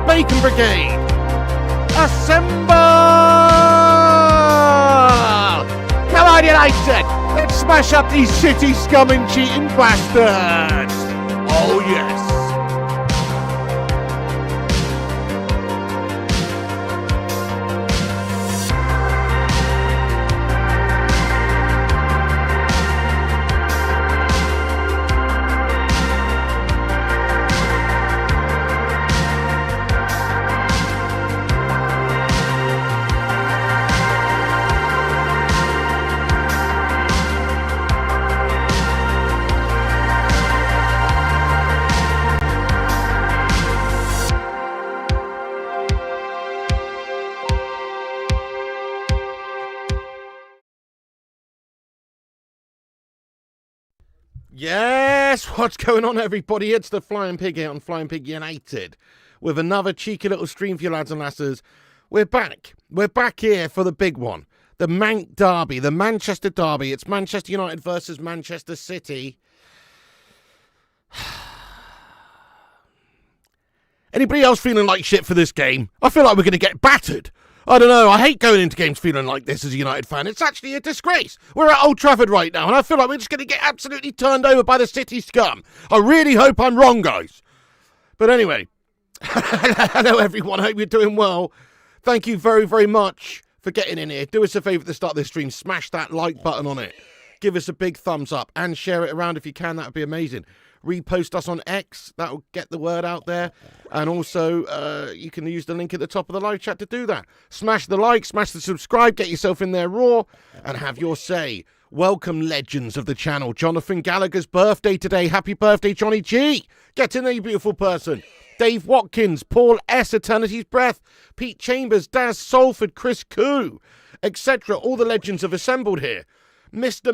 Bacon Brigade. Assemble! Come on, United! Let's smash up these city scum and cheating bastards! Oh, yes. Yes, what's going on, everybody? It's the Flying Pig here on Flying Pig United with another cheeky little stream for you lads and lasses. We're back. We're back here for the big one. The Manc Derby, the Manchester Derby. It's Manchester United versus Manchester City. Anybody else feeling like shit for this game? I feel like we're going to get battered. I don't know, I hate going into games feeling like this as a United fan. It's actually a disgrace. We're at Old Trafford right now, and I feel like we're just going to get absolutely turned over by the City scum. I really hope I'm wrong, guys. But anyway, hello everyone, I hope you're doing well. Thank you very, very much for getting in here. Do us a favour at the start of this stream, smash that like button on it. Give us a big thumbs up, and share it around if you can, that would be amazing. Repost us on X, that'll get the word out there. And also, you can use the link at the top of the live chat to do that. Smash the like, smash the subscribe, get yourself in there raw, and have your say. Welcome, legends of the channel. Jonathan Gallagher's birthday today. Happy birthday, Johnny G. Get in there, you beautiful person. Dave Watkins, Paul S. Eternity's Breath, Pete Chambers, Daz Salford, Chris Koo, etc. All the legends have assembled here. Mr.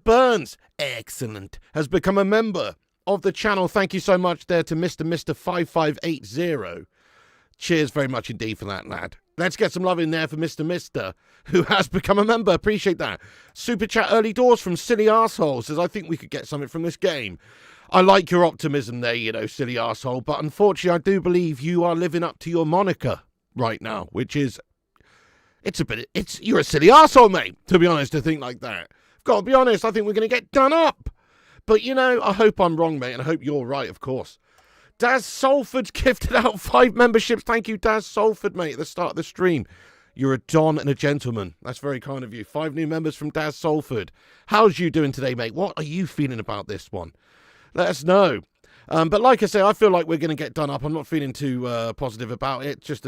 Burns, excellent, has become a member of the channel. Thank you so much there to Mr. 5580. Cheers very much indeed for that, lad. Let's get some love in there for Mr. who has become a member. Appreciate that. Super chat early doors from Silly Arsehole says, I think we could get something from this game. I like your optimism there, you know, silly arsehole, but unfortunately I do believe you are living up to your moniker right now, which is, you're a silly arsehole, mate, to be honest, to think like that. Got to be honest, I think we're going to get done up. But, you know, I hope I'm wrong, mate, and I hope you're right, of course. Daz Salford's gifted out 5 memberships. Thank you, Daz Salford, mate, at the start of the stream. You're a don and a gentleman. That's very kind of you. 5 new members from Daz Salford. How's you doing today, mate? What are you feeling about this one? Let us know. But like I say, I feel like we're going to get done up. I'm not feeling too positive about it. Just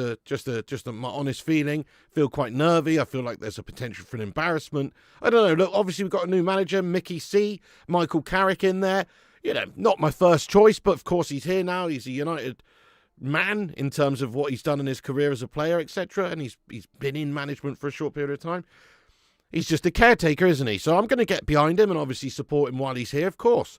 my honest feeling. Feel quite nervy. I feel like there's a potential for an embarrassment. I don't know. Look, obviously we've got a new manager, Mickey C, Michael Carrick in there. You know, not my first choice, but of course he's here now. He's a United man in terms of what he's done in his career as a player, etc. And he's been in management for a short period of time. He's just a caretaker, isn't he? So I'm going to get behind him and obviously support him while he's here, of course.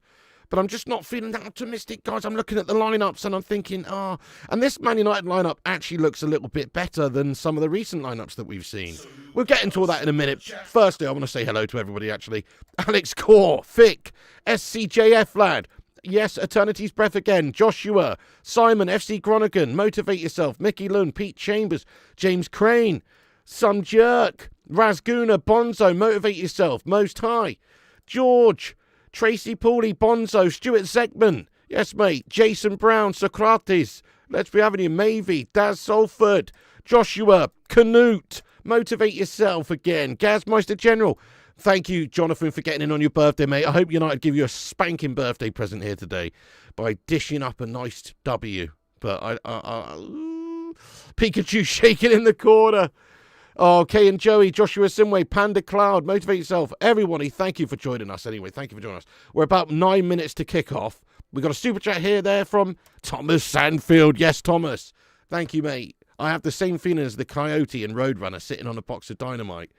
But I'm just not feeling that optimistic, guys. I'm looking at the lineups and I'm thinking, and this Man United lineup actually looks a little bit better than some of the recent lineups that we've seen. We'll get into all that in a minute. Firstly, I want to say hello to everybody, actually. Alex Core, Fick, SCJF Lad, yes, Eternity's Breath again, Joshua, Simon, FC Groningen, Motivate Yourself, Mickey Lund, Pete Chambers, James Crane, Some Jerk, Razguna, Bonzo, Motivate Yourself, Most High, George, Tracy Pooley, Bonzo, Stuart Zegman, yes mate, Jason Brown, Socrates, let's be having you, Mavie, Daz Salford, Joshua, Canute, Motivate Yourself again, Gazmeister General. Thank you, Jonathan, for getting in on your birthday, mate. I hope United give you a spanking birthday present here today by dishing up a nice W. But Pikachu shaking in the corner. Oh, Kay and Joey, Joshua Simway, Panda Cloud, Motivate Yourself, everybody, thank you for joining us anyway. Thank you for joining us. We're about 9 minutes to kick off. We've got a super chat here there from Thomas Sandfield. Yes, Thomas. Thank you, mate. I have the same feeling as the Coyote in Roadrunner sitting on a box of dynamite.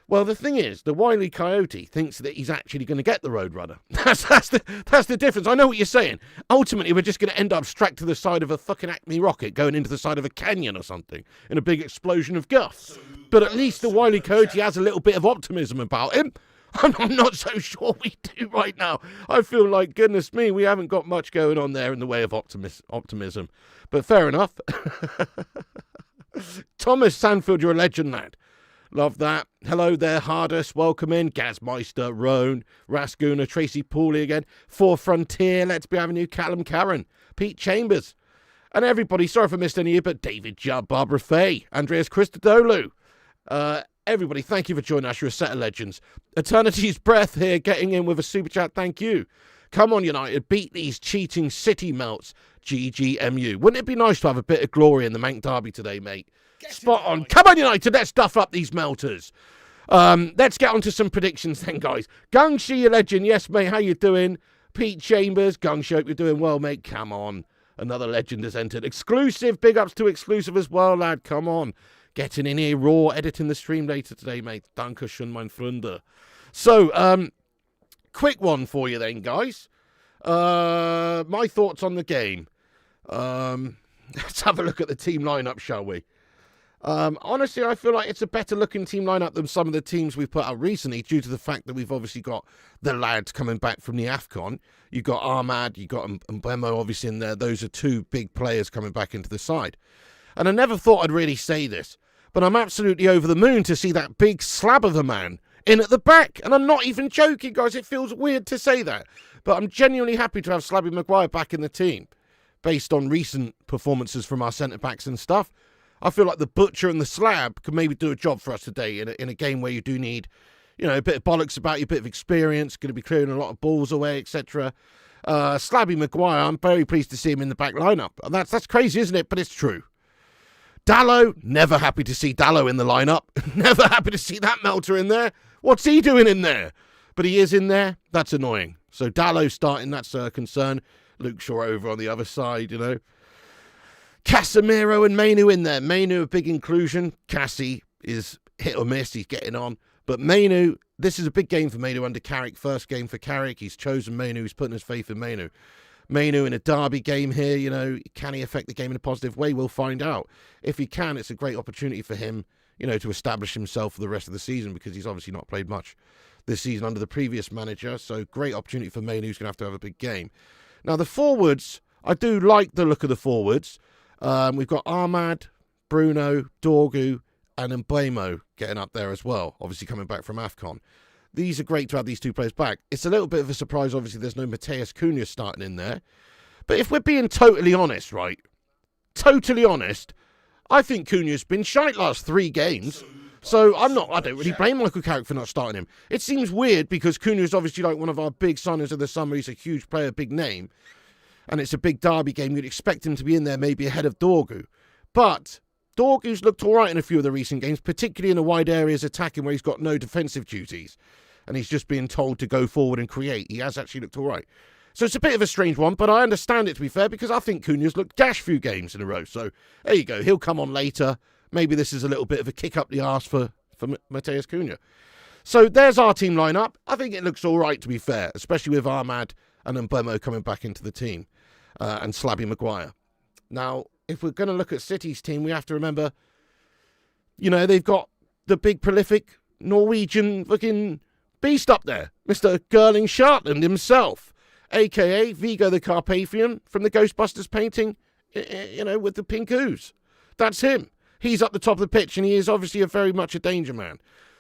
Well, the thing is, the wily Coyote thinks that he's actually going to get the Roadrunner. That's the difference. I know what you're saying. Ultimately, we're just going to end up strapped to the side of a fucking Acme rocket going into the side of a canyon or something in a big explosion of guff. But at least the wily Coyote has a little bit of optimism about him. I'm not so sure we do right now. I feel like, goodness me, we haven't got much going on there in the way of optimism. But fair enough. Thomas Sandfield, you're a legend, lad. Love that. Hello there, Hardest. Welcome in. Gazmeister, Roan, Rasguna, Tracy Pooley again. For Frontier, Let's Be Avenue, Callum Karen, Pete Chambers. And everybody, sorry if I missed any of you, but David Jubb, Barbara Fay, Andreas Christodoulou. Everybody, thank you for joining us. You're a set of legends. Eternity's Breath here, getting in with a super chat. Thank you. Come on, United. Beat these cheating City melts. GGMU. Wouldn't it be nice to have a bit of glory in the Manc Derby today, mate? Spot on. Come on, United. Let's stuff up these melters. Let's get on to some predictions then, guys. Gungshi, you legend. Yes, mate. How you doing? Pete Chambers. Gungshi, hope you're doing well, mate. Come on. Another legend has entered. Exclusive. Big ups to Exclusive as well, lad. Come on. Getting in here raw. Editing the stream later today, mate. Danke schön, mein Freunde. So, quick one for you then, guys. My thoughts on the game. Let's have a look at the team lineup, shall we? Honestly, I feel like it's a better looking team lineup than some of the teams we've put out recently due to the fact that we've obviously got the lads coming back from the AFCON. You've got Ahmad, you've got Mbemo obviously in there. Those are two big players coming back into the side. And I never thought I'd really say this, but I'm absolutely over the moon to see that big slab of a man in at the back. And I'm not even joking, guys. It feels weird to say that. But I'm genuinely happy to have Slabby Maguire back in the team based on recent performances from our centre-backs and stuff. I feel like the Butcher and the Slab could maybe do a job for us today in a game where you do need, you know, a bit of bollocks about you, a bit of experience, going to be clearing a lot of balls away, etc. Slabby Maguire, I'm very pleased to see him in the back lineup. And that's crazy, isn't it? But it's true. Dallo, never happy to see Dallo in the lineup. Never happy to see that melter in there. What's he doing in there? But he is in there. That's annoying. So Dallo starting, that's a concern. Luke Shaw over on the other side, you know. Casemiro and Mainu in there. Mainu, a big inclusion. Cassie is hit or miss. He's getting on. But Mainu, this is a big game for Mainu under Carrick. First game for Carrick. He's chosen Mainu. He's putting his faith in Mainu. Mainu in a derby game here, you know, can he affect the game in a positive way? We'll find out. If he can, it's a great opportunity for him, you know, to establish himself for the rest of the season because he's obviously not played much this season under the previous manager. So great opportunity for Mainu, who's going to have a big game. Now, the forwards, I do like the look of the forwards. We've got Ahmad, Bruno, Dorgu, and Mbemo getting up there as well, obviously coming back from AFCON. These are great to have these two players back. It's a little bit of a surprise, obviously, there's no Mateus Cunha starting in there. But if we're being totally honest, right? Totally honest, I think Cunha's been shite last 3 games. So I don't really blame Michael Carrick for not starting him. It seems weird because Cunha's obviously like one of our big signings of the summer. He's a huge player, big name. And it's a big derby game. You'd expect him to be in there maybe ahead of Dorgu. But Dorgu's looked all right in a few of the recent games, particularly in the wide areas attacking where he's got no defensive duties. And he's just being told to go forward and create. He has actually looked all right. So it's a bit of a strange one, but I understand it, to be fair, because I think Cunha's looked gash few games in a row. So there you go. He'll come on later. Maybe this is a little bit of a kick up the arse for Mateus Cunha. So there's our team lineup. I think it looks all right, to be fair, especially with Ahmad and Mbemo coming back into the team. And Slabby Maguire. Now, if we're going to look at City's team, we have to remember, you know, they've got the big prolific Norwegian fucking beast up there, Mr. Gerling Shartland himself, a.k.a. Vigo the Carpathian from the Ghostbusters painting, you know, with the pink ooze. That's him. He's up the top of the pitch, and he is obviously very much a danger man.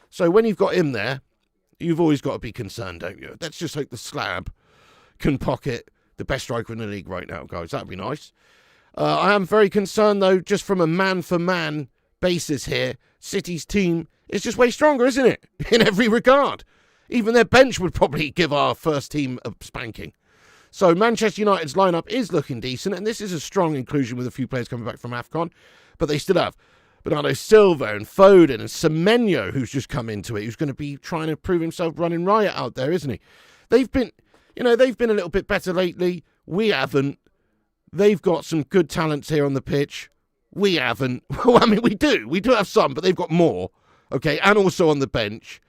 So when you've got him there, you've always got to be concerned, don't you? Let's just hope the Slab can pocket the best striker in the league right now, guys. That'd be nice. I am very concerned, though, just from a man-for-man basis here. City's team is just way stronger, isn't it? In every regard. Even their bench would probably give our first team a spanking. So Manchester United's lineup is looking decent, and this is a strong inclusion with a few players coming back from AFCON. But they still have Bernardo Silva and Foden and Semenyo, who's just come into it, who's going to be trying to prove himself running riot out there, isn't he? They've been a little bit better lately. We haven't. They've got some good talents here on the pitch. We haven't. Well, I mean, we do. We do have some, but they've got more. Okay, and also on the bench.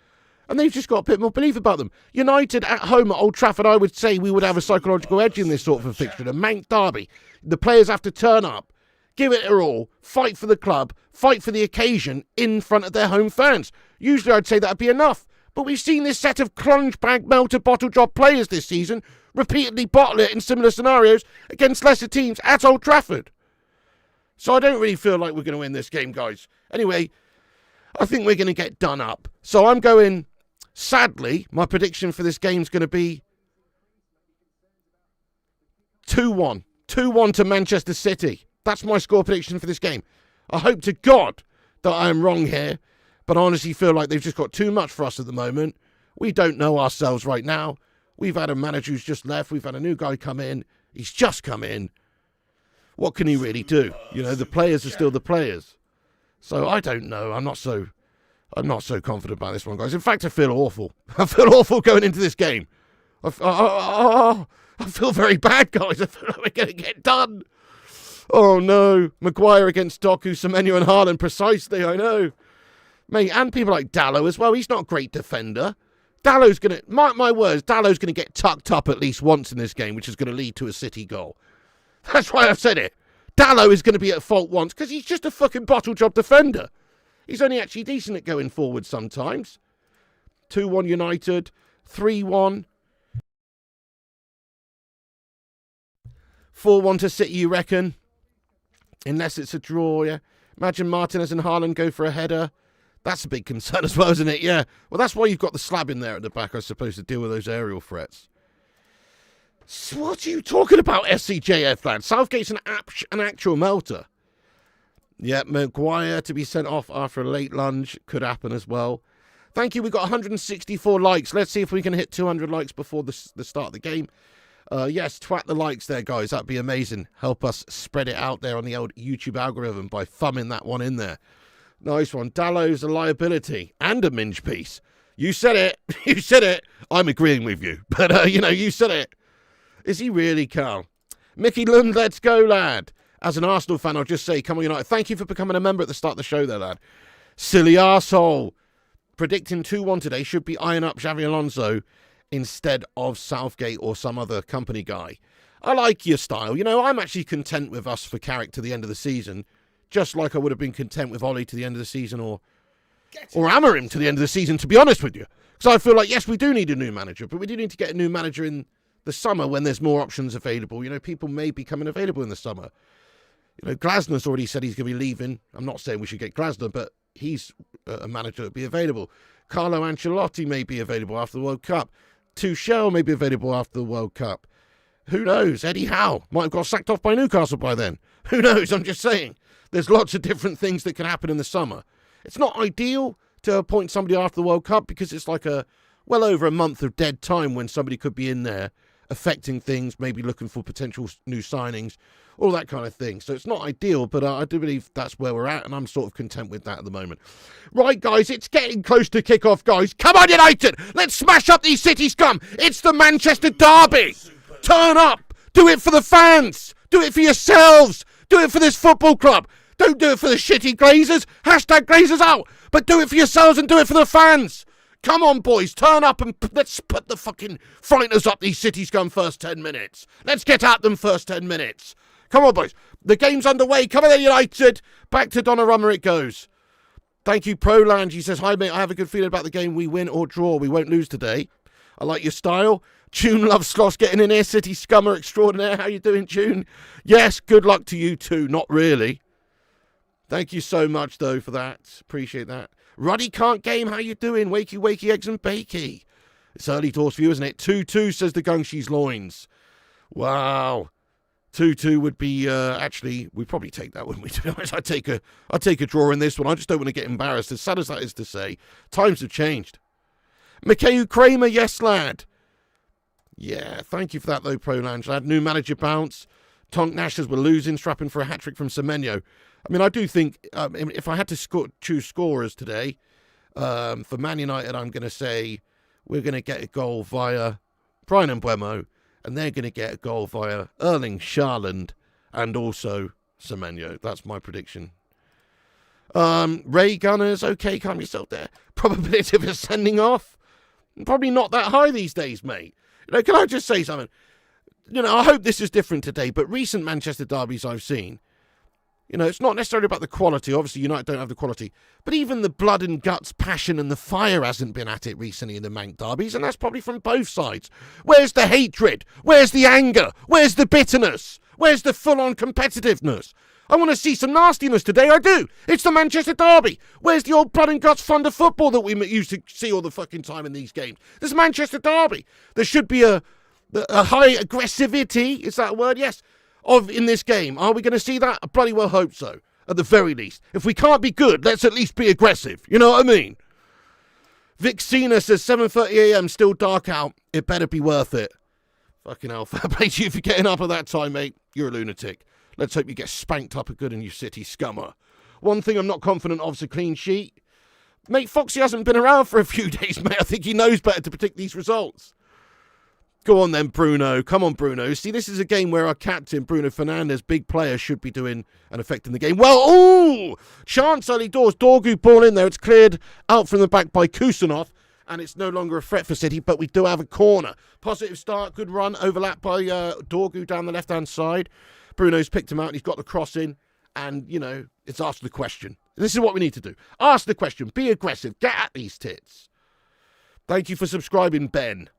And they've just got a bit more belief about them. United at home at Old Trafford, I would say we would have a psychological edge in this sort of a fixture. A Manc Derby. The players have to turn up, give it their all, fight for the club, fight for the occasion in front of their home fans. Usually I'd say that would be enough. But we've seen this set of clunge bag melter bottle job players this season repeatedly bottle it in similar scenarios against lesser teams at Old Trafford. So I don't really feel like we're going to win this game, guys. Anyway, I think we're going to get done up. So I'm going, sadly, my prediction for this game is going to be 2-1. 2-1 to Manchester City. That's my score prediction for this game. I hope to God that I am wrong here, but I honestly feel like they've just got too much for us at the moment. We don't know ourselves right now. We've had a manager who's just left. We've had a new guy come in. He's just come in. What can he really do? You know, the players are still the players. So I don't know. I'm not so confident about this one, guys. In fact, I feel awful. I feel awful going into this game. I feel very bad, guys. I feel like we're going to get done. Oh, no. Maguire against Doku, Semenyo and Haaland. Precisely, I know. Mate, and people like Dallo as well. He's not a great defender. Dallo's going to, mark my words, Dallo's going to get tucked up at least once in this game, which is going to lead to a City goal. That's why I've said it. Dallo is going to be at fault once because he's just a fucking bottle job defender. He's only actually decent at going forward sometimes. 2-1 United. 3-1. 4-1 to City, you reckon? Unless it's a draw, yeah. Imagine Martinez and Haaland go for a header. That's a big concern as well, isn't it? Yeah. Well, that's why you've got the slab in there at the back, I suppose, to deal with those aerial threats. So what are you talking about, SCJF, lad? Southgate's an actual melter. Yeah, Maguire to be sent off after a late lunge. Could happen as well. Thank you. We've got 164 likes. Let's see if we can hit 200 likes before the start of the game. Yes, twat the likes there, guys. That'd be amazing. Help us spread it out there on the old YouTube algorithm by thumbing that one in there. Nice one. Dallo's a liability and a minge piece. You said it. You said it. I'm agreeing with you. But, you said it. Is he really, Carl? Mickey Lund, let's go, lad. As an Arsenal fan, I'll just say, come on, United. Thank you for becoming a member at the start of the show there, lad. Silly arsehole. Predicting 2-1 today should be eyeing up Xavi Alonso instead of Southgate or some other company guy. I like your style. I'm actually content with us for Carrick to the end of the season, just like I would have been content with Ollie to the end of the season or Amorim to the end of the season, to be honest with you. Because I feel like, yes, we do need a new manager, but we do need to get a new manager in the summer when there's more options available. People may be coming available in the summer. Glasner's already said he's going to be leaving. I'm not saying we should get Glasner, but he's a manager that will be available. Carlo Ancelotti may be available after the World Cup. Tuchel may be available after the World Cup. Who knows? Eddie Howe might have got sacked off by Newcastle by then. Who knows? I'm just saying. There's lots of different things that can happen in the summer. It's not ideal to appoint somebody after the World Cup because it's like well over a month of dead time when somebody could be in there affecting things, maybe looking for potential new signings, all that kind of thing. So it's not ideal, but I do believe that's where we're at, and I'm sort of content with that at the moment. Right, guys, it's getting close to kick-off, guys. Come on, United! Let's smash up these City scum! It's the Manchester Derby! Turn up! Do it for the fans! Do it for yourselves! Do it for this football club! Don't do it for the shitty Glazers! Hashtag Glazers out! But do it for yourselves and do it for the fans! Come on, boys, turn up and let's put the fucking frighteners up these City scum first 10 minutes. Let's get at them first 10 minutes. Come on, boys. The game's underway. Come on, there, United. Back to Donnarumma it goes. Thank you, Proland. He says, hi, mate. I have a good feeling about the game. We win or draw. We won't lose today. I like your style. June loves Sloss getting in here. City scummer extraordinaire. How you doing, June? Yes, good luck to you too. Not really. Thank you so much, though, for that. Appreciate that. Ruddy can't game. How you doing? Wakey, wakey, eggs and bakey. It's early doors for you, isn't it? 2-2, says the Gungshi's Loins. Wow. 2-2 would be, actually, we'd probably take that, wouldn't we? To be honest, I'd take a draw in this one. I just don't want to get embarrassed. As sad as that is to say, times have changed. Mikhail Kramer, yes, lad. Yeah, thank you for that, though, Prolange, lad. New manager bounce. Tonk Nashers were losing, strapping for a hat-trick from Semenyo. I mean, I do think, if I had to choose scorers today, for Man United, I'm going to say we're going to get a goal via Brian Mbeumo, and they're going to get a goal via Erling Haaland and also Semenyo. That's my prediction. Ray Gunners, okay, calm yourself there. Probability of a sending off? Probably not that high these days, mate. Can I just say something? I hope this is different today, but recent Manchester derbies I've seen, You know, it's not necessarily about the quality. Obviously, United don't have the quality. But even the blood and guts, passion and the fire hasn't been at it recently in the Manc derbies, and that's probably from both sides. Where's the hatred? Where's the anger? Where's the bitterness? Where's the full-on competitiveness? I want to see some nastiness today, I do. It's the Manchester derby. Where's the old blood and guts fun of football that we used to see all the fucking time in these games? This Manchester derby. There should be a high aggressivity, is that a word? Yes. In this game. Are we going to see that? I bloody well hope so, at the very least. If we can't be good, let's at least be aggressive. You know what I mean? Vixina says 7:30am, still dark out. It better be worth it. Fucking hell, fair play to you for getting up at that time, mate. You're a lunatic. Let's hope you get spanked up a good in you city scummer. One thing I'm not confident of is a clean sheet. Mate, Foxy hasn't been around for a few days, mate. I think he knows better to predict these results. Go on then, Bruno. Come on, Bruno. See, this is a game where our captain, Bruno Fernandes, big player, should be doing and affecting the game. Well, ooh! Chance early doors. Dorgu ball in there. It's cleared out from the back by Kusanov, and it's no longer a threat for City, but we do have a corner. Positive start. Good run. Overlap by Dorgu down the left-hand side. Bruno's picked him out, and he's got the cross in. And, you know, it's asked the question. This is what we need to do. Ask the question. Be aggressive. Get at these tits. Thank you for subscribing, Ben.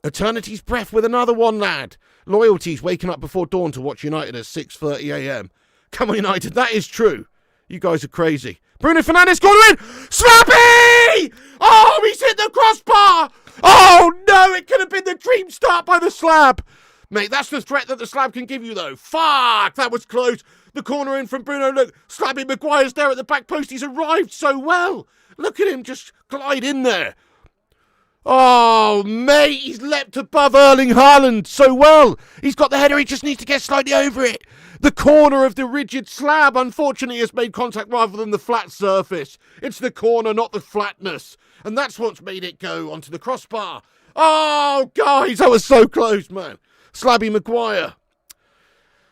Eternity's breath with another one, lad. Loyalty's waking up before dawn to watch United at 6:30am. Come on, United, that is true. You guys are crazy. Bruno Fernandes got it in. Slappy! Oh, he's hit the crossbar. Oh, no, it could have been the dream start by the slab. Mate, that's the threat that the slab can give you, though. Fuck, that was close. The corner in from Bruno. Look, Slabby Maguire's there at the back post. He's arrived so well. Look at him just glide in there. Oh, mate, he's leapt above Erling Haaland so well. He's got the header, he just needs to get slightly over it. The corner of the rigid slab, unfortunately, has made contact rather than the flat surface. It's the corner, not the flatness. And that's what's made it go onto the crossbar. Oh, guys, that was so close, man. Slabby Maguire.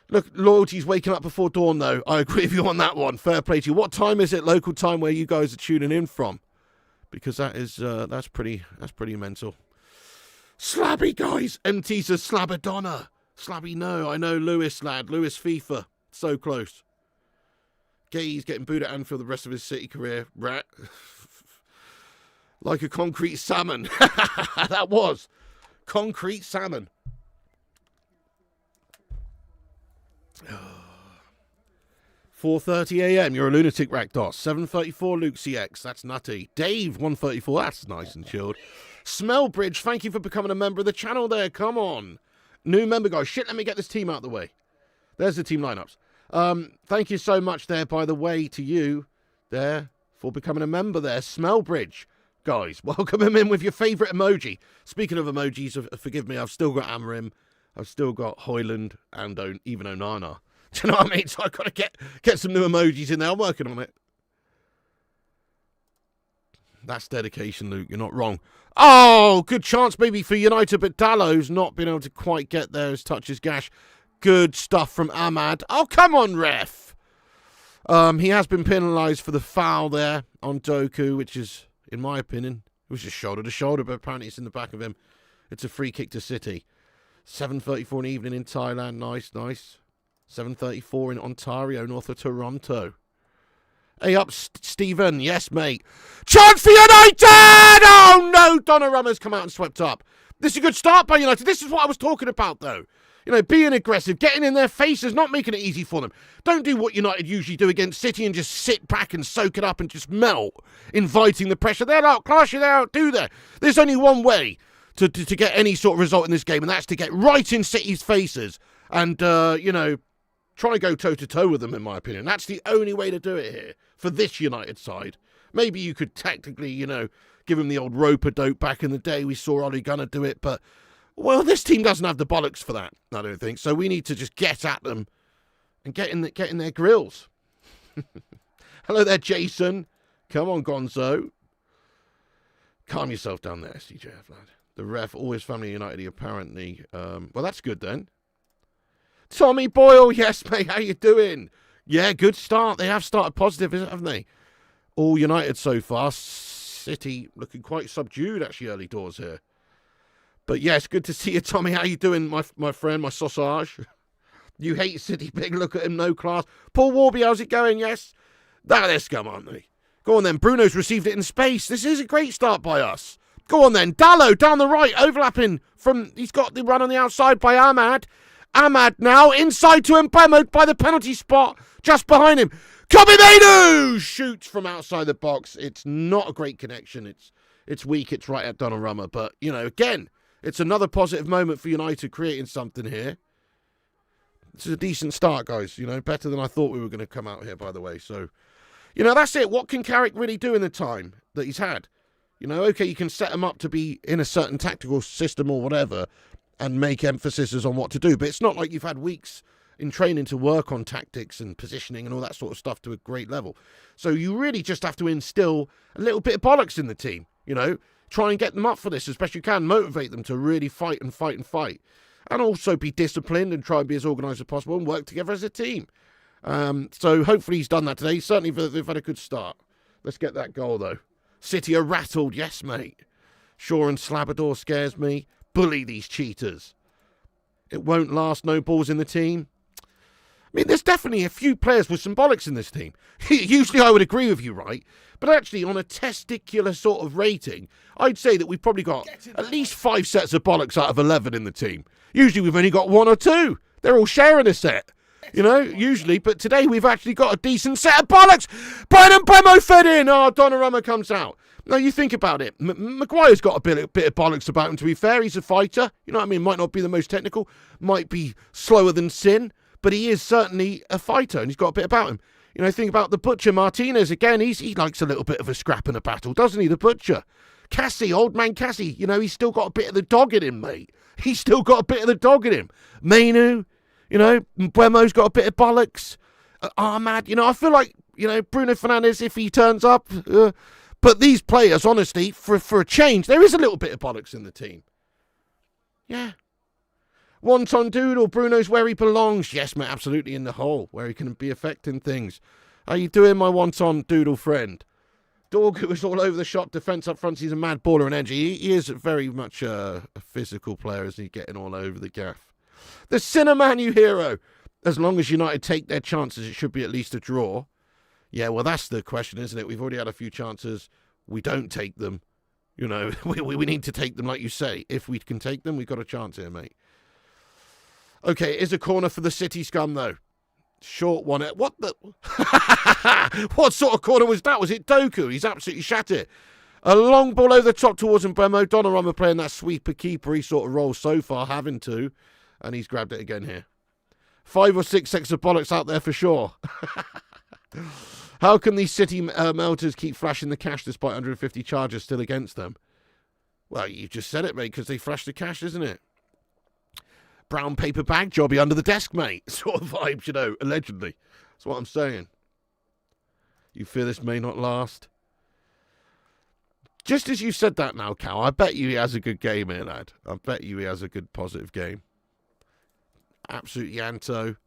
Look, Loyalty's waking up before dawn, though. I agree with you on that one. Fair play to you. What time is it, local time, where you guys are tuning in from? Because that is that's pretty mental. Slabby, guys. MT's a Slabadonna. Slabby, no. I know Lewis, lad. Lewis FIFA. So close. Gay's getting booed at Anfield the rest of his City career. Rat. Like a concrete salmon. That was. Concrete salmon. 4:30am, you're a lunatic, Rakdos. 7:34, Luke CX, that's nutty. Dave, 1:34, that's nice and chilled. Smellbridge, thank you for becoming a member of the channel there, come on. New member, guys. Shit, let me get this team out of the way. There's the team lineups. Thank you so much there, by the way, to you there for becoming a member there. Smellbridge, guys, welcome him in with your favourite emoji. Speaking of emojis, forgive me, I've still got Amarim, I've still got Hoyland, and even Onana. Do you know what I mean? So I've got to get some new emojis in there. I'm working on it. That's dedication, Luke. You're not wrong. Oh, good chance maybe for United, but Dallow's not been able to quite get there as touches Gash. Good stuff from Ahmad. Oh, come on, ref. He has been penalised for the foul there on Doku, which is, in my opinion, it was just shoulder to shoulder, but apparently it's in the back of him. It's a free kick to City. 7:34 in the evening in Thailand. Nice, nice. 7:34 in Ontario, north of Toronto. Hey up, Stephen. Yes, mate. Chance for United! Oh, no! Donnarumma's come out and swept up. This is a good start by United. This is what I was talking about, though. You know, being aggressive, getting in their faces, not making it easy for them. Don't do what United usually do against City and just sit back and soak it up and just melt, inviting the pressure. They'll outclass you, they'll outdo there. There's only one way to get any sort of result in this game, and that's to get right in City's faces and, you know, try to go toe-to-toe with them, in my opinion. That's the only way to do it here for this United side. Maybe you could technically, you know, give him the old rope-a-dope back in the day. We saw Ole Gunnar do it, but, well, this team doesn't have the bollocks for that, I don't think. So we need to just get at them and get in their grills. Hello there, Jason. Come on, Gonzo. Calm yourself down there, CJF, lad. The ref, always family United, apparently. Well, that's good then. Tommy Boyle, yes, mate, how you doing? Yeah, good start. They have started positive, haven't they? All United so far. City looking quite subdued, actually, early doors here. But yes, good to see you, Tommy. How you doing, my friend, my sausage? You hate City Big. Look at him, no class. Paul Warby, how's it going? Yes. They're scum, aren't they? Go on then. Bruno's received it in space. This is a great start by us. Go on then. Dallo down the right, overlapping from... He's got the run on the outside by Ahmad. Ahmad now inside to Mbemo by the penalty spot. Just behind him. Kobe Mainu shoots from outside the box. It's not a great connection. It's weak. It's right at Donnarumma. But, you know, again, it's another positive moment for United creating something here. This is a decent start, guys. You know, better than I thought we were going to come out here, by the way. So, you know, that's it. What can Carrick really do in the time that he's had? You know, okay, you can set him up to be in a certain tactical system or whatever and make emphasis on what to do. But it's not like you've had weeks in training to work on tactics and positioning and all that sort of stuff to a great level. So you really just have to instill a little bit of bollocks in the team, you know. Try and get them up for this as best you can. Motivate them to really fight and fight and fight. And also be disciplined and try and be as organised as possible and work together as a team. So hopefully he's done that today. Certainly they've had a good start. Let's get that goal, though. City are rattled. Yes, mate. Shaw and Slabador scares me. Bully these cheaters. It won't last. No balls in the team. I mean, there's definitely a few players with some bollocks in this team. Usually I would agree with you, right? But actually, on a testicular sort of rating, I'd say that we've probably got at least 5 sets of bollocks out of 11 in the team. Usually we've only got 1 or 2. They're all sharing a set, you know, usually. But today we've actually got a decent set of bollocks. Brian Mbemo fed in. Oh, Donnarumma comes out. Now, you think about it. Maguire's got a bit of bollocks about him, to be fair. He's a fighter. You know what I mean? Might not be the most technical. Might be slower than Sin. But he is certainly a fighter, and he's got a bit about him. You know, think about the Butcher Martinez. Again, he likes a little bit of a scrap and a battle, doesn't he, the Butcher? Cassie, old man Cassie, you know, he's still got a bit of the dog in him, mate. He's still got a bit of the dog in him. Mainu, you know, Mbuemo's got a bit of bollocks. Ahmad, you know, I feel like, you know, Bruno Fernandes, if he turns up. But these players, honestly, for a change, there is a little bit of bollocks in the team. Yeah. Wonton Doodle, Bruno's where he belongs. Yes, mate, absolutely in the hole, where he can be affecting things. How you doing, my Wonton Doodle friend? Dog who is all over the shop, defence up front. He's a mad baller and edgy. He is very much a physical player, isn't he? Getting all over the gaff. The Cinnamon, you hero. As long as United take their chances, it should be at least a draw. Yeah, well, that's the question, isn't it? We've already had a few chances. We don't take them. You know, we need to take them, like you say. If we can take them, we've got a chance here, mate. Okay, it is a corner for the City scum, though. Short one. What the... What sort of corner was that? Was it Doku? He's absolutely shattered. A long ball over the top towards Mbemo. Donnarumma playing that sweeper keeper sort of role so far, having to. And he's grabbed it again here. 5 or 6 sets of bollocks out there for sure. How can these City melters keep flashing the cash despite 150 charges still against them? Well, you just said it, mate, because they flashed the cash, isn't it? Brown paper bag jobby under the desk, mate. Sort of vibes, you know, allegedly. That's what I'm saying. You fear this may not last? Just as you said that now, Cal, I bet you he has a good game here, lad. I bet you he has a good, positive game. Absolute Yanto.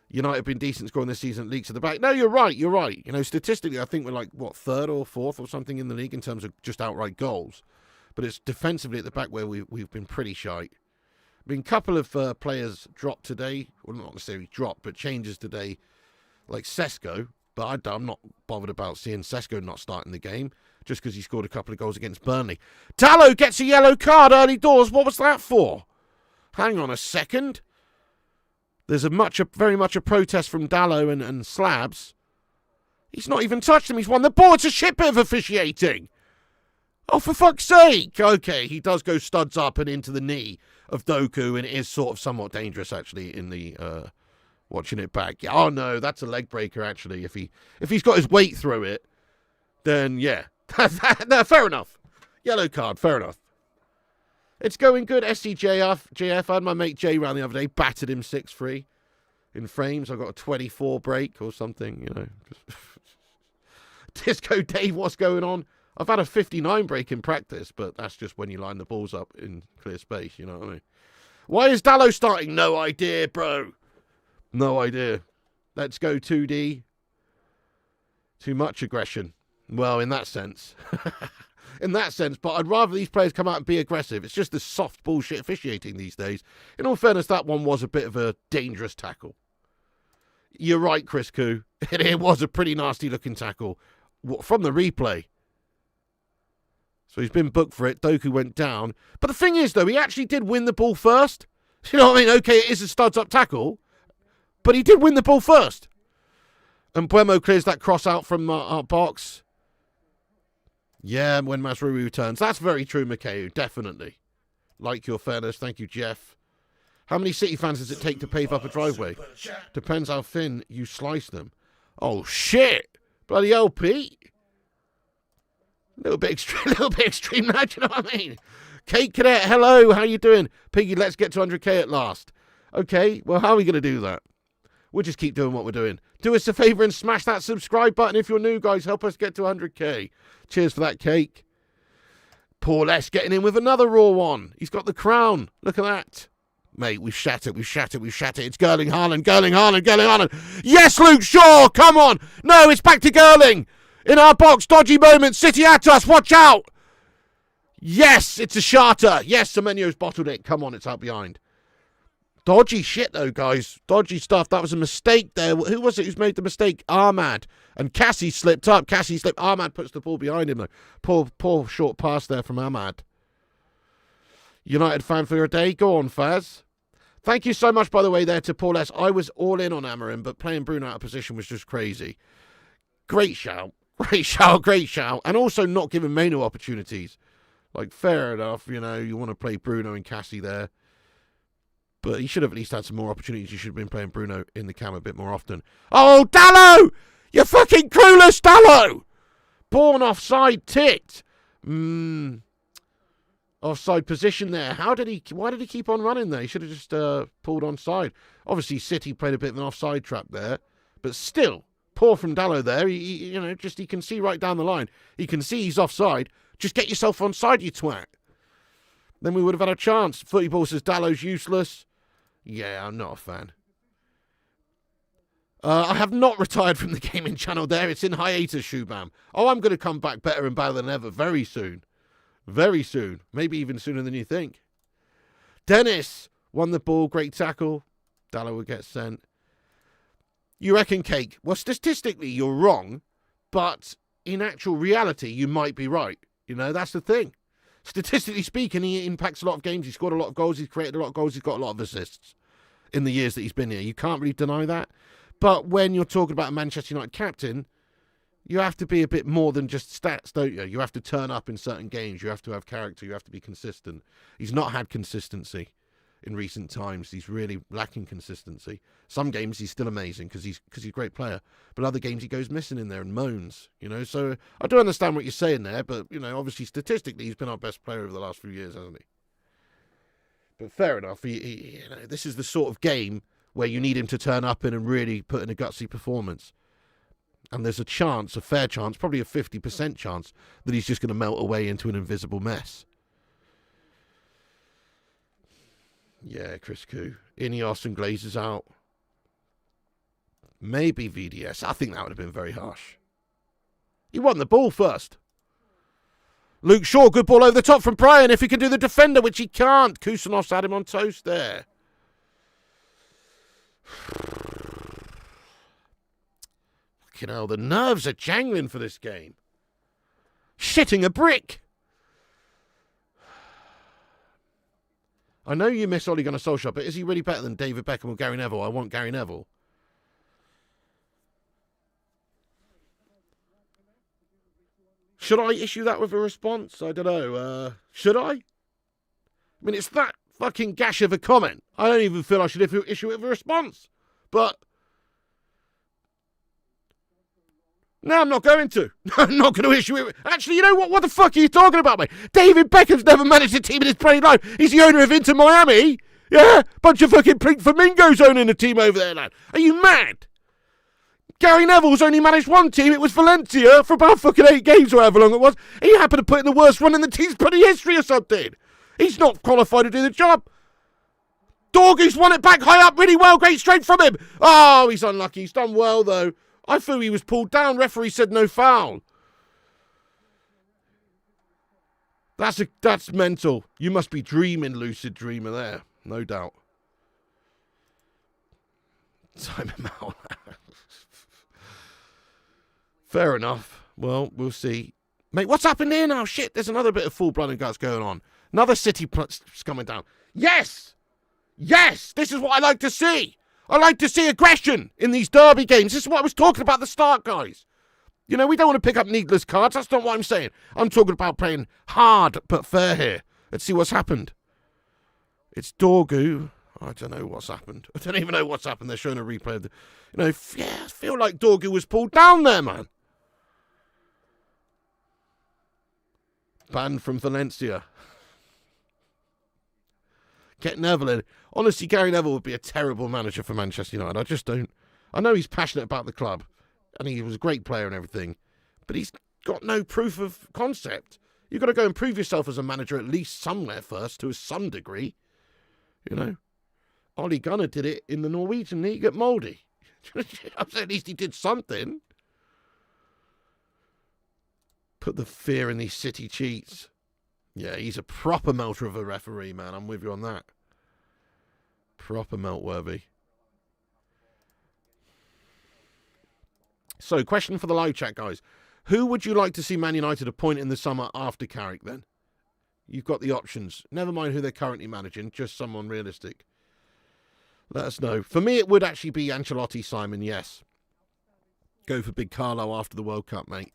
United have been decent scoring this season, leaks at the back. No, you're right, you're right. You know, statistically, I think we're like, what, 3rd or 4th or something in the league in terms of just outright goals. But it's defensively at the back where we've been pretty shite. I mean, a couple of players dropped today. Well, not necessarily dropped, but changes today. Like Sesko. But I'm not bothered about seeing Sesko not starting the game. Just because he scored a couple of goals against Burnley. Dallo gets a yellow card early doors. What was that for? Hang on a second. There's very much a protest from Dallo and Slabs. He's not even touched him. He's won the ball. It's a shit bit of officiating. Oh, for fuck's sake. Okay, he does go studs up and into the knee of Doku, and it is sort of somewhat dangerous, actually, in the watching it back. Yeah, oh, no, that's a leg breaker, actually. If he's got his weight through it, then, yeah. No, fair enough. Yellow card, fair enough. It's going good. SCJF. I had my mate Jay round the other day, battered him 6-3 in frames. I got a 24 break or something, you know. Disco Dave, what's going on? I've had a 59 break in practice, but that's just when you line the balls up in clear space, you know what I mean? Why is Dallo starting? No idea, bro. No idea. Let's go 2D. Too much aggression. Well, in that sense. in that sense, but I'd rather these players come out and be aggressive. It's just the soft bullshit officiating these days. In all fairness, that one was a bit of a dangerous tackle. You're right, Chris Koo. It was a pretty nasty-looking tackle from the replay. So he's been booked for it. Doku went down. But the thing is, though, he actually did win the ball first. You know what I mean? Okay, it is a studs-up tackle, but he did win the ball first. And Buemo clears that cross out from our box. Yeah, when Masrui returns. That's very true, Mikhail. Definitely. Like your fairness. Thank you, Jeff. How many City fans does it take to pave up a driveway? Depends how thin you slice them. Oh, shit. Bloody hell, Pete. A little bit extreme now, do you know what I mean? Kate Cadet, hello. How you doing? Piggy, let's get to 100k at last. Okay, well, how are we going to do that? We'll just keep doing what we're doing. Do us a favour and smash that subscribe button if you're new, guys. Help us get to 100k. Cheers for that, Cake. Paul S. getting in with another raw one. He's got the crown. Look at that. Mate, we've shat it. It's Gerling Haaland. Yes, Luke Shaw. Come on. No, it's back to Gerling. In our box, dodgy moment. City at us. Watch out. Yes, it's a shatter. Yes, Semenyo's bottled it. Come on, it's out behind. Dodgy shit, though, guys. Dodgy stuff. That was a mistake there. Who was it who's made the mistake? Ahmad. And Cassie slipped up. Ahmad puts the ball behind him, though. Poor short pass there from Ahmad. United fan for a day. Go on, Faz. Thank you so much, by the way, there to Paul S. I was all in on Amarin, but playing Bruno out of position was just crazy. Great shout. And also not giving Maino opportunities. Like, fair enough, you know, you want to play Bruno and Cassie there. But he should have at least had some more opportunities. You should have been playing Bruno in the cam a bit more often. Oh, Dallo! You fucking clueless, Dallo! Born offside tit. Offside position there. Why did he keep on running there? He should have just pulled onside. Obviously, City played a bit of an offside trap there. But still, poor from Dallo there. He can see right down the line. He can see he's offside. Just get yourself onside, you twat. Then we would have had a chance. Footy Ball says Dallo's useless. Yeah, I'm not a fan. I have not retired from the gaming channel there. It's in hiatus, Shubham. Oh, I'm going to come back better and better than ever very soon. Very soon. Maybe even sooner than you think. Dennis won the ball. Great tackle. Dallo will get sent. You reckon, Cake? Well, statistically, you're wrong. But in actual reality, you might be right. You know, that's the thing. Statistically speaking, he impacts a lot of games. He's scored a lot of goals. He's created a lot of goals. He's got a lot of assists in the years that he's been here. You can't really deny that. But when you're talking about a Manchester United captain, you have to be a bit more than just stats, don't you? You have to turn up in certain games. You have to have character. You have to be consistent. He's not had consistency in recent times. He's really lacking consistency. Some games he's still amazing because he's a great player. But other games he goes missing in there and moans, you know. So I do understand what you're saying there. But, you know, obviously statistically he's been our best player over the last few years, hasn't he? But fair enough. You know, this is the sort of game where you need him to turn up in and really put in a gutsy performance. And there's a chance, a fair chance, probably a 50% chance that he's just going to melt away into an invisible mess. Yeah, Chris Koo. Ineos and Glazers out. Maybe VDS. I think that would have been very harsh. He won the ball first. Luke Shaw, good ball over the top from Brian. If he can do the defender, which he can't. Kusanov's had him on toast there. Fucking hell, the nerves are jangling for this game. Shitting a brick. I know you miss Ole Gunnar Solskjaer, but is he really better than David Beckham or Gary Neville? I want Gary Neville. Should I issue that with a response? I don't know. Should I? I mean, it's that fucking gash of a comment. I don't even feel I should issue it with a response. But no, I'm not going to. I'm not going to issue it. Actually, you know what? What the fuck are you talking about, mate? David Beckham's never managed a team in his playing life. He's the owner of Inter Miami. Yeah? Bunch of fucking pink flamingos owning a team over there, lad. Are you mad? Gary Neville's only managed one team. It was Valencia for about fucking 8 games or however long it was. He happened to put in the worst run in the team's bloody history or something. He's not qualified to do the job. Dorgu's won it back high up really well. Great straight from him. Oh, he's unlucky. He's done well, though. I thought he was pulled down. Referee said no foul. That's mental. You must be dreaming, lucid dreamer there. No doubt. Simon Mowell. Fair enough. Well, we'll see. Mate, what's happened here now? Shit, there's another bit of full blood and guts going on. Another City coming down. Yes! Yes! This is what I like to see. I like to see aggression in these derby games. This is what I was talking about at the start, guys. You know, we don't want to pick up needless cards. That's not what I'm saying. I'm talking about playing hard but fair here. Let's see what's happened. It's Dorgu. I don't know what's happened. I don't even know what's happened. They're showing a replay of the... You know, I feel like Dorgu was pulled down there, man. Banned from Valencia. Get Neville in. Honestly, Gary Neville would be a terrible manager for Manchester United. I just don't... I know he's passionate about the club. And he was a great player and everything. But he's got no proof of concept. You've got to go and prove yourself as a manager at least somewhere first, to some degree. You know? Ole Gunnar did it in the Norwegian League at Molde. At least he did something. Put the fear in these City cheats. Yeah, he's a proper melter of a referee, man. I'm with you on that. Proper melt-worthy. So, question for the live chat, guys. Who would you like to see Man United appoint in the summer after Carrick, then? You've got the options. Never mind who they're currently managing, just someone realistic. Let us know. For me, it would actually be Ancelotti, Simon, yes. Go for Big Carlo after the World Cup, mate.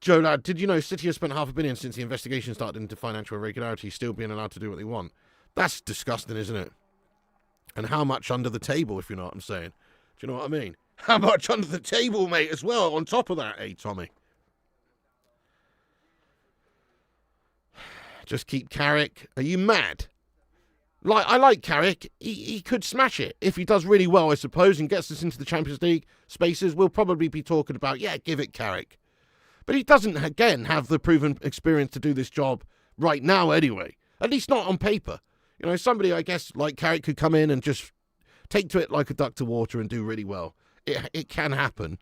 Joe Lad, did you know City has spent $500 million since the investigation started into financial irregularities, still being allowed to do what they want? That's disgusting, isn't it? And how much under the table, if you know what I'm saying? Do you know what I mean? How much under the table, mate, as well, on top of that, Tommy? Just keep Carrick. Are you mad? I like Carrick. He could smash it. If he does really well, I suppose, and gets us into the Champions League spaces, we'll probably be talking about, yeah, give it Carrick. But he doesn't, again, have the proven experience to do this job right now anyway. At least not on paper. You know, somebody, I guess, like Carrick could come in and just take to it like a duck to water and do really well. It can happen.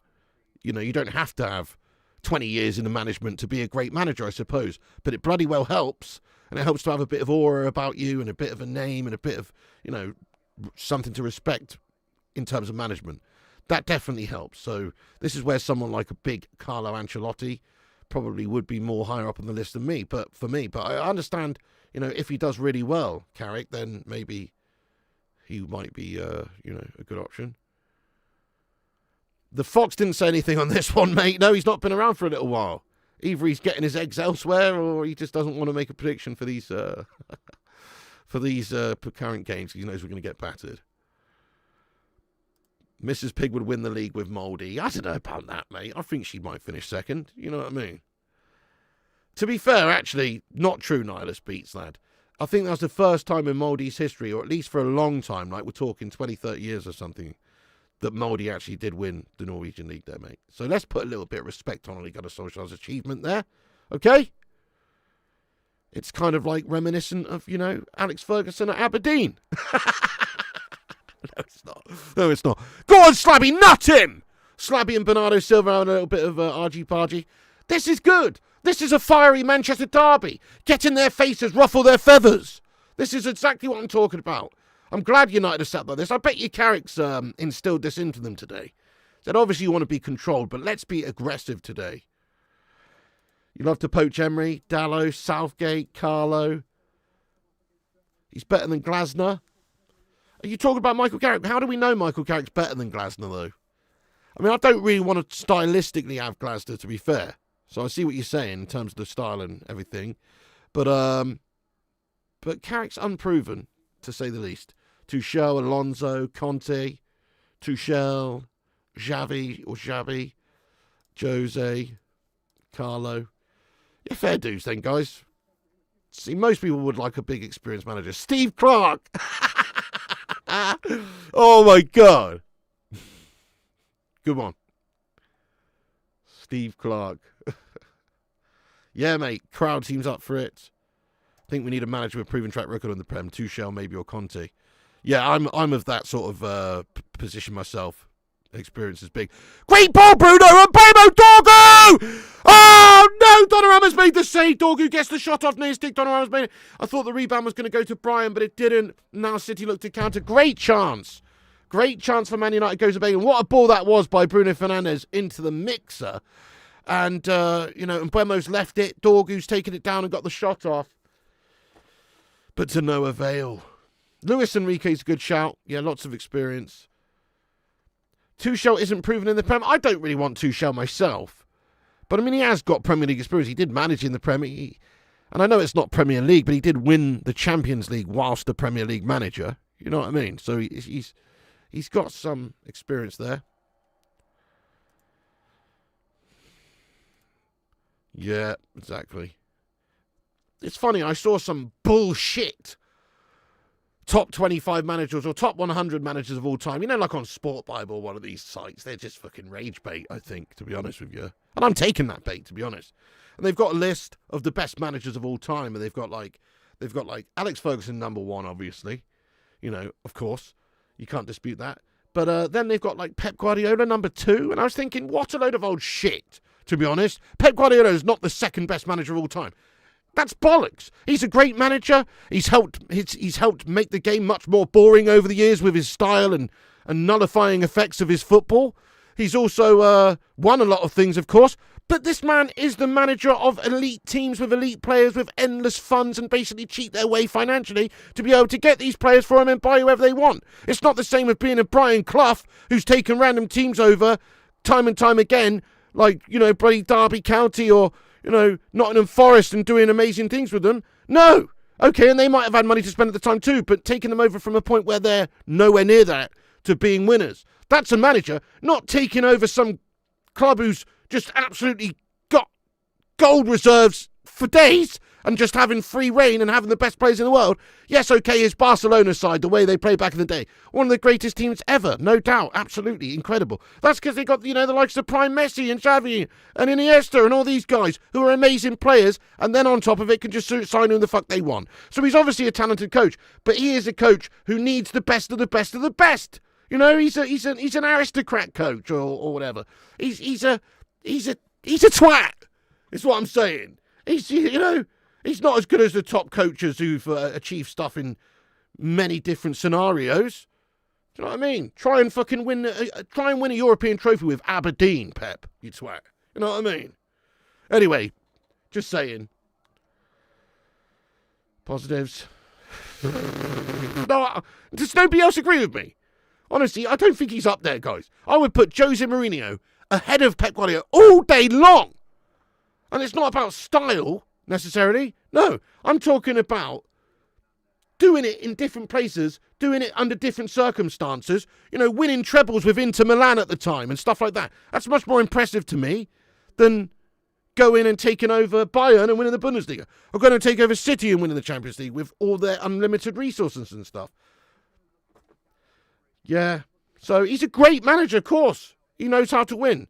You know, you don't have to have 20 years in the management to be a great manager, I suppose. But it bloody well helps. And it helps to have a bit of aura about you and a bit of a name and a bit of, you know, something to respect in terms of management. That definitely helps. So this is where someone like a big Carlo Ancelotti probably would be more higher up on the list than me. But I understand, you know, if he does really well, Carrick, then maybe he might be, you know, a good option. The Fox didn't say anything on this one, mate. No, he's not been around for a little while. Either he's getting his eggs elsewhere, or he just doesn't want to make a prediction for these current games. He knows we're going to get battered. Mrs. Pig would win the league with Moldy. I don't know about that, mate. I think she might finish second. You know what I mean? To be fair, actually, not true, Nihilus Beats, lad. I think that was the first time in Moldy's history, or at least for a long time, like we're talking 20, 30 years or something, that Moldy actually did win the Norwegian League there, mate. So let's put a little bit of respect on Ole Gunnar Solskjaer's achievement there. Okay? It's kind of like reminiscent of, you know, Alex Ferguson at Aberdeen. No, it's not. No, it's not. Go on, Slabby, nut him! Slabby and Bernardo Silva having a little bit of argy-bargy. This is good. This is a fiery Manchester derby. Get in their faces, ruffle their feathers. This is exactly what I'm talking about. I'm glad United have sat like this. I bet you Carrick's instilled this into them today. Said, obviously you want to be controlled, but let's be aggressive today. You love to poach Emery, Dallo, Southgate, Carlo. He's better than Glasner. Are you talking about Michael Carrick? How do we know Michael Carrick's better than Glasner, though? I mean, I don't really want to stylistically have Glasner, to be fair. So I see what you're saying in terms of the style and everything. But Carrick's unproven, to say the least. Tuchel, Alonso, Conte, Tuchel, Xavi, Jose, Carlo. Yeah, fair dues then, guys. See, most people would like a big experienced manager. Steve Clark! Oh my God. Good one. Steve Clark. Yeah, mate. Crowd seems up for it. I think we need a manager with a proven track record on the Prem. Tuchel, maybe, or Conte. Yeah, I'm of that sort of position myself. Experience is big. Great ball, Bruno, and Bamo Dorgu! no! Oh, no! Donnarumma's made the save. Dorgu gets the shot off near stick. Donnarumma's made it. I thought the rebound was going to go to Brian, but it didn't. Now City look to counter. Great chance. Great chance for Man United. Goes to Bale. What a ball that was by Bruno Fernandes into the mixer. And, Mbuemo's left it. Dorgu's taken it down and got the shot off. But to no avail. Luis Enrique's a good shout. Yeah, lots of experience. Tuchel isn't proven in the Prem. I don't really want Tuchel myself. But, I mean, he has got Premier League experience. He did manage in the Premier. And I know it's not Premier League, but he did win the Champions League whilst the Premier League manager. You know what I mean? So he's got some experience there. Yeah, exactly. It's funny, I saw some bullshit top 25 managers or top 100 managers of all time. You know, like on Sport Bible, one of these sites. They're just fucking rage bait, I think, to be honest with you. And I'm taking that bait, to be honest. And they've got a list of the best managers of all time. And they've got like Alex Ferguson, number one, obviously. You know, of course. You can't dispute that. But then they've got like Pep Guardiola, number two. And I was thinking, what a load of old shit, to be honest. Pep Guardiola is not the second best manager of all time. That's bollocks. He's a great manager. He's helped make the game much more boring over the years with his style and nullifying effects of his football. He's also won a lot of things, of course. But this man is the manager of elite teams with elite players with endless funds and basically cheat their way financially to be able to get these players for him and buy whoever they want. It's not the same as being a Brian Clough who's taken random teams over time and time again, like, bloody Derby County or, Nottingham Forest and doing amazing things with them. No. Okay, and they might have had money to spend at the time too, but taking them over from a point where they're nowhere near that to being winners. That's a manager, not taking over some club who's just absolutely got gold reserves for days and just having free reign and having the best players in the world. Yes, okay, his Barcelona side, the way they played back in the day, one of the greatest teams ever, no doubt, absolutely incredible. That's because they got, the likes of Prime Messi and Xavi and Iniesta and all these guys who are amazing players, and then on top of it can just sign who the fuck they want. So he's obviously a talented coach, but he is a coach who needs the best of the best of the best. He's an aristocrat coach or whatever. He's a twat. Is what I'm saying. He's not as good as the top coaches who've achieved stuff in many different scenarios. Do you know what I mean? Try and win a European trophy with Aberdeen, Pep. You twat. You know what I mean? Anyway, just saying. Positives. No, does nobody else agree with me? Honestly, I don't think he's up there, guys. I would put Jose Mourinho ahead of Pep Guardiola all day long. And it's not about style, necessarily. No, I'm talking about doing it in different places, doing it under different circumstances, winning trebles with Inter Milan at the time and stuff like that. That's much more impressive to me than going and taking over Bayern and winning the Bundesliga. Or going to take over City and winning the Champions League with all their unlimited resources and stuff. Yeah, so he's a great manager, of course. He knows how to win.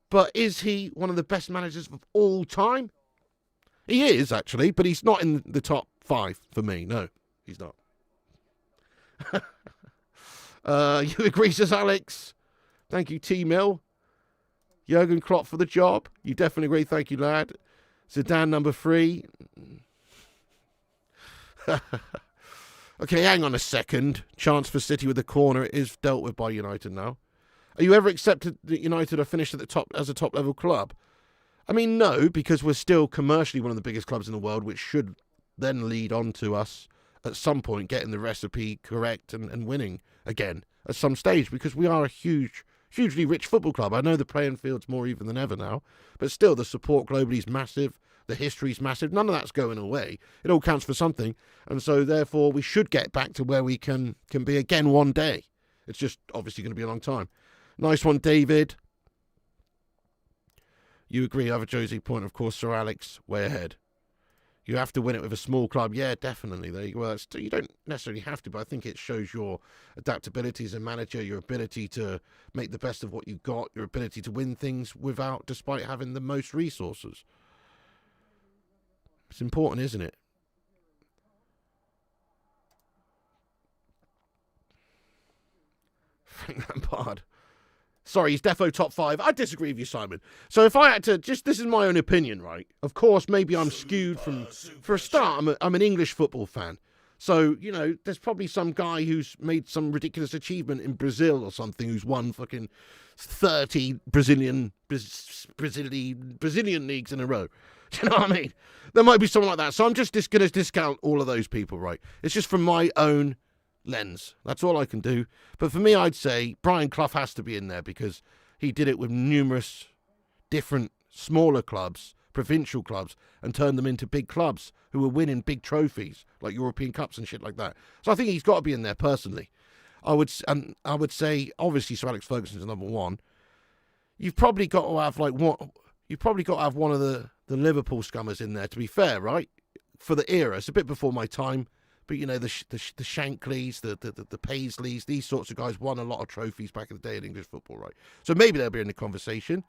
But is he one of the best managers of all time? He is, actually, but he's not in the top 5 for me. No, he's not. You agree, says Alex. Thank you, T-Mill. Jurgen Klopp for the job. You definitely agree. Thank you, lad. Zidane, number 3. Okay, hang on a second. Chance for City with the corner is dealt with by United now. Are you ever accepted that United are finished at the top as a top-level club? I mean, no, because we're still commercially one of the biggest clubs in the world, which should then lead on to us at some point getting the recipe correct and winning again at some stage, because we are a hugely rich football club. I know the playing field's more even than ever now, but still the support globally is massive. The history's massive. None of that's going away. It all counts for something. And so, therefore, we should get back to where we can be again one day. It's just obviously going to be a long time. Nice one, David. You agree, other Josie point, of course, Sir Alex, way ahead. You have to win it with a small club. Yeah, definitely. There you go. You don't necessarily have to, but I think it shows your adaptability as a manager, your ability to make the best of what you've got, your ability to win things despite having the most resources. It's important, isn't it? Frank Lampard. Sorry, he's defo top 5. I disagree with you, Simon. So if I had to, this is my own opinion, right? Of course, maybe I'm skewed for a start, I'm an English football fan. So, there's probably some guy who's made some ridiculous achievement in Brazil or something, who's won fucking 30 Brazilian leagues in a row. Do you know what I mean? There might be someone like that. So I'm just going to discount all of those people, right? It's just from my own lens. That's all I can do. But for me, I'd say Brian Clough has to be in there because he did it with numerous different smaller clubs, provincial clubs, and turned them into big clubs who were winning big trophies like European Cups and shit like that. So I think he's got to be in there personally. I would say obviously Sir Alex Ferguson's number 1. You've probably got to have one of the Liverpool scummers in there, to be fair, right? For the era. It's a bit before my time. But, the Shankleys, the Paisleys, these sorts of guys won a lot of trophies back in the day in English football, right? So maybe they'll be in the conversation.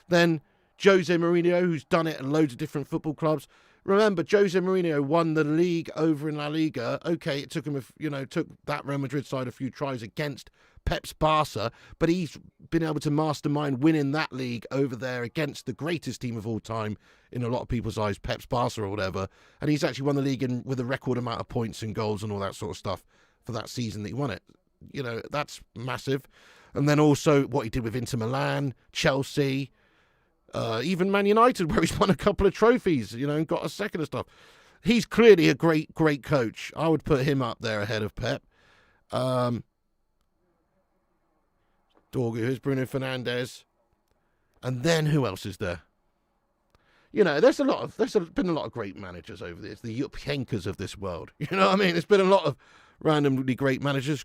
Then Jose Mourinho, who's done it at loads of different football clubs. Remember, Jose Mourinho won the league over in La Liga. Okay, it took him, took that Real Madrid side a few tries against Pep's Barca, but he's been able to mastermind winning that league over there against the greatest team of all time, in a lot of people's eyes, Pep's Barca or whatever. And he's actually won the league with a record amount of points and goals and all that sort of stuff for that season that he won it. That's massive. And then also what he did with Inter Milan, Chelsea, even Man United, where he's won a couple of trophies, and got a second and stuff. He's clearly a great, great coach. I would put him up there ahead of Pep. Here's Bruno Fernandes. And then who else is there? There's been a lot of great managers over this, the Jupp Heynckes of this world. You know what I mean? There's been a lot of randomly great managers,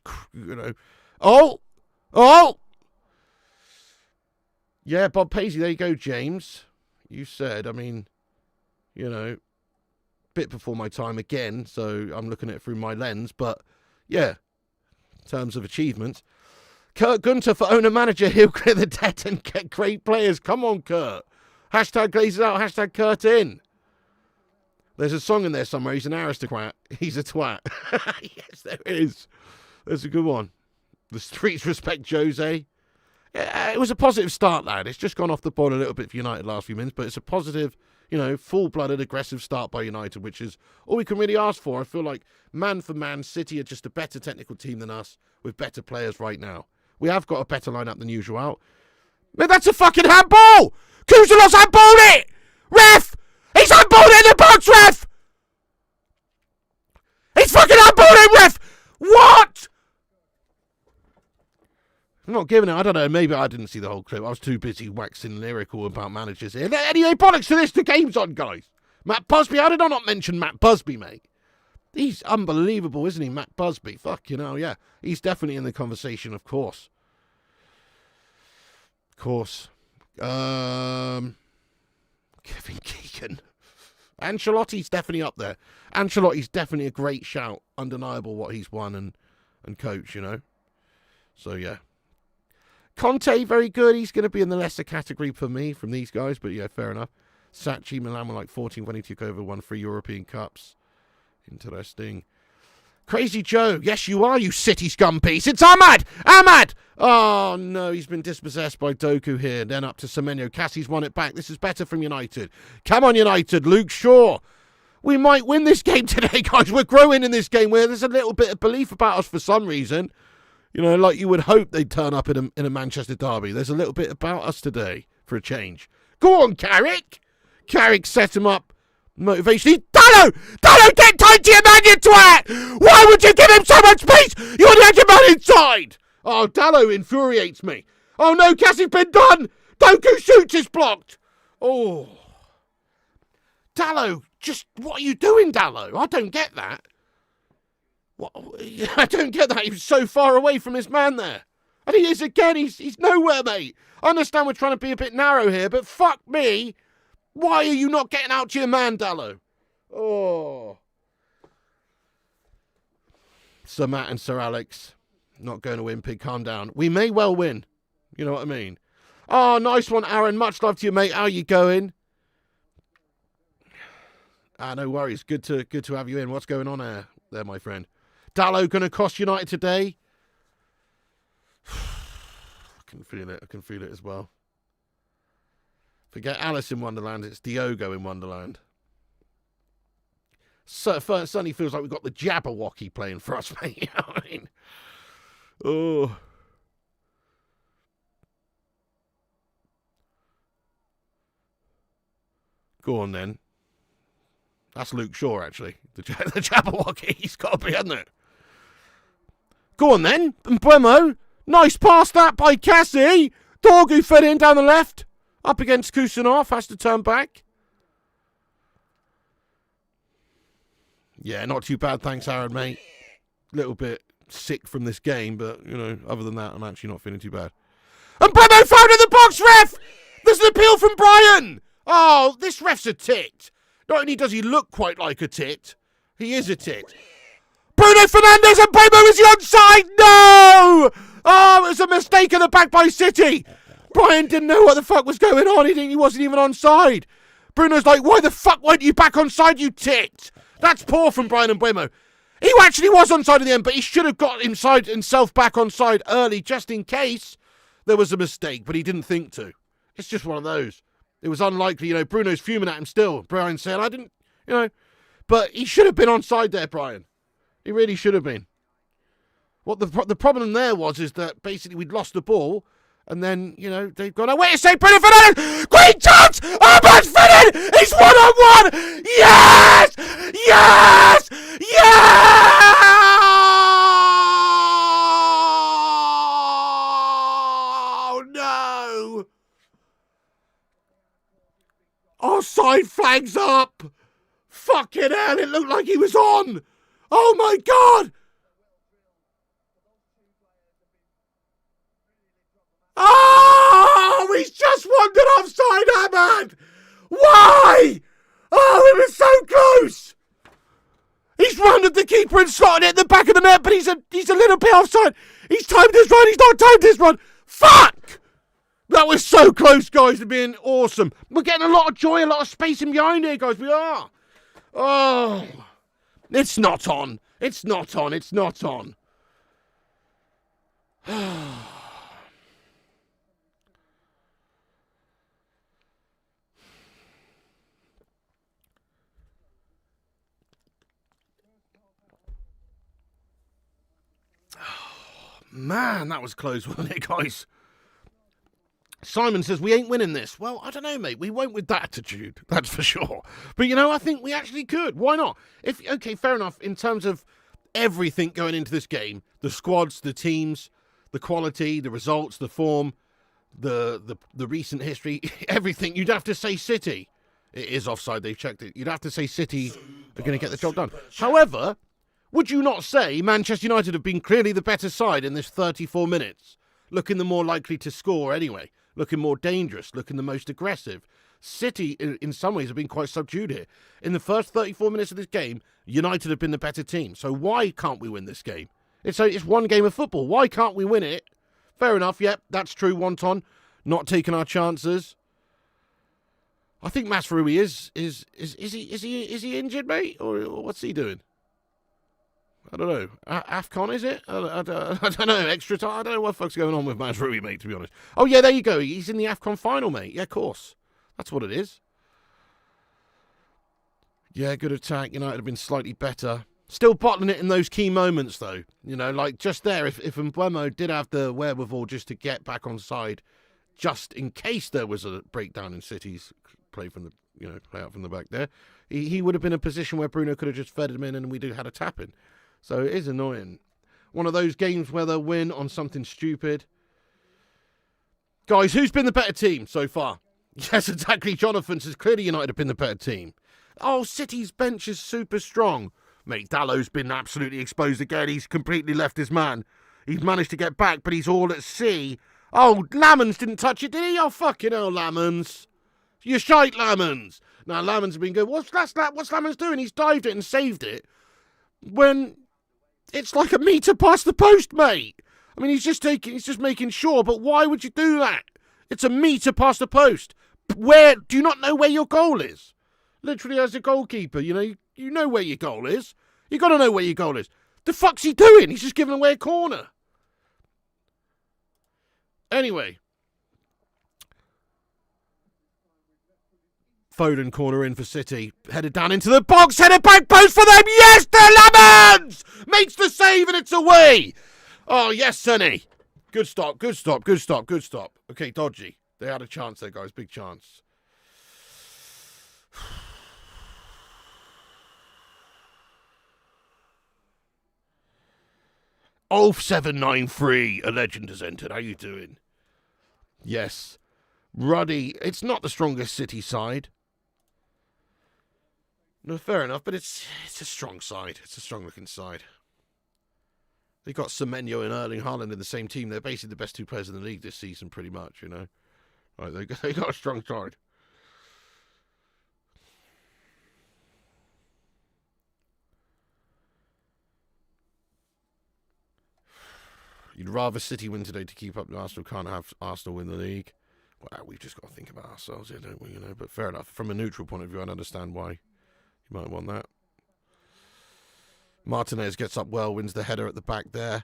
Oh! Yeah, Bob Paisley, there you go, James. You said, bit before my time again, so I'm looking at it through my lens, but yeah, in terms of achievements. Kurt Gunter for owner-manager, he'll clear the debt and get great players. Come on, Kurt. Hashtag Glazers out, hashtag Kurt in. There's a song in there somewhere. He's an aristocrat. He's a twat. Yes, there is. There's a good one. The streets respect Jose. Yeah, it was a positive start, lad. It's just gone off the boil a little bit for United last few minutes, but it's a positive, full-blooded, aggressive start by United, which is all we can really ask for. I feel like, man for man, City are just a better technical team than us with better players right now. We have got a better lineup than usual out. Man, that's a fucking handball! Kuzelov's handballed it! Ref! He's handballed it in the box, ref! He's fucking handballed it, ref! What? I'm not giving it. I don't know. Maybe I didn't see the whole clip. I was too busy waxing lyrical about managers here. Anyway, bollocks to this. The game's on, guys. Matt Busby. How did I not mention Matt Busby, mate? He's unbelievable, isn't he, Matt Busby? Yeah. He's definitely in the conversation, of course. Kevin Keegan. Ancelotti's definitely up there. Ancelotti's definitely a great shout. Undeniable what he's won and coach, So, yeah. Conte, very good. He's going to be in the lesser category for me from these guys, but yeah, fair enough. Sacchi, Milan were like 14 when he took over, won 3 European Cups. Interesting. Crazy Joe, yes you are, you city scum piece. It's Ahmad! Ahmad! Oh no, he's been dispossessed by Doku here. Then up to Semenyo. Cassie's won it back. This is better from United. Come on, United. Luke Shaw. We might win this game today, guys. We're growing in this game where there's a little bit of belief about us for some reason. Like you would hope they'd turn up in a Manchester derby. There's a little bit about us today for a change. Go on, Carrick. Carrick set him up. Motivation. Dallo, get tight to your man, you twat! Why would you give him so much space? You only had your man inside! Oh, Dallo infuriates me. Oh no, Cassie's been done! Doku shoots is blocked! Oh. Dallo, what are you doing, Dallo? I don't get that. What? I don't get that. He was so far away from his man there. And he is again. He's nowhere, mate. I understand we're trying to be a bit narrow here, but fuck me. Why are you not getting out to your man, Dallo? Oh. Sir Matt and Sir Alex. Not going to win, Pig. Calm down. We may well win. You know what I mean? Oh, nice one, Aaron. Much love to you, mate. How you going? No worries. Good to have you in. What's going on there, my friend? Dallo going to cost United today? can feel it. I can feel it as well. Forget Alice in Wonderland. It's Diogo in Wonderland. So it suddenly feels like we've got the Jabberwocky playing for us, mate. You know what I mean? Oh. Go on, then. That's Luke Shaw, actually. The Jabberwocky. He's got to be, hasn't it? Go on, then. Mbeumo. Nice pass that by Cassie. Dorgu fed in down the left. Up against Kusanov. Has to turn back. Yeah, not too bad, thanks, Aaron, mate. Little bit sick from this game, but, you know, other than that, I'm actually not feeling too bad. And Mbeumo found in the box, ref! There's an appeal from Brian! Oh, this ref's a tit. Not only does he look quite like a tit, he is a tit. Bruno Fernandes and Mbeumo, is he onside? No! Oh, it was a mistake in the back by City. Brian didn't know what the fuck was going on. He wasn't even onside. Bruno's like, why the fuck weren't you back onside, you tit? That's poor from Brian Mbeumo. He actually was onside in the end, but he should have got himself back onside early just in case there was a mistake, but he didn't think to. It's just one of those. It was unlikely, you know, Bruno's fuming at him still. Brian said, I didn't, you know, but he should have been onside there, Brian. He really should have been. What the problem there is that basically we'd lost the ball, and then, you know, they've gone, oh, wait a second, Bruno Fernandes! Great chance! Oh, match fitted! He's one-on-one! Yes! Yes! Yes! Oh, no! Offside flags up! Fucking hell, it looked like he was on! Oh, my God! Oh, he's just wandered offside, Ahmad! Why? Oh, it was so close! He's rounded the keeper and slotted it at the back of the net, but he's a little bit offside. He's timed his run, he's not timed his run. Fuck! That was so close, guys, to being awesome. We're getting a lot of joy, a lot of space in behind here, guys. We are. Oh, it's not on. It's not on. It's not on. Man, that was close, wasn't it, guys? Simon says, we ain't winning this. Well, I don't know, mate. We won't with that attitude, that's for sure. But, you know, I think we actually could. Why not? Okay, fair enough. In terms of everything going into this game, the squads, the teams, the quality, the results, the form, the recent history, everything, you'd have to say City. It is offside, they've checked it. You'd have to say City are going to get the job done. However, would you not say Manchester United have been clearly the better side in this 34 minutes? Looking the more likely to score anyway. Looking more dangerous. Looking the most aggressive. City, in some ways, have been quite subdued here. In the first 34 minutes of this game, United have been the better team. So why can't we win this game? It's one game of football. Why can't we win it? Fair enough. Yep, that's true. Wonton, not taking our chances. I think Masraoui is he injured, mate, or what's he doing? I don't know. AFCON, is it? I don't know. Extra time. I don't know what the fuck's going on with Masraoui, mate, to be honest. Oh, yeah, there you go. He's in the AFCON final, mate. Yeah, of course. That's what it is. Yeah, good attack. United have been slightly better. Still bottling it in those key moments, though. You know, like just there, if Mbeumo did have the wherewithal just to get back on side, just in case there was a breakdown in City's play out from the back there, he would have been in a position where Bruno could have just fed him in and we'd have had a tap in. So it is annoying. One of those games where they'll win on something stupid. Guys, who's been the better team so far? Yes, exactly. Jonathan says clearly United have been the better team. Oh, City's bench is super strong. Mate, Dallow's been absolutely exposed again. He's completely left his man. He's managed to get back, but he's all at sea. Oh, Lamans didn't touch it, did he? Oh, fucking hell, Lamans. You shite, Lamans. Now, Lamans have been good. What's Lamans doing? He's dived it and saved it when it's like a metre past the post, mate. I mean, he's just making sure, but why would you do that? It's a metre past the post. Do you not know where your goal is? Literally, as a goalkeeper, you know where your goal is. You got to know where your goal is. The fuck's he doing? He's just giving away a corner. Anyway. Foden corner in for City. Headed down into the box. Headed back post for them. Yes, the Lemons! Makes the save and it's away. Oh, yes, Sonny. Good stop, good stop, good stop, good stop. Okay, dodgy. They had a chance there, guys. Big chance. Ulf793, a legend has entered. How you doing? Yes. Ruddy. It's not the strongest City side. No, fair enough, but it's a strong side. It's a strong-looking side. They got Semenyo and Erling Haaland in the same team. They're basically the best two players in the league this season, pretty much, you know. Right, they got a strong side. You'd rather City win today to keep up the Arsenal. Can't have Arsenal win the league. Well, we've just got to think about ourselves here, don't we? You know, but fair enough. From a neutral point of view, I'd understand why you might want that. Martinez gets up well, wins the header at the back there.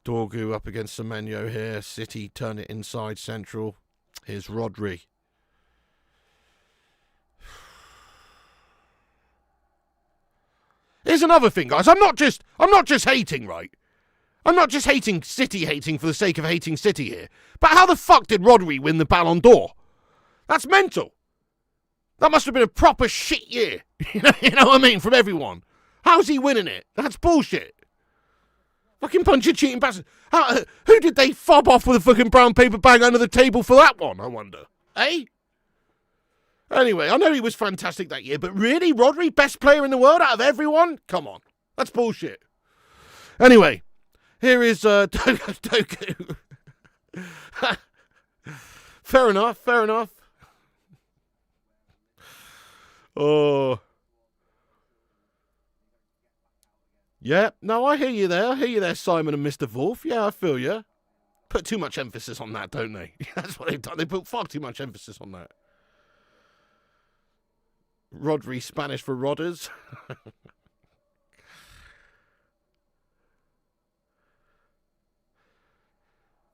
Dorgu up against Semenyo here. City turn it inside central. Here's Rodri. Here's another thing, guys. I'm not just hating, right? I'm not just hating for the sake of hating City here. But how the fuck did Rodri win the Ballon d'Or? That's mental. That must have been a proper shit year. You know what I mean? From everyone. How's he winning it? That's bullshit. Fucking punch a cheating bastard. Who did they fob off with a fucking brown paper bag under the table for that one, I wonder? Eh? Anyway, I know he was fantastic that year, but really? Rodri, best player in the world out of everyone? Come on. That's bullshit. Anyway. Here is Doku. Fair enough, fair enough. Oh. Yeah, no, I hear you there. Simon and Mr. Wolf. Yeah, I feel you. Put too much emphasis on that, don't they? That's what they've done. They put far too much emphasis on that. Rodri, Spanish for Rodders.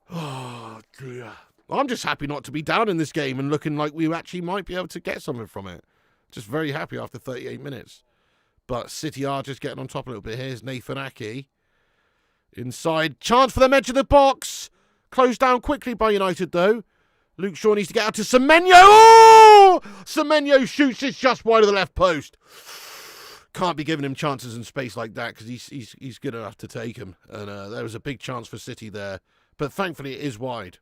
Oh, dear. I'm just happy not to be down in this game and looking like we actually might be able to get something from it. Just very happy after 38 minutes. But City are just getting on top a little bit. Here's Nathan Ake. Inside. Chance for them edge of the box. Closed down quickly by United, though. Luke Shaw needs to get out to Semenyo. Oh! Semenyo shoots it just wide of the left post. Can't be giving him chances in space like that because he's good enough to take him. And there was a big chance for City there. But thankfully it is wide.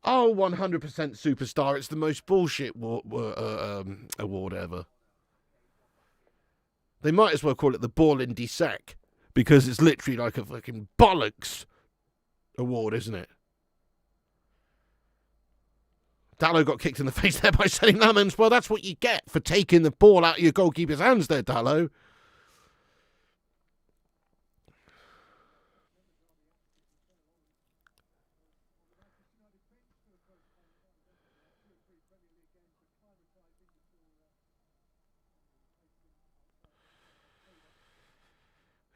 Oh, 100% superstar. It's the most bullshit award ever. They might as well call it the Ball in Sec because it's literally like a fucking bollocks award, isn't it? Dalot got kicked in the face there by Sonny Lemons. Well, that's what you get for taking the ball out of your goalkeeper's hands there, Dalot.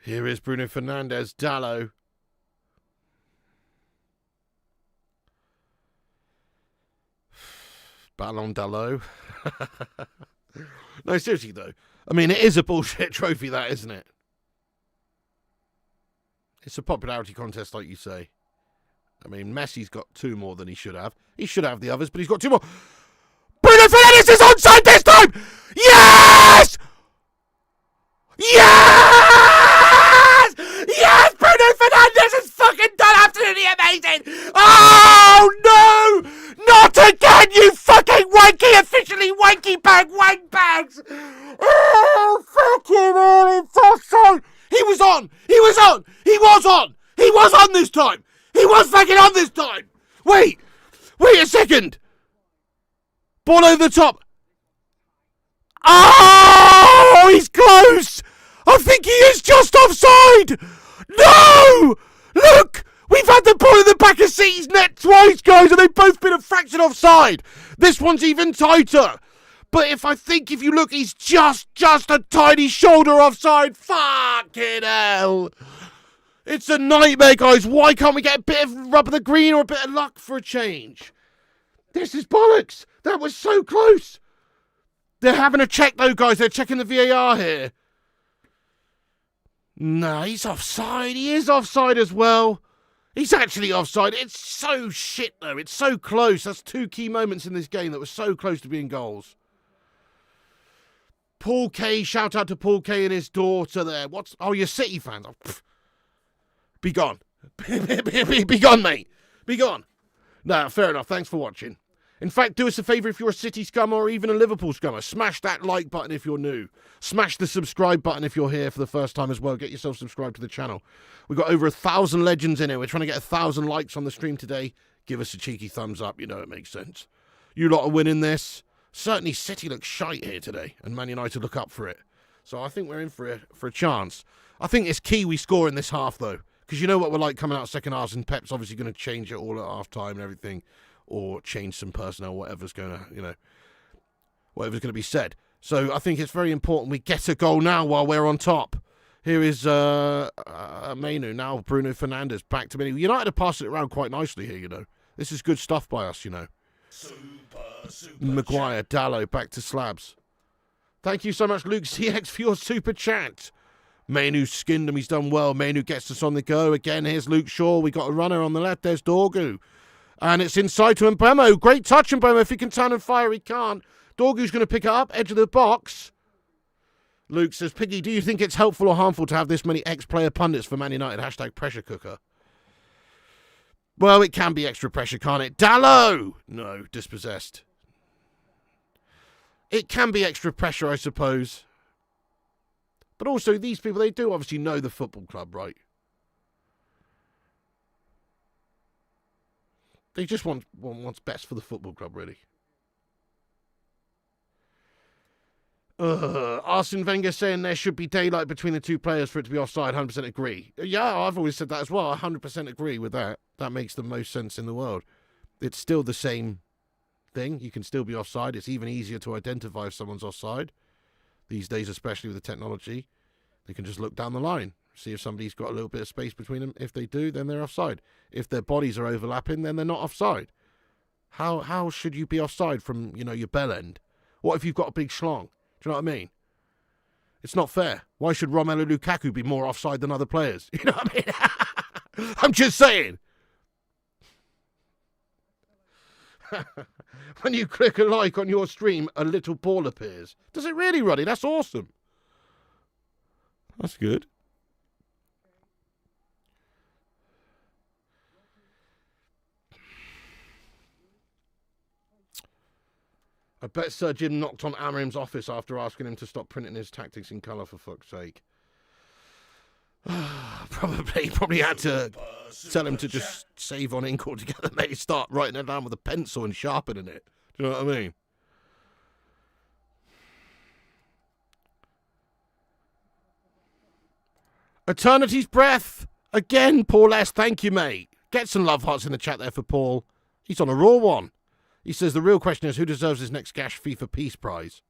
Here is Bruno Fernandes, Dalot. Ballon Dalot. No, seriously though. I mean, it is a bullshit trophy, that, isn't it? It's a popularity contest, like you say. I mean, Messi's got 2 more than he should have. He should have the others, but he's got 2 more. Bruno Fernandes is onside this time! Yes! Yes! Yes! Bruno Fernandes has fucking done absolutely amazing! Oh, no! Not again, you fucking wanky, officially wanky bag wank bags! Oh, fucking hell, it's offside! He was on! He was on! He was on! He was on this time! He was fucking on this time! Wait a second! Ball over the top! Oh, he's close! I think he is just offside! No! Look! We've had the ball in the back of City's net twice, guys, and they've both been a fraction offside. This one's even tighter. But if you look, he's just a tiny shoulder offside. Fucking hell. It's a nightmare, guys. Why can't we get a bit of rub of the green or a bit of luck for a change? This is bollocks. That was so close. They're having a check, though, guys. They're checking the VAR here. Nah, he's offside. He is offside as well. He's actually offside. It's so shit, though. It's so close. That's two key moments in this game that were so close to being goals. Paul K. Shout out to Paul K. and his daughter there. Oh, you're City fans. Oh, be gone. Be gone, mate. Be gone. Nah, fair enough. Thanks for watching. In fact, do us a favour if you're a City scummer or even a Liverpool scummer. Smash that like button if you're new. Smash the subscribe button if you're here for the first time as well. Get yourself subscribed to the channel. We've got over 1,000 legends in here. We're trying to get 1,000 likes on the stream today. Give us a cheeky thumbs up. You know it makes sense. You lot are winning this. Certainly City look shite here today, and Man United look up for it. So I think we're in for a chance. I think it's key we score in this half, though, because you know what we're like coming out second half, and Pep's obviously going to change it all at half-time and everything, or change some personnel, whatever's going to, whatever's going to be said. So I think it's very important we get a goal now while we're on top. Here is Manu, now Bruno Fernandes, back to Manu. United are passing it around quite nicely here, This is good stuff by us, Super Maguire, Dallo, back to Slabs. Thank you so much, Luke CX, for your super chat. Manu skinned him, he's done well. Manu gets us on the go. Again, here's Luke Shaw. We got a runner on the left, there's Dorgu. And it's inside to Mbemo. Great touch, Mbemo. If he can turn and fire, he can't. Dorgu's going to pick it up, edge of the box. Luke says, Piggy, do you think it's helpful or harmful to have this many ex-player pundits for Man United? Hashtag pressure cooker. Well, it can be extra pressure, can't it? Dallo! No, dispossessed. It can be extra pressure, I suppose. But also, these people, they do obviously know the football club, right? They just want what's best for the football club, really. Arsene Wenger saying there should be daylight between the two players for it to be offside. 100% agree. Yeah, I've always said that as well. 100% agree with that. That makes the most sense in the world. It's still the same thing. You can still be offside. It's even easier to identify if someone's offside. These days, especially with the technology, they can just look down the line, see if somebody's got a little bit of space between them. If they do, then they're offside. If their bodies are overlapping, then they're not offside. How should you be offside from, your bell end? What if you've got a big schlong? Do you know what I mean? It's not fair. Why should Romelu Lukaku be more offside than other players? You know what I mean? I'm just saying. When you click a like on your stream, a little ball appears. Does it really, Ruddy? That's awesome. That's good. I bet Sir Jim knocked on Amarim's office after asking him to stop printing his tactics in colour, for fuck's sake. Probably had to tell him to just save on ink altogether, mate. Start writing it down with a pencil and sharpening it. Do you know what I mean? Eternity's Breath. Again, Paul S. Thank you, mate. Get some love hearts in the chat there for Paul. He's on a raw one. He says the real question is who deserves his next Gash FIFA Peace Prize?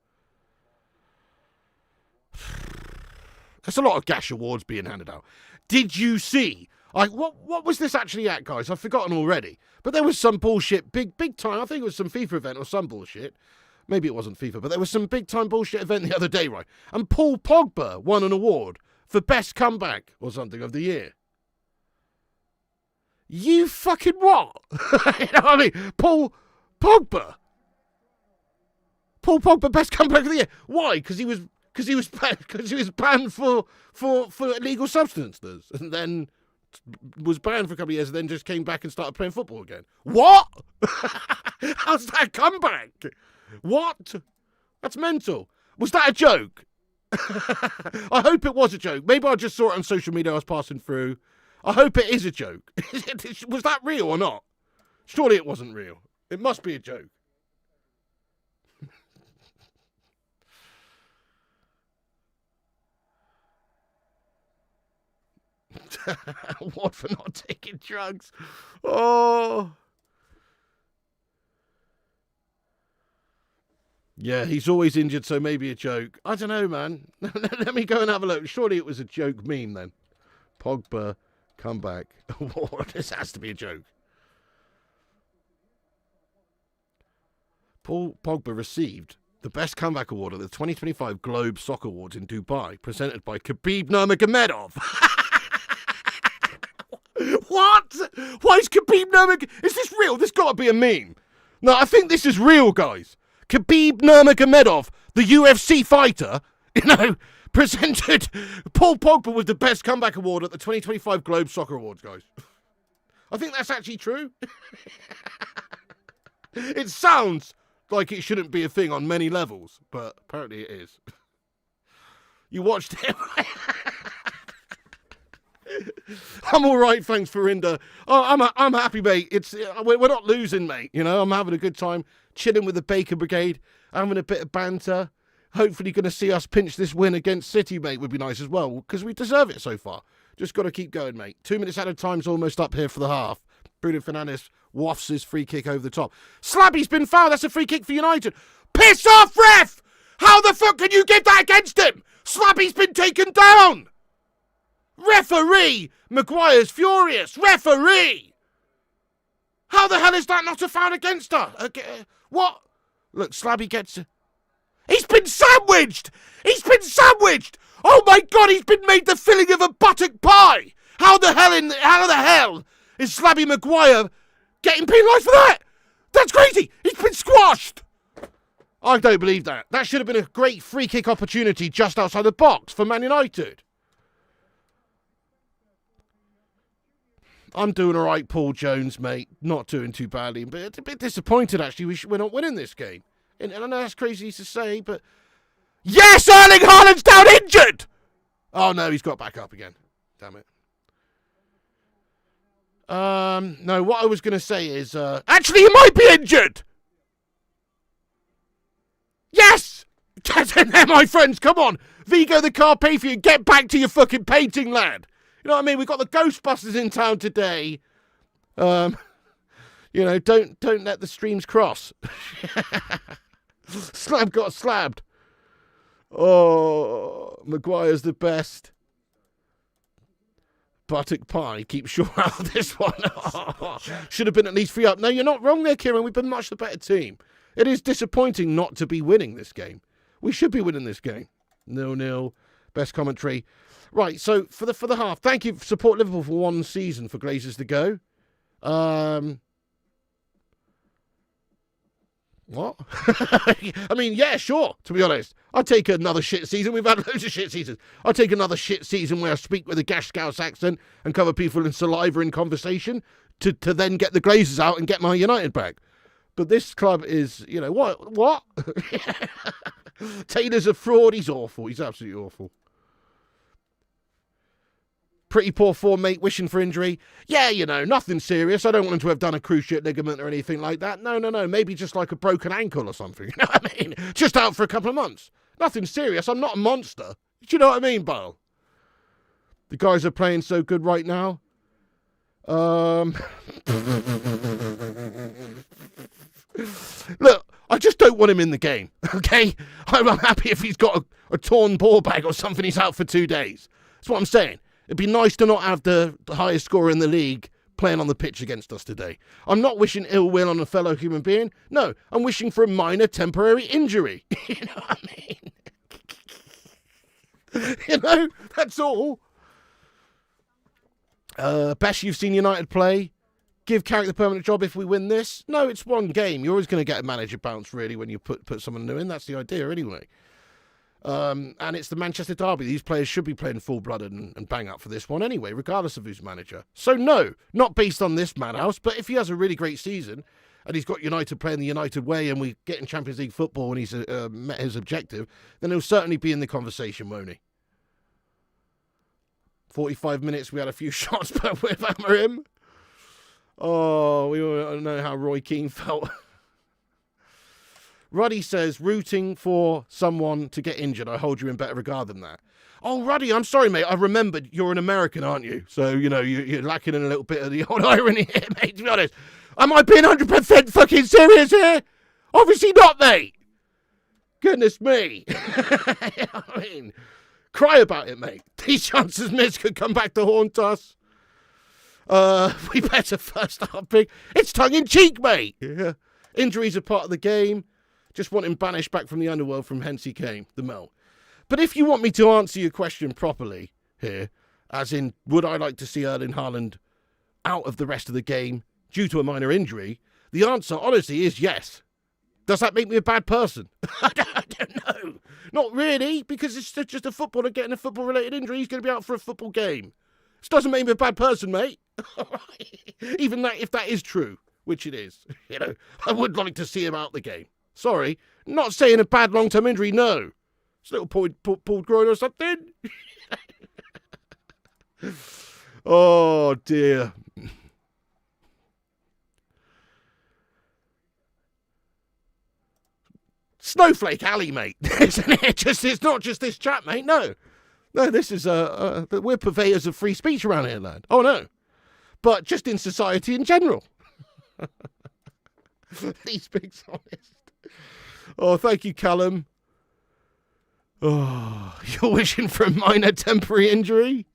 There's a lot of Gash awards being handed out. Did you see? What was this actually at, guys? I've forgotten already. But there was some bullshit, big time. I think it was some FIFA event or some bullshit. Maybe it wasn't FIFA, but there was some big time bullshit event the other day, right? And Paul Pogba won an award for best comeback or something of the year. You fucking what? You know what I mean? Paul Pogba, best comeback of the year. Why? Because he was banned for illegal substances, and then was banned for a couple of years, and then just came back and started playing football again. What? How's that a comeback? What? That's mental. Was that a joke? I hope it was a joke. Maybe I just saw it on social media I was passing through. I hope it is a joke. Was that real or not? Surely it wasn't real. It must be a joke. What for not taking drugs? Oh. Yeah, he's always injured, so maybe a joke. I don't know, man. Let me go and have a look. Surely it was a joke meme then. Pogba Comeback award. This has to be a joke. Paul Pogba received the Best Comeback Award at the 2025 Globe Soccer Awards in Dubai, presented by Khabib Nurmagomedov. What? Why is Khabib Nurmagomedov... Is this real? This got to be a meme. No, I think this is real, guys. Khabib Nurmagomedov, the UFC fighter, presented Paul Pogba with the Best Comeback Award at the 2025 Globe Soccer Awards, guys. I think that's actually true. It sounds like it shouldn't be a thing on many levels, but apparently it is. You watched it? I'm all right, thanks, Farinda. Oh, I'm happy, mate. We're not losing, mate. I'm having a good time, chilling with the Baker Brigade, having a bit of banter. Hopefully going to see us pinch this win against City, mate, would be nice as well, because we deserve it so far. Just got to keep going, mate. 2 minutes out of time's almost up here for the half. Bruno Fernandes wafts his free kick over the top. Slabby's been fouled. That's a free kick for United. Piss off, ref! How the fuck can you give that against him? Slabby's been taken down! Referee! Maguire's furious. Referee! How the hell is that not a foul against her? What? Look, Slabby gets... He's been sandwiched! He's been sandwiched! Oh my God, he's been made the filling of a buttock pie! How the hell is Slabby Maguire getting penalised for that? That's crazy! He's been squashed! I don't believe that. That should have been a great free kick opportunity just outside the box for Man United. I'm doing all right, Paul Jones, mate. Not doing too badly, but a bit disappointed, actually. We're not winning this game. And I know that's crazy to say, but... Yes, Erling Haaland's down injured! Oh, no, he's got back up again. Damn it. No, what I was going to say is... Actually, he might be injured! Yes! Get in there, my friends, come on! Vigo the Carpathian, get back to your fucking painting, lad! You know what I mean? We've got the Ghostbusters in town today. Don't let the streams cross. Slab got slabbed. Oh, Maguire's the best. Buttock pie. Keep sure out of this one. Should have been at least 3 up. No, you're not wrong there, Kieran. We've been much the better team. It is disappointing not to be winning this game. We should be winning this game. 0-0. Best commentary. Right, so for the half, thank you for support Liverpool for 1 season for Glazers to go. What? I mean, yeah, sure, to be honest. I'll take another shit season. We've had loads of shit seasons. I'll take another shit season where I speak with a Gash Scouse accent and cover people in saliva in conversation to then get the Glazers out and get my United back. But this club is, what? Taylor's a fraud. He's awful. He's absolutely awful. Pretty poor form, mate, wishing for injury. Yeah, nothing serious. I don't want him to have done a cruciate ligament or anything like that. No. Maybe just like a broken ankle or something. You know what I mean? Just out for a couple of months. Nothing serious. I'm not a monster. Do you know what I mean, Bowl? The guys are playing so good right now. Look, I just don't want him in the game, okay? I'm happy if he's got a torn ball bag or something, he's out for 2 days. That's what I'm saying. It'd be nice to not have the highest scorer in the league playing on the pitch against us today. I'm not wishing ill will on a fellow human being. No, I'm wishing for a minor temporary injury. You know what I mean? That's all. Best you've seen United play. Give Carrick the permanent job if we win this. No, it's 1 game. You're always going to get a manager bounce, really, when you put someone new in. That's the idea, anyway. And it's the Manchester derby. These players should be playing full-blooded and bang up for this one anyway, regardless of who's manager. So no, not based on this madhouse, but if he has a really great season and he's got United playing the United way and we get in Champions League football and he's met his objective, then he'll certainly be in the conversation, won't he? 45 minutes, we had a few shots, but we've hammered him. Oh, we all know how Roy Keane felt. Ruddy says, rooting for someone to get injured. I hold you in better regard than that. Oh, Ruddy, I'm sorry, mate. I remembered you're an American, aren't you? So, you're lacking in a little bit of the old irony here, mate, to be honest. Am I being 100% fucking serious here? Obviously not, mate. Goodness me. You know what I mean? Cry about it, mate. These chances missed could come back to haunt us. We better first start big. It's tongue-in-cheek, mate. Yeah. Injuries are part of the game. Just want him banished back from the underworld from whence he came, the Mel. But if you want me to answer your question properly here, as in, would I like to see Erling Haaland out of the rest of the game due to a minor injury? The answer, honestly, is yes. Does that make me a bad person? I don't know. Not really, because it's just a footballer getting a football-related injury. He's going to be out for a football game. This doesn't make me a bad person, mate. Even that, if that is true, which it is. I would like to see him out the game. Sorry, not saying a bad long-term injury, no. It's a little pulled groin or something. Oh, dear. Snowflake Alley, mate. Isn't it? It's not just this chat, mate. No, this is we're purveyors of free speech around here, lad. Oh no, but just in society in general. These pigs honest. Oh, thank you, Callum. Oh, you're wishing for a minor temporary injury?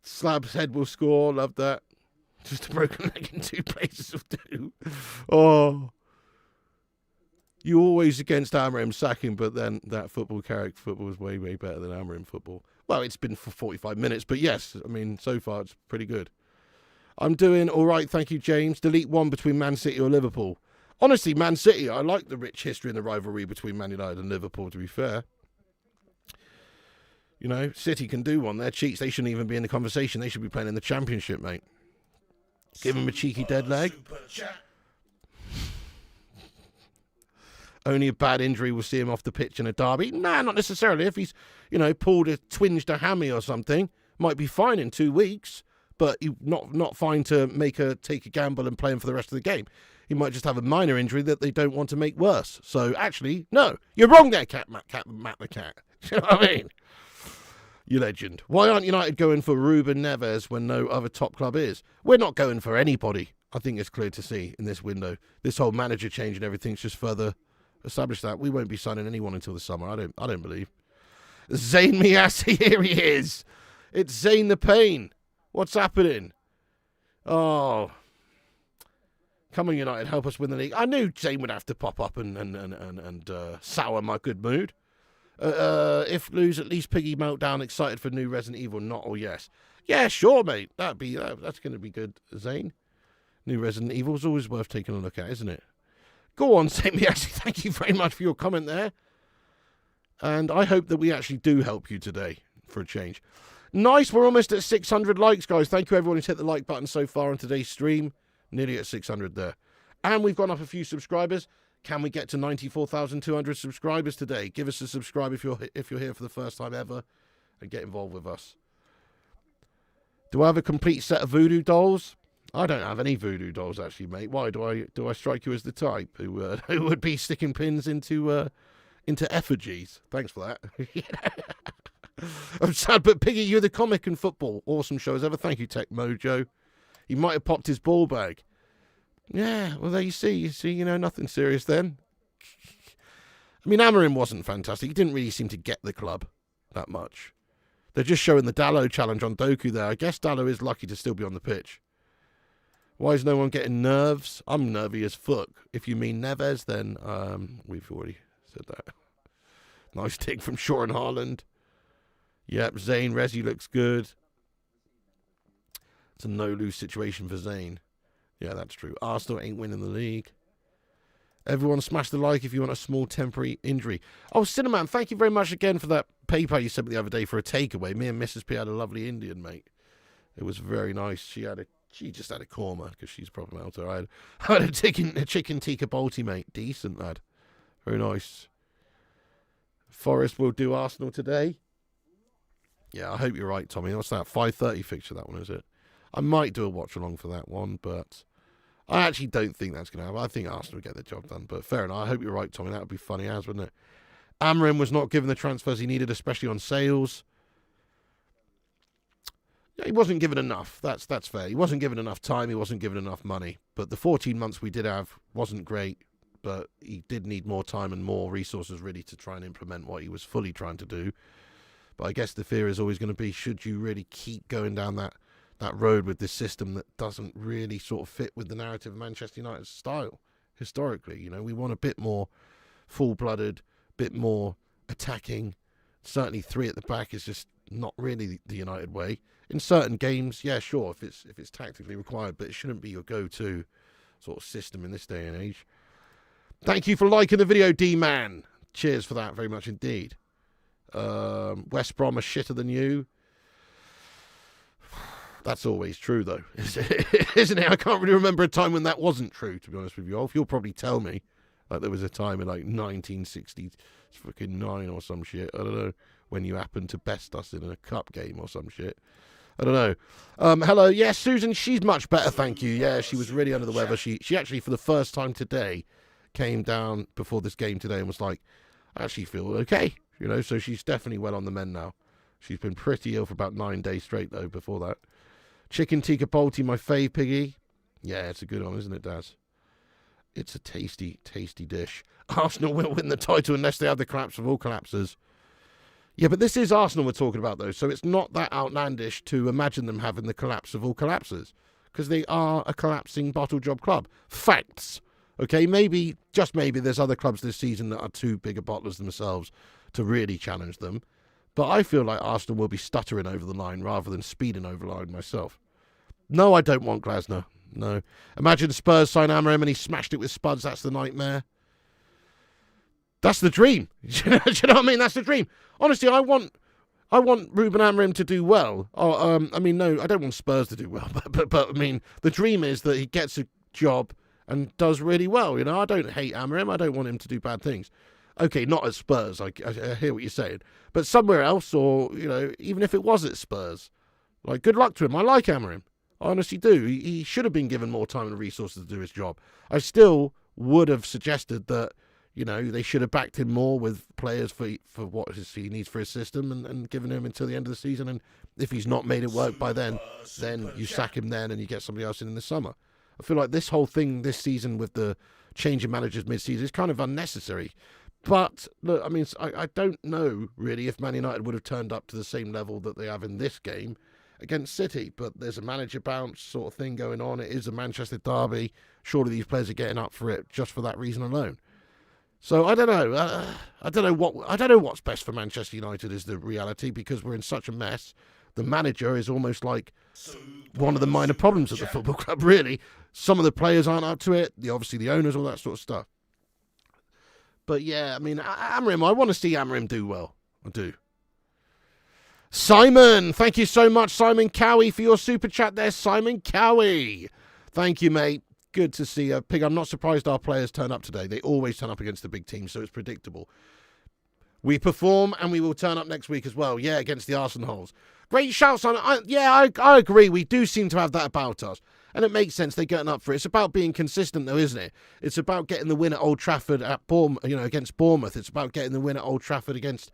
Slab's head will score. Love that. Just a broken leg in 2 places will do. Oh. You're always against Amorim sacking, but then that football is way, way better than Amorim football. Well, it's been for 45 minutes, but yes, I mean, so far it's pretty good. I'm doing all right, thank you, James. Delete one between Man City or Liverpool. Honestly, Man City, I like the rich history and the rivalry between Man United and Liverpool, to be fair. You know, City can do one. They're cheats. They shouldn't even be in the conversation. They should be playing in the Championship, mate. Give him a cheeky dead leg. Only a bad injury will see him off the pitch in a derby. Nah, not necessarily. If he's, twinged a hammy or something, might be fine in 2 weeks, but not fine to take a gamble and play him for the rest of the game. He might just have a minor injury that they don't want to make worse. So actually, no, you're wrong there, Matt the Cat. You know what I mean? You legend. Why aren't United going for Ruben Neves when no other top club is? We're not going for anybody. I think it's clear to see in this window. This whole manager change and everything's just further established that. We won't be signing anyone until the summer. I don't believe. Zayn Miasi, here he is. It's Zayn the Pain. What's happening? Oh. Come on, United, help us win the league. I knew Zayn would have to pop up and sour my good mood. If lose, at least Piggy Meltdown excited for new Resident Evil, not or yes. Yeah, sure, mate. That's going to be good, Zane. New Resident Evil's always worth taking a look at, isn't it? Go on, Sammy. Actually, thank you very much for your comment there. And I hope that we actually do help you today for a change. Nice, we're almost at 600 likes, guys. Thank you, everyone who's hit the like button so far on today's stream. Nearly at 600 there. And we've gone up a few subscribers. Can we get to 94,200 subscribers today? Give us a subscribe if you're here for the first time ever and get involved with us. Do I have a complete set of voodoo dolls? I don't have any voodoo dolls, actually, mate. Why do I strike you as the type who would be sticking pins into effigies? Thanks for that. I'm sad, but Piggy, you're the comic and football. Awesome show as ever. Thank you, Tech Mojo. He might have popped his ball bag. Yeah, well, there you see, nothing serious then. I mean, Amorim wasn't fantastic. He didn't really seem to get the club that much. They're just showing the Dallo challenge on Doku there. I guess Dallo is lucky to still be on the pitch. Why is no one getting nerves? I'm nervy as fuck. If you mean Neves, then we've already said that. Nice tick from Shaw and Haaland. Yep, Zayn Resi looks good. It's a no-lose situation for Zayn. Yeah, that's true. Arsenal ain't winning the league. Everyone smash the like if you want a small temporary injury. Oh, Cinnamon, thank you very much again for that paper you sent me the other day for a takeaway. Me and Mrs. P had a lovely Indian, mate. It was very nice. She just had a korma because she's probably out there. I had a chicken tikka balti, mate. Decent, lad. Very nice. Forest will do Arsenal today. Yeah, I hope you're right, Tommy. What's that? 5:30 fixture, that one, is it? I might do a watch-along for that one, but I actually don't think that's going to happen. I think Arsenal will get their job done, but fair enough. I hope you're right, Tommy. That would be funny as, wouldn't it? Amorim was not given the transfers he needed, especially on sales. Yeah, he wasn't given enough. That's fair. He wasn't given enough time. He wasn't given enough money. But the 14 months we did have wasn't great, but he did need more time and more resources really to try and implement what he was fully trying to do. But I guess the fear is always going to be, should you really keep going down that road with this system that doesn't really sort of fit with the narrative of Manchester United's style historically? You know, we want a bit more full-blooded, bit more attacking. Certainly 3 at the back is just not really the United way. In certain games, yeah, sure, if it's tactically required, but it shouldn't be your go-to sort of system in this day and age. Thank you for liking the video, D-Man. Cheers for that very much indeed. West Brom are shitter than you. That's always true, though, isn't it? I can't really remember a time when that wasn't true, to be honest with you. Ulf, you'll probably tell me. Like, there was a time in, like, 1969 or some shit. I don't know. When you happened to best us in a cup game or some shit. I don't know. Hello. Yeah, Susan, she's much better, thank you. Yeah, she was really under the weather. She actually, for the first time today, came down before this game today and was like, I actually feel okay. You know, so she's definitely well on the mend now. She's been pretty ill for about 9 days straight, though, before that. Chicken tikka bolty, my fave, Piggy. Yeah, it's a good one, isn't it, Daz? It's a tasty, tasty dish. Arsenal will win the title unless they have the collapse of all collapses. Yeah, but this is Arsenal we're talking about, though, so it's not that outlandish to imagine them having the collapse of all collapses, because they are a collapsing bottle job club. Facts. Okay, maybe, just maybe, there's other clubs this season that are too big a bottlers themselves to really challenge them. But I feel like Arsenal will be stuttering over the line rather than speeding over the line myself. No, I don't want Glasner. No. Imagine Spurs sign Amorim and he smashed it with Spuds. That's the nightmare. That's the dream. Do you know what I mean? That's the dream. Honestly, I want Ruben Amorim to do well. I mean, no, I don't want Spurs to do well. But I mean, the dream is that he gets a job and does really well. You know, I don't hate Amorim. I don't want him to do bad things. Okay, not at Spurs. I hear what you're saying. But somewhere else, or, you know, even if it was at Spurs, like, good luck to him. I like Amorim. I honestly do. He should have been given more time and resources to do his job. I still would have suggested that, you know, they should have backed him more with players for what he needs for his system and given him until the end of the season. And if he's not made it work by then you sack him then and you get somebody else in the summer. I feel like this whole thing this season with the change in managers mid-season is kind of unnecessary. But, look, I mean, I don't know, really, if Man United would have turned up to the same level that they have in this game against City. But there's a manager bounce sort of thing going on. It is a Manchester derby. Surely these players are getting up for it just for that reason alone. So, I don't know. I don't know what's best for Manchester United is the reality, because we're in such a mess. The manager is almost like one of the minor problems of the football club, really. Some of the players aren't up to it. Obviously, the owners, all that sort of stuff. But yeah, I mean, Amorim, I want to see Amorim do well. I do. Simon, thank you so much, Simon Cowie, for your super chat there, Simon Cowie. Thank you, mate. Good to see you. Pig, I'm not surprised our players turn up today. They always turn up against the big team, so it's predictable. We perform, and we will turn up next week as well. Yeah, against the Arsenals. Great shout, Simon. I agree. We do seem to have that about us. And it makes sense. They're getting up for it. It's about being consistent, though, isn't it? It's about getting the win at Old Trafford against Bournemouth. It's about getting the win at Old Trafford against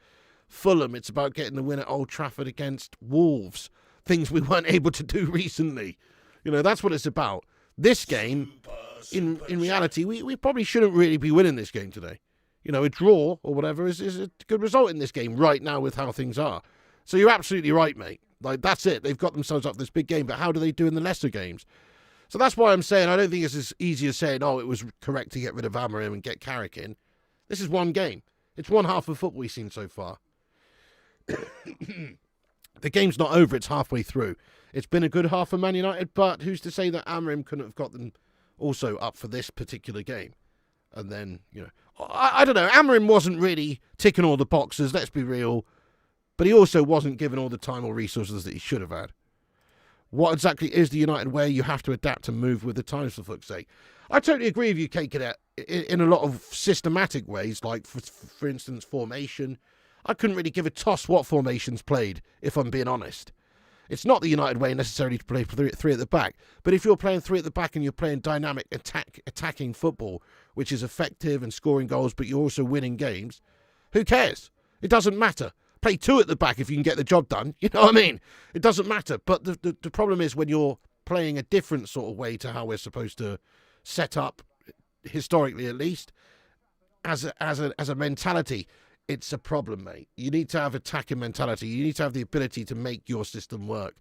Fulham. It's about getting the win at Old Trafford against Wolves. Things we weren't able to do recently. You know, that's what it's about. This game, in reality, we probably shouldn't really be winning this game today. You know, a draw or whatever is a good result in this game right now with how things are. So you're absolutely right, mate. Like, that's it. They've got themselves up this big game, but how do they do in the lesser games? So that's why I'm saying I don't think it's as easy as saying, oh, it was correct to get rid of Amorim and get Carrick in. This is one game. It's one half of football we've seen so far. The game's not over. It's halfway through. It's been a good half for Man United, but who's to say that Amorim couldn't have got them also up for this particular game? And then, you know, I don't know. Amorim wasn't really ticking all the boxes, let's be real. But he also wasn't given all the time or resources that he should have had. What exactly is the United way? You have to adapt and move with the times, for fuck's sake. I totally agree with you, Kate Cadet, in a lot of systematic ways, like, for instance, formation. I couldn't really give a toss what formations played, if I'm being honest. It's not the United way necessarily to play three at the back, but if you're playing 3 at the back and you're playing dynamic attacking football, which is effective and scoring goals, but you're also winning games, who cares? It doesn't matter. Play 2 at the back if you can get the job done. You know what I mean? It doesn't matter. But the problem is when you're playing a different sort of way to how we're supposed to set up, historically at least, as a mentality. it's a problem, mate. You need to have attacking mentality. You need to have the ability to make your system work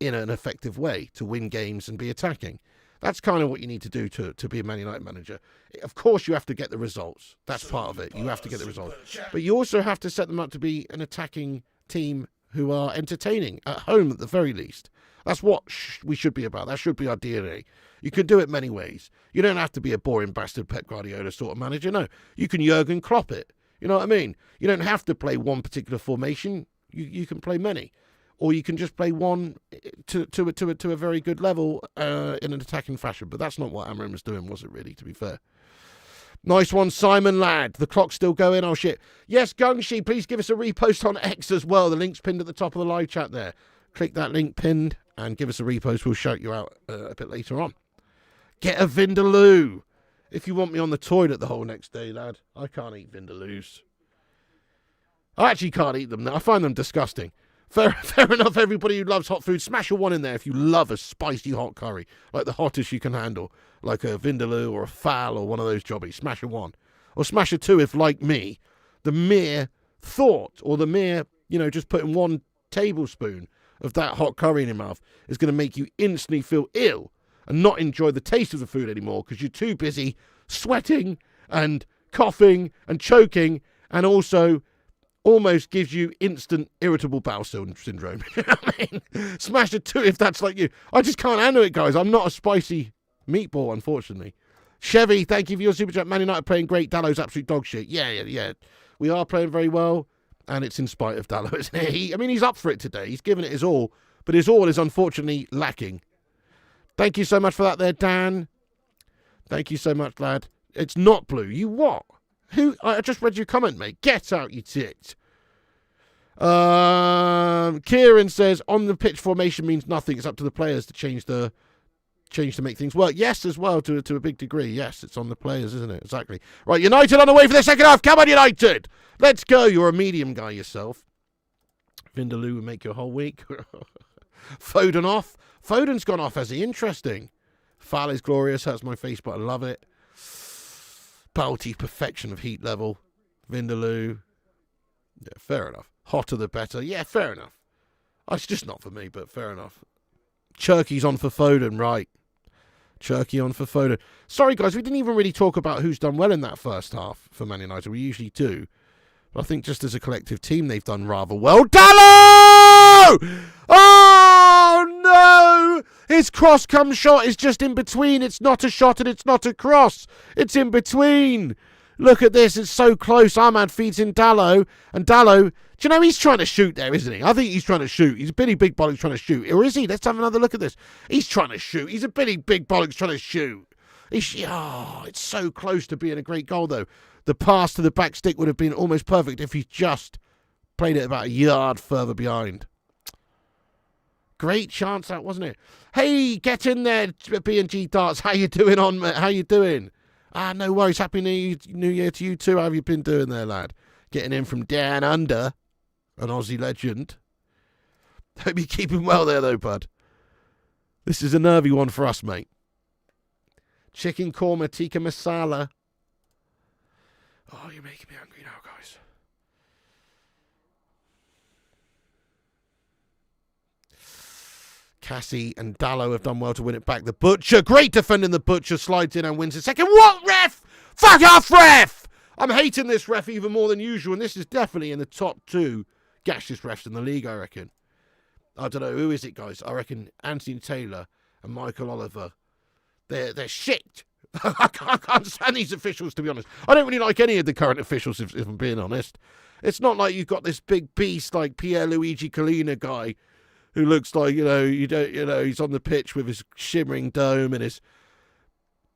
in an effective way to win games and be attacking. That's kind of what you need to do to be a Man United manager. Of course, you have to get the results. That's part of it. You have to get the results. But you also have to set them up to be an attacking team who are entertaining, at home at the very least. That's what we should be about. That should be our DNA. You can do it many ways. You don't have to be a boring bastard Pep Guardiola sort of manager. No, you can Jurgen Klopp it. You know what I mean? You don't have to play one particular formation. You can play many. Or you can just play one to a very good level in an attacking fashion. But that's not what Amarim was doing, was it really, to be fair? Nice one, Simon Ladd. The clock's still going. Oh, shit. Yes, Gungshi, please give us a repost on X as well. The link's pinned at the top of the live chat there. Click that link pinned and give us a repost. We'll shout you out a bit later on. Get a Vindaloo. If you want me on the toilet the whole next day, lad. I can't eat Vindaloos. I actually can't eat them now. I find them disgusting. Fair enough, everybody who loves hot food, smash a 1 in there if you love a spicy hot curry, like the hottest you can handle, like a Vindaloo or a Fal or one of those jobbies. Smash a 1. Or smash a 2 if, like me, the mere thought or the mere, just putting 1 tablespoon of that hot curry in your mouth is going to make you instantly feel ill and not enjoy the taste of the food anymore because you're too busy sweating and coughing and choking, and also almost gives you instant irritable bowel syndrome. You know what I mean? Smash a 2 if that's like you. I just can't handle it, guys. I'm not a spicy meatball, unfortunately. Chevy, thank you for your super chat. Man United playing great. Dallow's absolute dog shit. Yeah. We are playing very well, and it's in spite of Dallow, isn't it? He's up for it today. He's given it his all, but his all is unfortunately lacking. Thank you so much for that there, Dan. Thank you so much, lad. It's not blue. You what? Who? I just read your comment, mate. Get out, you tit. Kieran says, on the pitch formation means nothing. It's up to the players to change to make things work. Yes, as well, to a big degree. Yes, it's on the players, isn't it? Exactly. Right, United on the way for the second half. Come on, United. Let's go. You're a medium guy yourself. Vindaloo would make your whole week. Foden off. Foden's gone off, has he? Interesting. Fal is glorious. Hurts my face, but I love it. Bounty, perfection of heat level. Vindaloo. Yeah, fair enough. Hotter the better. Yeah, fair enough. It's just not for me, but fair enough. Cherky's on for Foden, right. Cherky on for Foden. Sorry, guys, we didn't even really talk about who's done well in that first half for Man United. We usually do. But I think just as a collective team, they've done rather well. Dallow! Oh, no! His cross come shot is just in between. It's not a shot and it's not a cross. It's in between. Look at this. It's so close. Ahmad feeds in Dallow. And Dallow, do you know he's trying to shoot there, isn't he? I think he's trying to shoot. He's a Billy Big Bollocks trying to shoot. Or is he? Let's have another look at this. He's trying to shoot. He's a Billy Big Bollocks trying to shoot. It's so close to being a great goal, though. The pass to the back stick would have been almost perfect if he just played it about a yard further behind. Great chance that, wasn't it? Hey, get in there, B&G Darts. How you doing on, mate? How you doing? No worries. Happy New Year to you too. How have you been doing there, lad? Getting in from down under, an Aussie legend. Hope you're keeping well there, though, bud. This is a nervy one for us, mate. Chicken korma tikka masala. Oh, you're making me hungry now, guys. Cassie and Dallow have done well to win it back. The Butcher, great defending. The Butcher slides in and wins the second. What, ref? Fuck off, ref! I'm hating this ref even more than usual, and this is definitely in the top 2 gaseous refs in the league, I reckon. I don't know, who is it, guys? I reckon Anthony Taylor and Michael Oliver. They're shit. I can't stand these officials, to be honest. I don't really like any of the current officials, if I'm being honest. It's not like you've got this big beast like Pierluigi Collina guy who looks like, he's on the pitch with his shimmering dome and his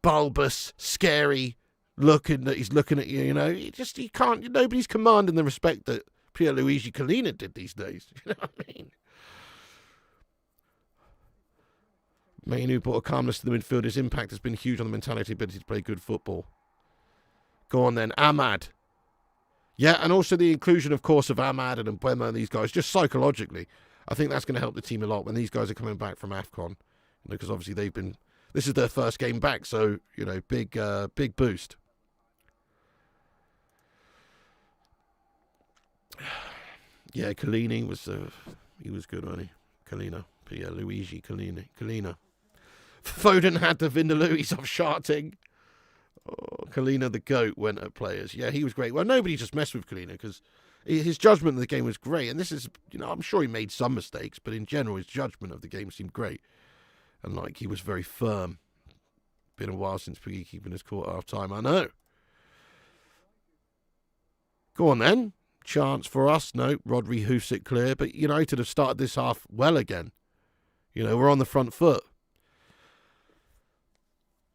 bulbous, scary look, and that he's looking at you, you can't, nobody's commanding the respect that Pierluigi Collina did these days. You know what I mean? Mainu brought a calmness to the midfield. His impact has been huge on the mentality, ability to play good football. Go on then, Ahmad. Yeah, and also the inclusion, of course, of Ahmad and Mbeumo and these guys, just psychologically. I think that's going to help the team a lot when these guys are coming back from AFCON. Because obviously this is their first game back, so, big boost. Yeah, Collini was he was good, wasn't he? Collina. Yeah, Luigi Collina. Foden had the Vindaloois off Sharting. Oh, Collina the GOAT went at players. Yeah, he was great. Well, nobody just messed with Collina because his judgment of the game was great. And this is, I'm sure he made some mistakes, but in general, his judgment of the game seemed great. And, he was very firm. Been a while since Piggy keeping his court half time, I know. Go on then. Chance for us. No, Rodri hoofs it clear. But United have started this half well again. We're on the front foot.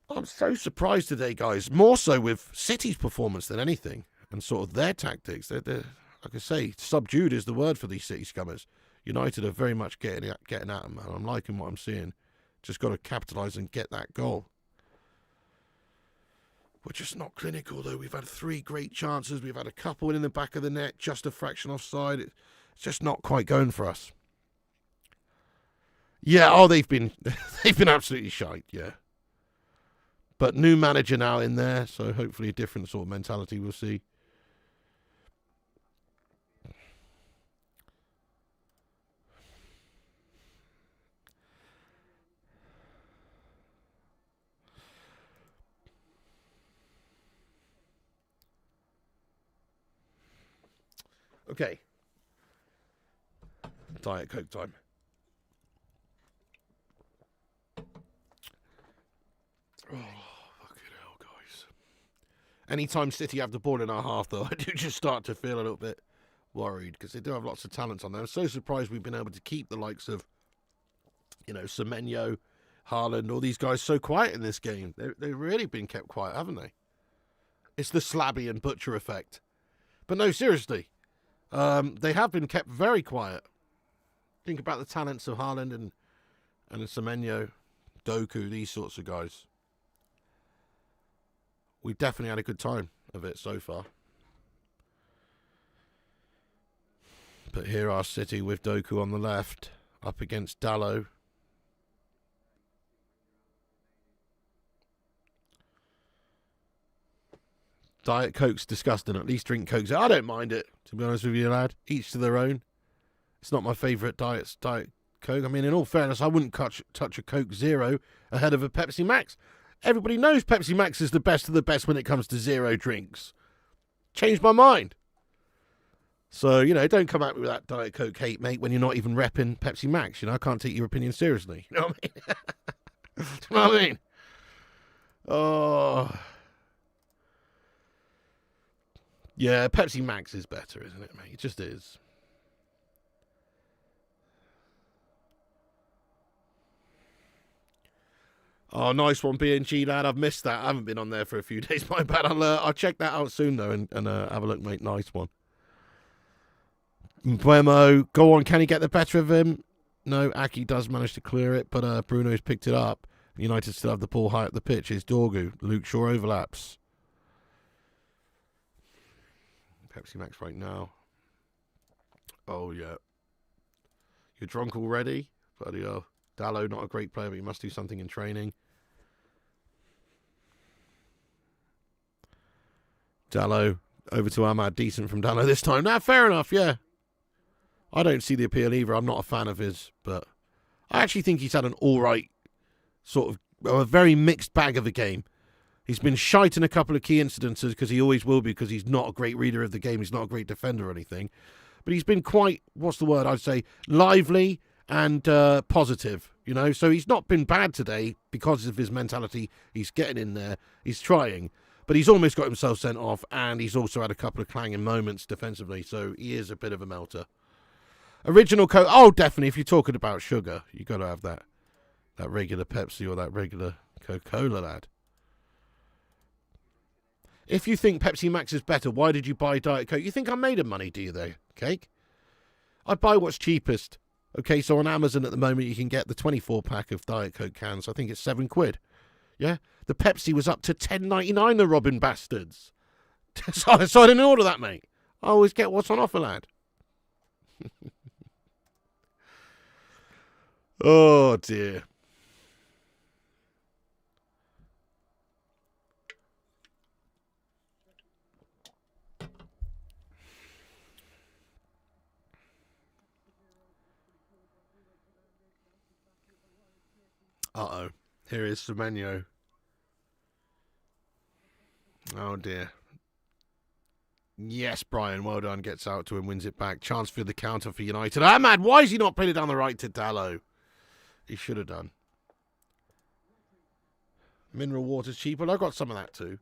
I'm so surprised today, guys. More so with City's performance than anything. And sort of their tactics. They're like I say, subdued is the word for these City scummers. United are very much getting at them, man. I'm liking what I'm seeing. Just got to capitalise and get that goal. We're just not clinical, though. We've had 3 great chances. We've had a couple in the back of the net, just a fraction offside. It's just not quite going for us. Yeah, they've been absolutely shite, yeah. But new manager now in there, so hopefully a different sort of mentality we'll see. Okay. Diet Coke time. Oh, fucking hell, guys. Anytime City have the ball in our half, though, I do just start to feel a little bit worried because they do have lots of talent on there. I'm so surprised we've been able to keep the likes of, Semenyo, Haaland, all these guys so quiet in this game. They've really been kept quiet, haven't they? It's the Slabby and Butcher effect. But no, seriously. They have been kept very quiet. Think about the talents of Haaland and Semenyo, Doku, these sorts of guys. We've definitely had a good time of it so far. But here are City with Doku on the left, up against Dalot. Diet Coke's disgusting. At least drink Coke. I don't mind it, to be honest with you, lad. Each to their own. It's not my favourite Diet Coke. I mean, in all fairness, I wouldn't touch a Coke Zero ahead of a Pepsi Max. Everybody knows Pepsi Max is the best of the best when it comes to zero drinks. Changed my mind. So, don't come at me with that Diet Coke hate, mate, when you're not even repping Pepsi Max. I can't take your opinion seriously. You know what I mean? Do you know what I mean? Oh. Yeah, Pepsi Max is better, isn't it, mate? It just is. Oh, nice one, B&G, lad. I've missed that. I haven't been on there for a few days. My bad. I'll check that out soon, though, and have a look, mate. Nice one. Mbuemo, go on. Can he get the better of him? No, Aki does manage to clear it, but Bruno's picked it up. United still have the ball high up the pitch. It's Dorgu. Luke Shaw overlaps. Pepsi Max right now. Oh, yeah. You're drunk already? Bloody hell. Dalot, not a great player, but he must do something in training. Dalot, over to Ahmad. Decent from Dalot this time. Nah, fair enough, yeah. I don't see the appeal either. I'm not a fan of his, but I actually think he's had an alright sort of, a very mixed bag of a game. He's been shite in a couple of key incidences because he always will be because he's not a great reader of the game. He's not a great defender or anything. But he's been quite, what's the word I'd say, lively and positive, So he's not been bad today because of his mentality. He's getting in there. He's trying. But he's almost got himself sent off, and he's also had a couple of clanging moments defensively, so he is a bit of a melter. Original Coke, oh, definitely, if you're talking about sugar, you got to have that regular Pepsi or that regular Coca-Cola, lad. If you think Pepsi Max is better, why did you buy Diet Coke? You think I'm made of money, do you, though, Cake? I buy what's cheapest. Okay, so on Amazon at the moment, you can get the 24-pack of Diet Coke cans. I think it's £7. Yeah? The Pepsi was up to $10.99, the robbing bastards. so I didn't order that, mate. I always get what's on offer, lad. Oh, dear. Uh-oh. Here is Semenyo. Oh, dear. Yes, Brian, well done. Gets out to him, wins it back. Chance for the counter for United. Ahmad, why is he not playing it down the right to Dallo? He should have done. Mineral water's cheap. Well, I got some of that too.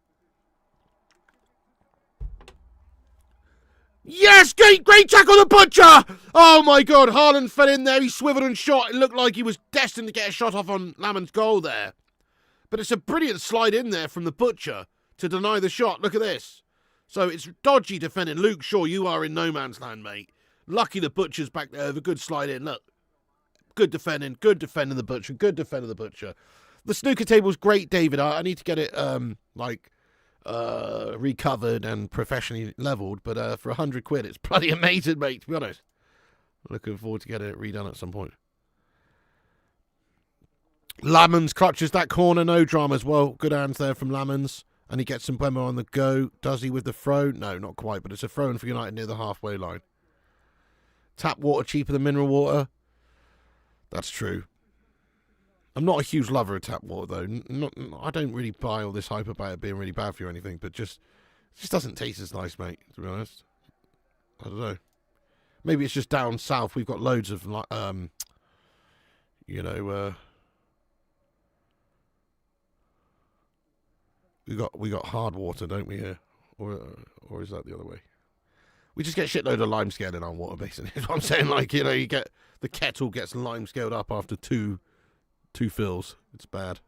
Yes, great tackle, the butcher! Oh my God, Haaland fell in there. He swiveled and shot. It looked like he was destined to get a shot off on Laman's goal there. But it's a brilliant slide in there from the butcher to deny the shot. Look at this. So it's dodgy defending. Luke Shaw, you are in no man's land, mate. Lucky the butcher's back there with a good slide in. Look, good defending the butcher, good defending the butcher. The snooker table's great, David. I need to get it recovered and professionally leveled, but for £100, it's bloody amazing, mate, to be honest. Looking forward to getting it redone at some point. Lamans clutches that corner, no drama as well. Good hands there from Lamans. And he gets Mbemo on the go. Does he with the throw? No, not quite, but it's a throw in for United near the halfway line. Tap water cheaper than mineral water. That's true. I'm not a huge lover of tap water, though. I don't really buy all this hype about it being really bad for you or anything, but it just doesn't taste as nice, mate, to be honest. I don't know. Maybe it's just down south. We've got loads of, we got hard water, don't we, here? Or is that the other way? We just get shitload of lime scale in our water, basically. Is what I'm saying. Like, you get the kettle gets lime scaled up after two fills. It's bad.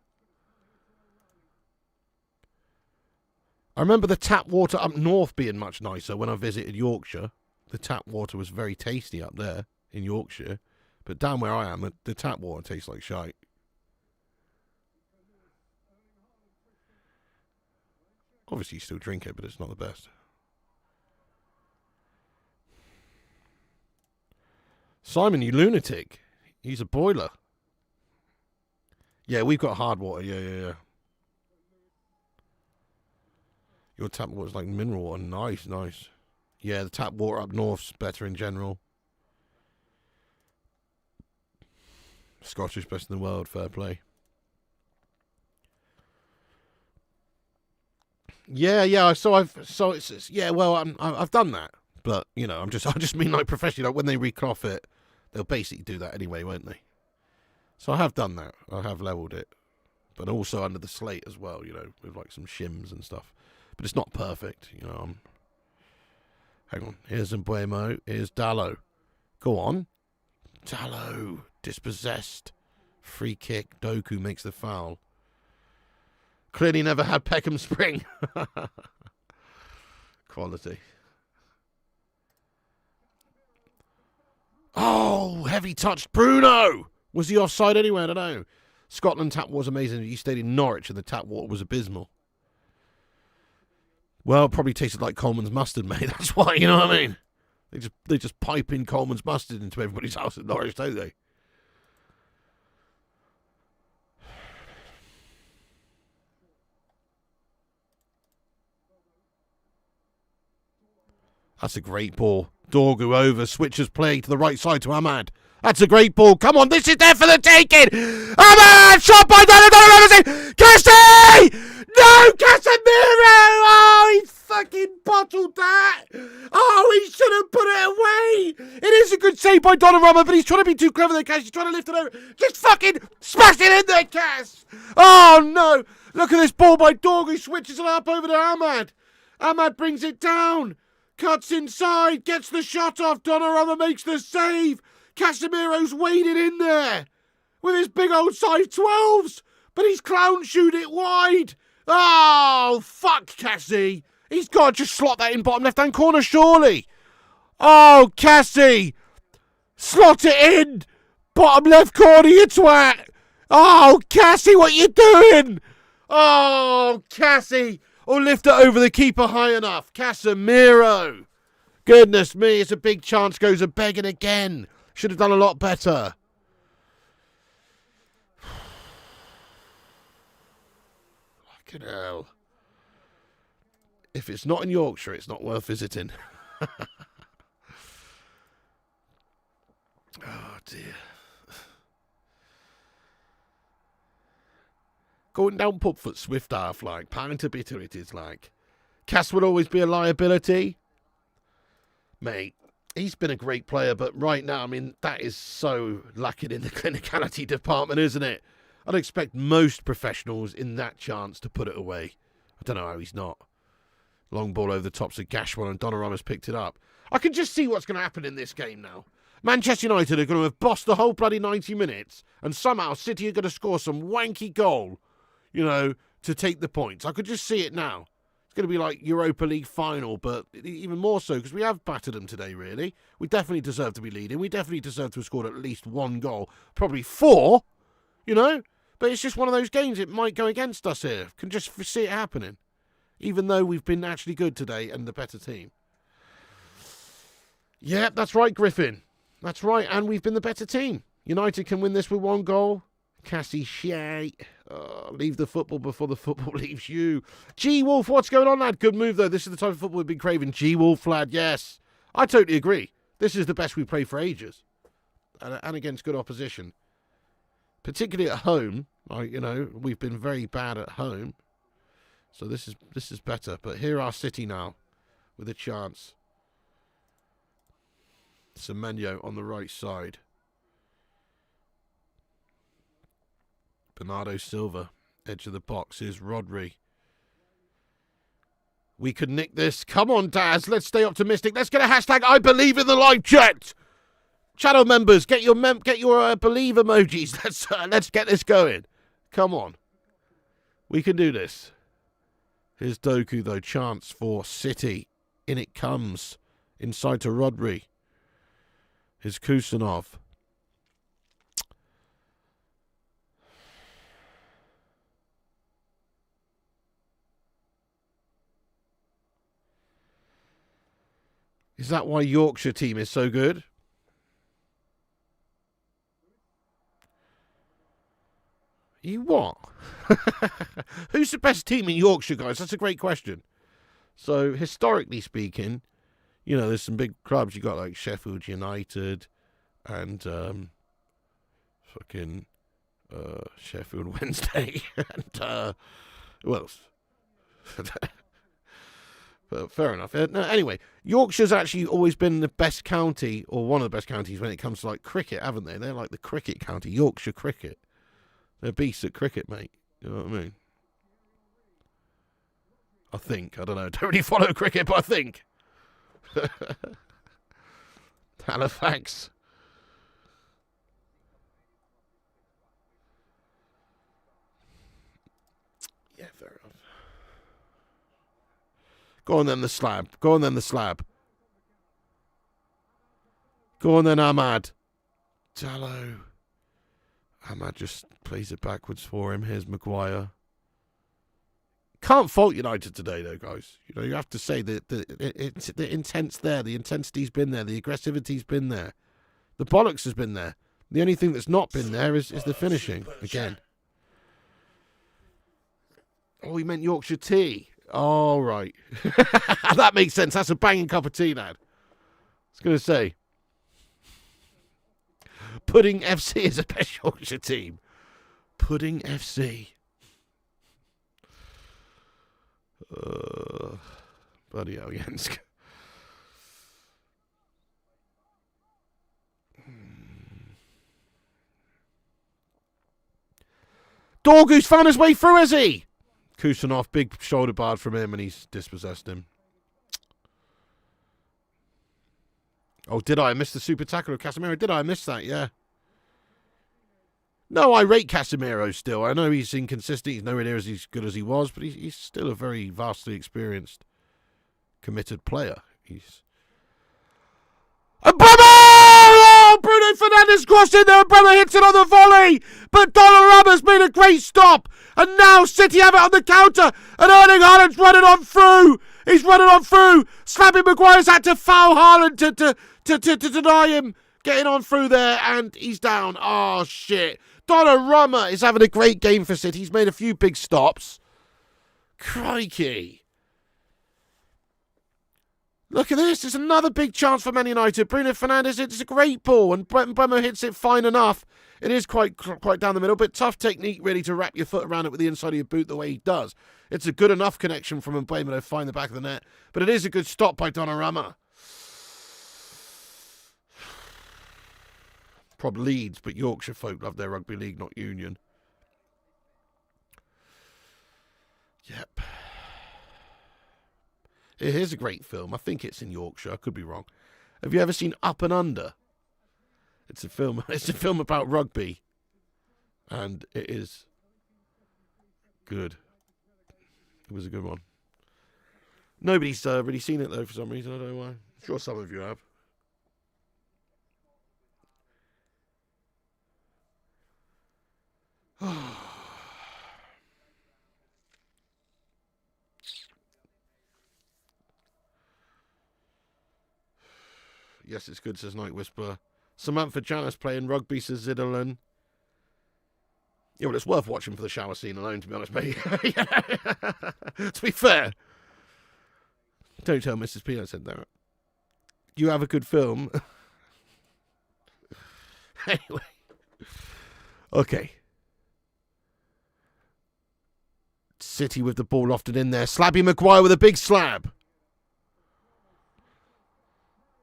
I remember the tap water up north being much nicer when I visited Yorkshire. The tap water was very tasty up there in Yorkshire. But down where I am, the tap water tastes like shite. Obviously, you still drink it, but it's not the best. Simon, you lunatic. He's a boiler. Yeah, we've got hard water. Yeah. Your tap water's like mineral water. Nice. Yeah, the tap water up north's better in general. Scottish best in the world. Fair play. Yeah. I've done that, but I just mean like professionally. Like when they recloth it, they'll basically do that anyway, won't they? So I have done that. I have leveled it, but also under the slate as well. With like some shims and stuff. But it's not perfect. Hang on. Here's Mbemo. Here's Dallo. Go on, Dallo dispossessed. Free kick. Doku makes the foul. Clearly never had Peckham Spring. Quality. Oh, heavy touched Bruno. Was he offside anyway? I don't know. Scotland tap water was amazing. He stayed in Norwich and the tap water was abysmal. Well, it probably tasted like Coleman's mustard, mate. That's why, you know what I mean? They just pipe in Coleman's mustard into everybody's house in Norwich, don't they? That's a great ball. Dorgu over, switches play to the right side to Ahmad. That's a great ball. Come on, this is there for the taking. Ahmad, shot by Donovan. Cassie! No, Casemiro! Oh, he fucking bottled that. Oh, he should have put it away. It is a good save by Donnarumma, but he's trying to be too clever there, Cass. He's trying to lift it over. Just fucking smash it in there, Cass. Oh, no. Look at this ball by Dorgu. Switches it up over to Ahmad. Ahmad brings it down. Cuts inside, gets the shot off. Donnarumma makes the save. Casemiro's waded in there with his big old size 12s, but he's clown shoot it wide. Oh, fuck Cassie. He's got to just slot that in bottom left-hand corner, surely. Oh, Cassie. Slot it in. Bottom left corner, you twat. Oh, Cassie, what you doing? Oh, Cassie. Or lift it over the keeper high enough. Casemiro. Goodness me, it's a big chance. Goes a begging again. Should have done a lot better. Fucking hell. If it's not in Yorkshire, it's not worth visiting. Oh, dear. Going down pub foot, swift half, like. Pound to bitter it is, like. Cass will always be a liability. Mate, he's been a great player, but right now, I mean, that is so lacking in the clinicality department, isn't it? I'd expect most professionals in that chance to put it away. I don't know how he's not. Long ball over the tops of Gashwell and Donnarumma's picked it up. I can just see what's going to happen in this game now. Manchester United are going to have bossed the whole bloody 90 minutes, and somehow City are going to score some wanky goal, you know, to take the points. I could just see it now. It's going to be like Europa League final, but even more so because we have battered them today, really. We definitely deserve to be leading. We definitely deserve to have scored at least one goal. Probably 4, you know. But it's just one of those games. It might go against us here. Can just see it happening. Even though we've been actually good today and the better team. Yeah, that's right, Griffin. That's right, and we've been the better team. United can win this with 1 goal. Cassie Shea. Leave the football before the football leaves you. G-Wolf, what's going on, lad? Good move, though. This is the type of football we've been craving. G-Wolf, lad, yes. I totally agree. This is the best we've played for ages. And against good opposition. Particularly at home. Like, you know, we've been very bad at home. So this is better. But here are City now with a chance. Semenyo on the right side. Bernardo Silva, edge of the box. Here's Rodri. We could nick this. Come on, Daz. Let's stay optimistic. Let's get a hashtag I believe in the live chat. Channel members, get your believe emojis. Let's get this going. Come on. We can do this. Here's Doku, though. Chance for City. In it comes. Inside to Rodri. Here's Kusanov. Is that why Yorkshire team is so good? You what? Who's the best team in Yorkshire, guys? That's a great question. So, historically speaking, you know, there's some big clubs. You got like Sheffield United and Sheffield Wednesday and who else? But fair enough. No, anyway, Yorkshire's actually always been the best county, or one of the best counties when it comes to like cricket, haven't they? They're like the cricket county, Yorkshire cricket. They're beasts at cricket, mate. You know what I mean? I think. I don't know. I don't really follow cricket, but I think. Halifax. Yeah, fair enough. Go on then, the slab. Go on then, the slab. Go on then, Ahmad. Tallow. Ahmad just plays it backwards for him. Here's Maguire. Can't fault United today, though, guys. You know, you have to say that the intent's there. The intensity's been there. The aggressivity's been there. The bollocks has been there. The only thing that's not been there is the finishing, again. Oh, he meant Yorkshire tea. Oh, right. That makes sense. That's a banging cup of tea, lad. I was going to say. Pudding FC is a best Yorkshire team. Pudding FC. Bloody hell, Jensk. Dorgu's found his way through, has he? Kusanov, big shoulder barred from him, and he's dispossessed him. Oh, did I miss the super tackle of Casemiro? Did I miss that? Yeah. No, I rate Casemiro still. I know he's inconsistent. He's nowhere near as good as he was, but he's still a very vastly experienced, committed player. He's... And Brummer! Oh, Bruno Fernandes crossed in there, and Brummer hits it on the volley. But Donnarumma's made a great stop. And now City have it on the counter. And Erling Haaland's running on through. He's running on through. Slapping Maguire's had to foul Haaland to deny him getting on through there. And he's down. Oh, shit. Donnarumma is having a great game for City. He's made a few big stops. Crikey. Look at this. There's another big chance for Man United. Bruno Fernandes, it's a great ball, and Mbeumo hits it fine enough. It is quite down the middle, but tough technique really to wrap your foot around it with the inside of your boot the way he does. It's a good enough connection from Mbeumo to find the back of the net, but it is a good stop by Donnarumma. Probably Leeds, but Yorkshire folk love their rugby league, not Union. Yep. Here's a great film. I think it's in Yorkshire. I could be wrong. Have you ever seen Up and Under? It's a film. It's a film about rugby, and it is good. It was a good one. Nobody's really seen it though for some reason. I don't know why. I'm sure some of you have. Yes, it's good, says Night Whisperer. Samantha Janice playing rugby, says Zidane. Yeah, well, it's worth watching for the shower scene alone, to be honest, mate. To be fair. Don't tell Mrs. P I said that. You have a good film. Anyway. Okay. City with the ball lofted in there. Slabby Maguire with a big slab.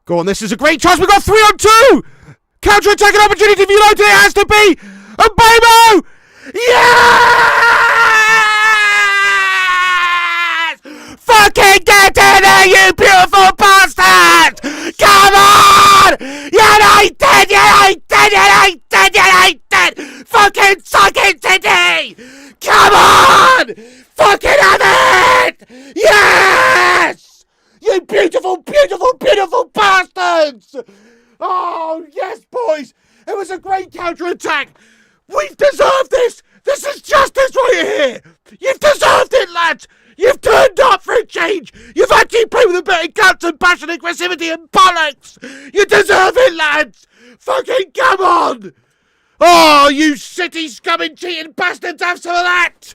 Go on, this is a great chance. We've got 3-on-2. Counter-attacking opportunity for United. It has to be. And Mbeumo! Yes! Fucking get in there, you beautiful bastard! Come on! United! Fucking suck it, City! Come on! Fucking have it! Yes! You beautiful, beautiful, beautiful bastards! Oh, yes, boys! It was a great counter-attack! We've deserved this! This is justice right here! You've deserved it, lads! You've turned up for a change! You've actually played with a bit of guts and passion, aggressivity and bollocks! You deserve it, lads! Fucking come on! Oh, you City scumming, cheating bastards, have some of that!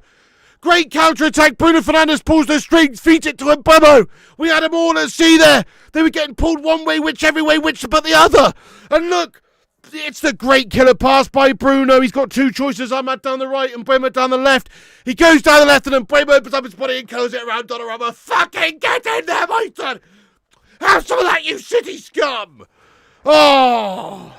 Great counter-attack. Bruno Fernandes pulls the strings, feeds it to Mbeumo. We had them all at sea there. They were getting pulled one way, every way, which but the other. And look, it's the great killer pass by Bruno. He's got two choices. Ahmad down the right and Mbeumo down the left. He goes down the left and then Mbeumo opens up his body and curls it around Donnarumma. Fucking get in there, my son. Have some of that, you City scum. Oh.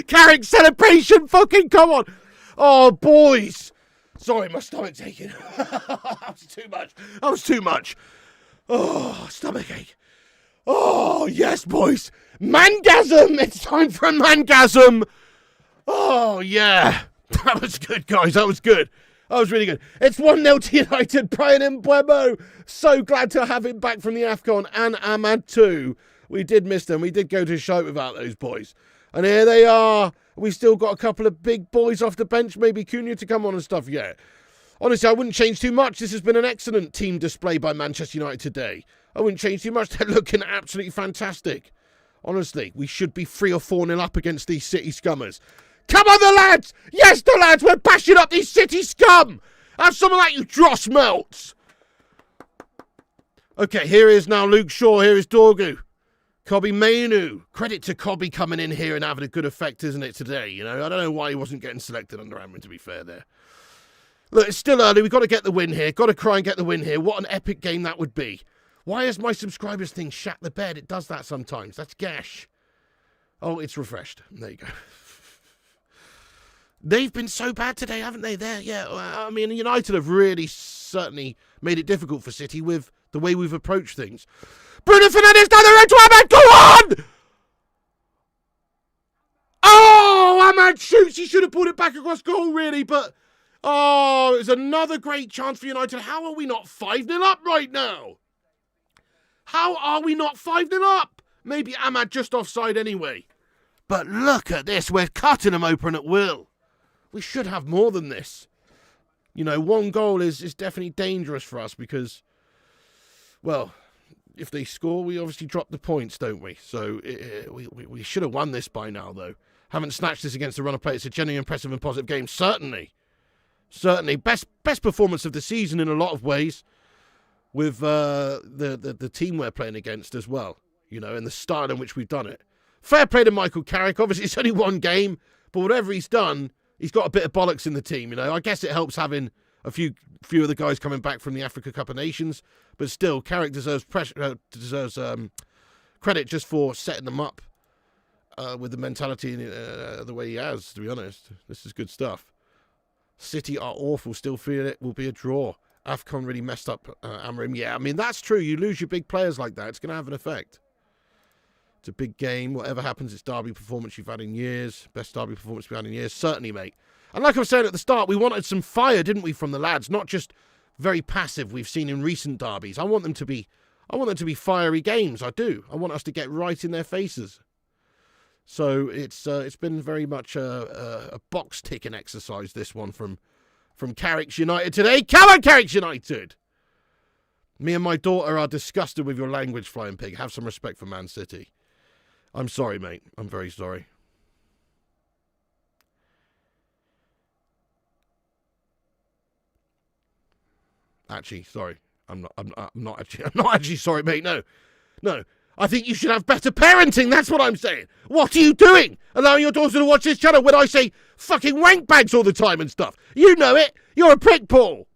Carrick celebration, fucking come on. Oh, boys. Sorry, my stomach's aching. That was too much. Oh, stomach ache. Oh, yes, boys. Mangasm. It's time for a mangasm. Oh, yeah. That was good, guys. That was good. That was really good. It's 1-0 to United. Brian Mbeumo. So glad to have him back from the AFCON, and Ahmad too. We did miss them. We did go to shout without those boys. And here they are. We've still got a couple of big boys off the bench. Maybe Cunha to come on and stuff. Yeah. Honestly, I wouldn't change too much. This has been an excellent team display by Manchester United today. I wouldn't change too much. They're looking absolutely fantastic. Honestly, we should be 3 or 4-0 up against these City scummers. Come on, the lads! Yes, the lads! We're bashing up these City scum! Have some of that, you dross melts! Okay, here is now Luke Shaw. Here is Dorgu. Kobbie Mainoo. Credit to Kobbie coming in here and having a good effect, isn't it, today? You know, I don't know why he wasn't getting selected under Amrin, to be fair there. Look, it's still early. We've got to get the win here. Got to try and get the win here. What an epic game that would be. Why is my subscribers thing shat the bed? It does that sometimes. That's gash. Oh, it's refreshed. There you go. They've been so bad today, haven't they? I mean, United have really certainly made it difficult for City with the way we've approached things. Bruno Fernandes down the road to Ahmad. Go on! Oh, Ahmad shoots. He should have pulled it back across goal, really, but... Oh, it's another great chance for United. How are we not 5-0 up right now? How are we not 5-0 up? Maybe Ahmad just offside anyway. But look at this. We're cutting them open at will. We should have more than this. You know, one goal is definitely dangerous for us because, well, if they score, we obviously drop the points, don't we? So we should have won this by now, though. haven't snatched this against the run of play. It's a genuinely impressive and positive game. Certainly. Best performance of the season in a lot of ways, with the team we're playing against as well, and the style in which we've done it. Fair play to Michael Carrick. Obviously, it's only one game, but whatever he's done, he's got a bit of bollocks in the team. I guess it helps having a few of the guys coming back from the Africa Cup of Nations, but still, Carrick deserves credit just for setting them up with the mentality the way he has. To be honest, this is good stuff. City are awful. Still feel it will be a draw. AFCON really messed up Amorim. Yeah, I mean, that's true. You lose your big players like that, it's going to have an effect. It's a big game. Whatever happens, it's derby performance you've had in years. Best derby performance we've had in years. Certainly, mate. And like I was saying at the start, we wanted some fire, didn't we, from the lads? Not just very passive we've seen in recent derbies. I want them to be fiery games. I do. I want us to get right in their faces. So it's been very much a box-ticking exercise, this one, from Carrick's United today. Come on, Carrick's United! Me and my daughter are disgusted with your language, Flying Pig. Have some respect for Man City. I'm sorry, mate. I'm very sorry. Actually, sorry. I'm not actually sorry, mate. No. I think you should have better parenting. That's what I'm saying. What are you doing? Allowing your daughter to watch this channel when I say fucking wank bags all the time and stuff. You know it. You're a prick, Paul.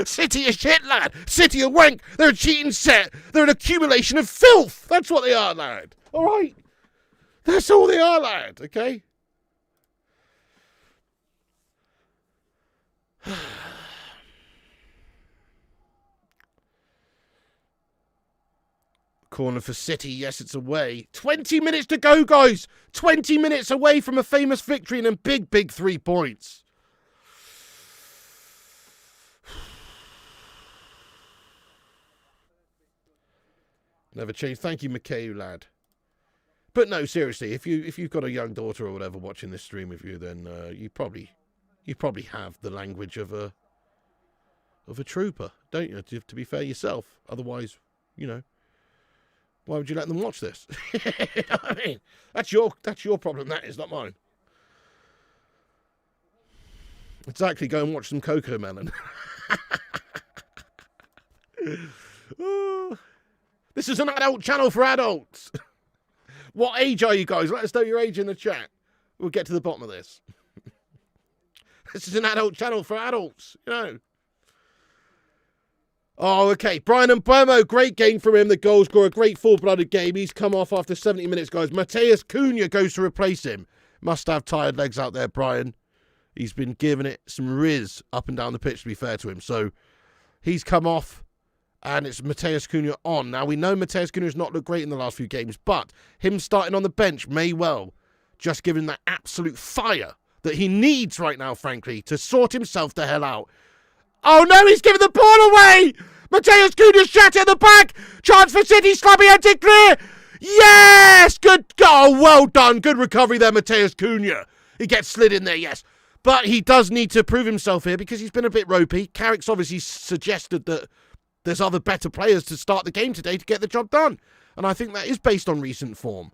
City are shit, lad. City are wank. They're a cheating set. They're an accumulation of filth. That's what they are, lad. All right? That's all they are, lad. Okay? Corner for City. Yes, it's away. 20 minutes to go, guys. 20 minutes away from a famous victory and a big 3 points. Never change. Thank you, McKay, lad. But no, seriously, if you've got a young daughter or whatever watching this stream with you, then you probably have the language of a trooper, don't you? To be fair yourself. Otherwise, why would you let them watch this? I mean, that's your problem. That is not mine. Exactly. Go and watch some Coco Melon. This is an adult channel for adults. What age are you guys? Let us know your age in the chat. We'll get to the bottom of this. This is an adult channel for adults, Oh, okay. Brian Mbeumo, great game from him. The goal scorer, great full-blooded game. He's come off after 70 minutes, guys. Mateus Cunha goes to replace him. Must have tired legs out there, Brian. He's been giving it some riz up and down the pitch, to be fair to him. So he's come off, and it's Mateus Cunha on. Now, we know Mateus Cunha has not looked great in the last few games, but him starting on the bench may well just give him that absolute fire that he needs right now, frankly, to sort himself the hell out. Oh, no, he's giving the ball away! Mateus Cunha shot at the back! Chance for City, slapping headed clear! Yes! Good goal, well done. Good recovery there, Mateus Cunha. He gets slid in there, yes. But he does need to prove himself here because he's been a bit ropey. Carrick's obviously suggested that there's other better players to start the game today to get the job done. And I think that is based on recent form.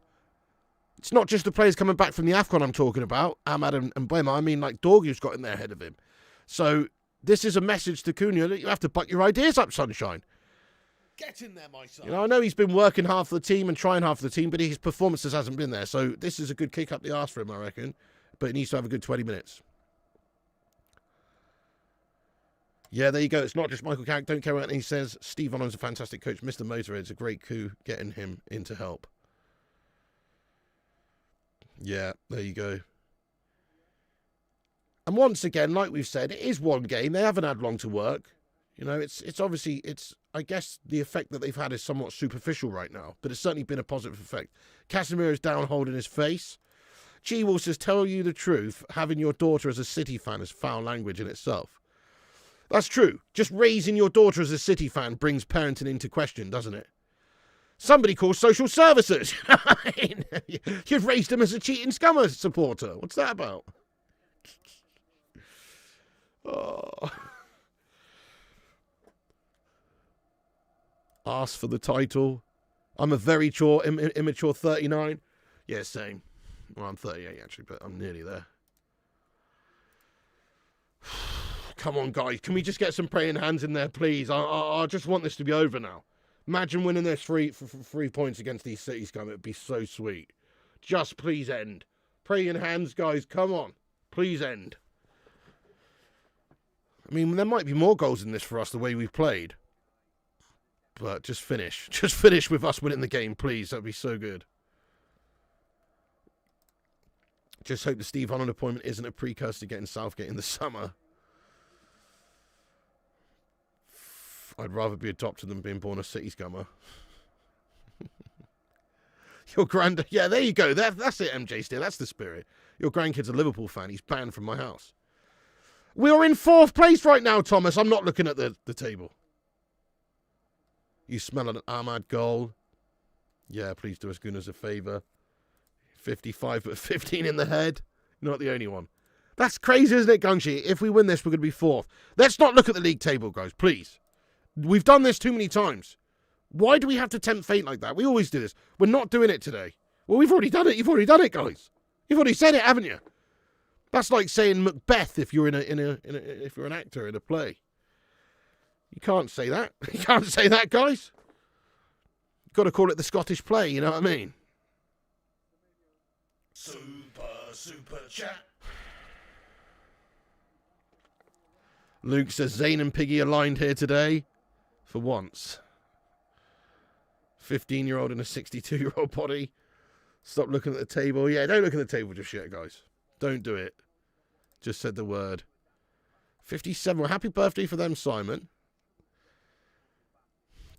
It's not just the players coming back from the AFCON I'm talking about, Ahmad and Mbeumo. I mean, like Dorgu's got in there ahead of him. So this is a message to Cunha that you have to butt your ideas up, sunshine. Get in there, my son. I know he's been working hard for the team and trying hard for the team, but his performances hasn't been there. So this is a good kick up the arse for him, I reckon. But he needs to have a good 20 minutes. Yeah, there you go. It's not just Michael Carrick. Don't care what he says. Steve Onham's a fantastic coach. Mr. Motorhead's a great coup getting him in to help. Yeah, there you go. And once again, like we've said, it is one game. They haven't had long to work. It's obviously, I guess the effect that they've had is somewhat superficial right now, but it's certainly been a positive effect. Casemiro's down holding his face. G-Wall says, tell you the truth, having your daughter as a City fan is foul language in itself. That's true. Just raising your daughter as a City fan brings parenting into question, doesn't it? Somebody calls social services. You've raised him as a cheating scummer supporter. What's that about? Oh. Ask for the title. I'm a very immature 39. Yeah, same. Well, I'm 38 actually, but I'm nearly there. Come on, guys. Can we just get some praying hands in there, please? I just want this to be over now. Imagine winning this 3 points against these cities, scum. It would be so sweet. Just please end. Praying hands, guys. Come on. Please end. I mean, there might be more goals in this for us the way we've played. But just finish. Just finish with us winning the game, please. That'd be so good. Just hope the Steve Holland appointment isn't a precursor to getting Southgate in the summer. I'd rather be adopted than being born a city scummer. Your granddad... Yeah, there you go. That's it, MJ Steele. That's the spirit. Your grandkid's a Liverpool fan. He's banned from my house. We are in 4th place right now, Thomas. I'm not looking at the table. You smell an Ahmad goal. Yeah, please do us Gunners a favour. 55, but 15 in the head. Not the only one. That's crazy, isn't it, Gungshi? If we win this, we're going to be 4th. Let's not look at the league table, guys, please. We've done this too many times. Why do we have to tempt fate like that? We always do this. We're not doing it today. Well, we've already done it. You've already done it, guys. You've already said it, haven't you? That's like saying Macbeth if you're if you're an actor in a play. You can't say that. You can't say that, guys. You've got to call it the Scottish play, you know what I mean? Super chat. Luke says Zane and Piggy aligned here today. For once. 15-year-old in a 62-year-old body. Stop looking at the table. Yeah, don't look at the table just yet, guys. Don't do it. Just said the word. 57. Well, happy birthday for them, Simon.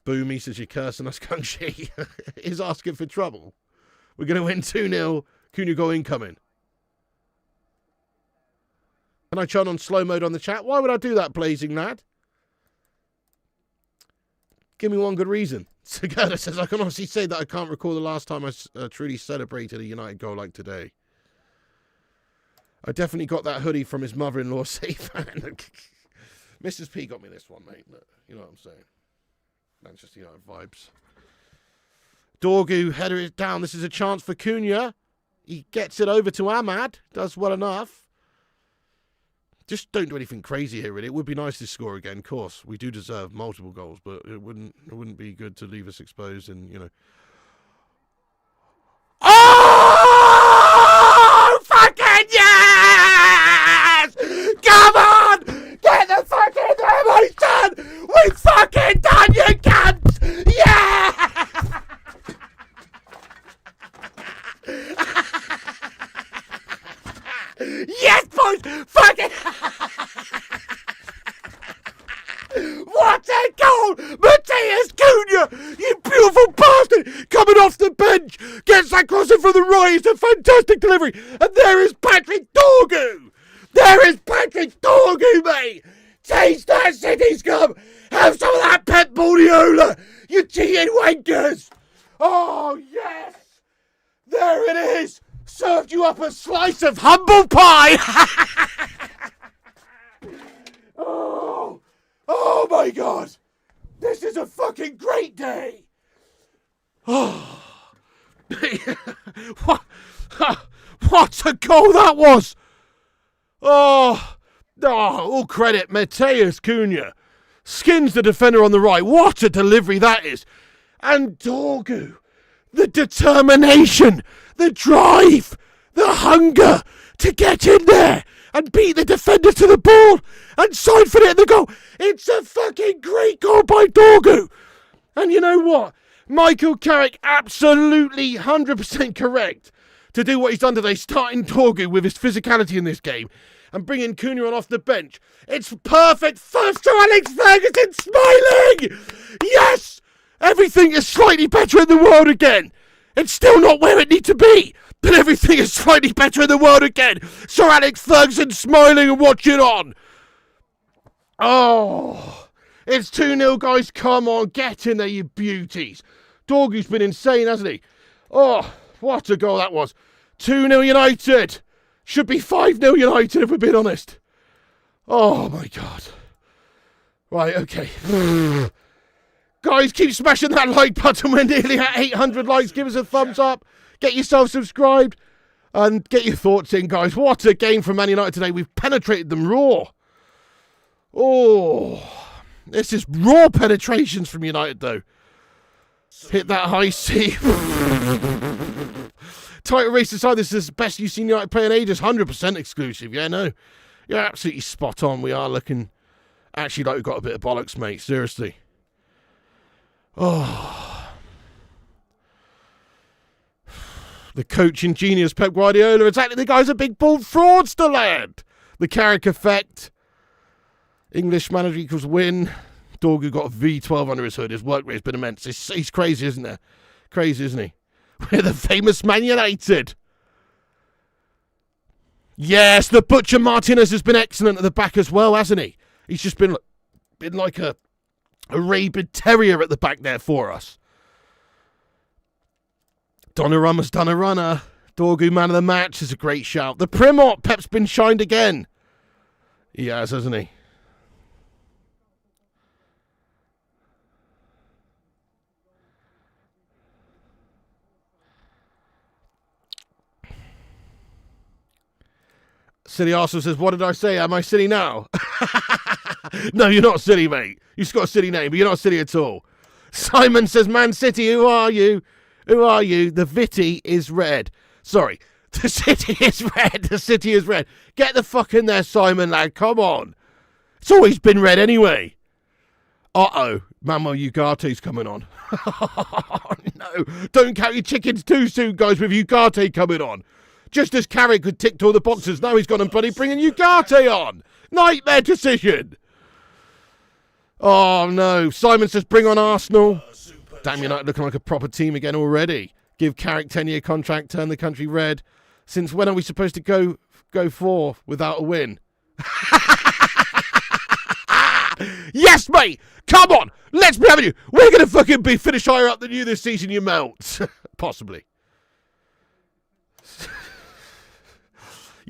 Boomy says you're cursing us, Kungshi. Is asking for trouble. We're going to win 2-0. Cunha goal incoming. Can I turn on slow mode on the chat? Why would I do that, blazing lad? Give me one good reason. Sagada says, I can honestly say that I can't recall the last time I truly celebrated a United goal like today. I definitely got that hoodie from his mother-in-law, safe. Mrs. P got me this one, mate. You know what I'm saying. Manchester United vibes. Dorgu, header is down. This is a chance for Cunha. He gets it over to Ahmad. Does well enough. Just don't do anything crazy here, really. It would be nice to score again, of course. We do deserve multiple goals, but it wouldn't be good to leave us exposed and, you know. Oh! Fucking yes! Come on! Get the fuck in there, my son! We fucking done, you cunts! Yeah! Yes, boys! Fucking... What a goal! Matthias Cunha! You beautiful bastard! Coming off the bench! Gets that crossing from the right! It's a fantastic delivery! And there is Patrick Dorgu! There is Patrick Dorgu, mate! Taste that, City scum! Have some of that Pep Guardiola! You cheating wankers! Oh, yes! There it is! Served you up a slice of humble pie! Oh my God! This is a fucking great day! Oh, what a goal that was! Oh, all credit, Matthias Cunha. Skins the defender on the right. What a delivery that is! And Dorgu, the determination, the drive, the hunger to get in there and beat the defender to the ball and siphon it in the goal. It's a fucking great goal by Dorgu. And you know what? Michael Carrick absolutely 100% correct to do what he's done today, starting Dorgu with his physicality in this game and bringing Cunha on off the bench. It's perfect. First to Alex Ferguson smiling. Yes! Everything is slightly better in the world again. It's still not where it needs to be, but everything is slightly better in the world again. Sir Alex Ferguson smiling and watching on. Oh, it's 2-0, guys. Come on, get in there, you beauties. Dorgu's been insane, hasn't he? Oh, what a goal that was. 2-0 United. Should be 5-0 United, if we're being honest. Oh, my God. Right, okay. Guys, keep smashing that like button. We're nearly at 800 likes. Give us a thumbs up. Get yourself subscribed. And get your thoughts in, guys. What a game from Man United today. We've penetrated them raw. Oh, this is raw penetrations from United, though. Hit that high C. Title race aside, this is the best you've seen United play in ages. 100% exclusive. Yeah, no. You're absolutely spot on. We are looking actually like we've got a bit of bollocks, mate. Seriously. Oh. The coaching genius, Pep Guardiola. Exactly. The guy's a big bald fraudster, lad. The Carrick effect. English manager equals win. Dorgu got a V12 under his hood. His work rate's been immense. He's crazy, isn't it? Crazy, isn't he? We're the famous Man United. Yes, the Butcher Martinez has been excellent at the back as well, hasn't he? He's just been like a rabid terrier at the back there for us. Donnarumma's done a runner. Dorgu man of the match is a great shout. The Primot, Pep's been shined again. He has, hasn't he? Silly Arsenal says, what did I say? Am I silly now? No, you're not silly, mate. You've just got a silly name, but you're not silly at all. Simon says, Man City, who are you? Who are you? The Vitty is red. Sorry, the City is red. The City is red. Get the fuck in there, Simon, lad. Come on. It's always been red anyway. Uh-oh. Manuel Ugarte's coming on. Oh, no. Don't count your chickens too soon, guys, with Ugarte coming on. Just as Carrick had ticked all the boxes, now he's gone and bloody bringing Ugarte on. Nightmare decision. Oh, no. Simon says, bring on Arsenal. Damn, United looking like a proper team again already. Give Carrick 10-year contract, turn the country red. Since when are we supposed to go for without a win? Yes, mate. Come on. Let's be having you. We're going to fucking finish higher up than you this season, you melt. Possibly.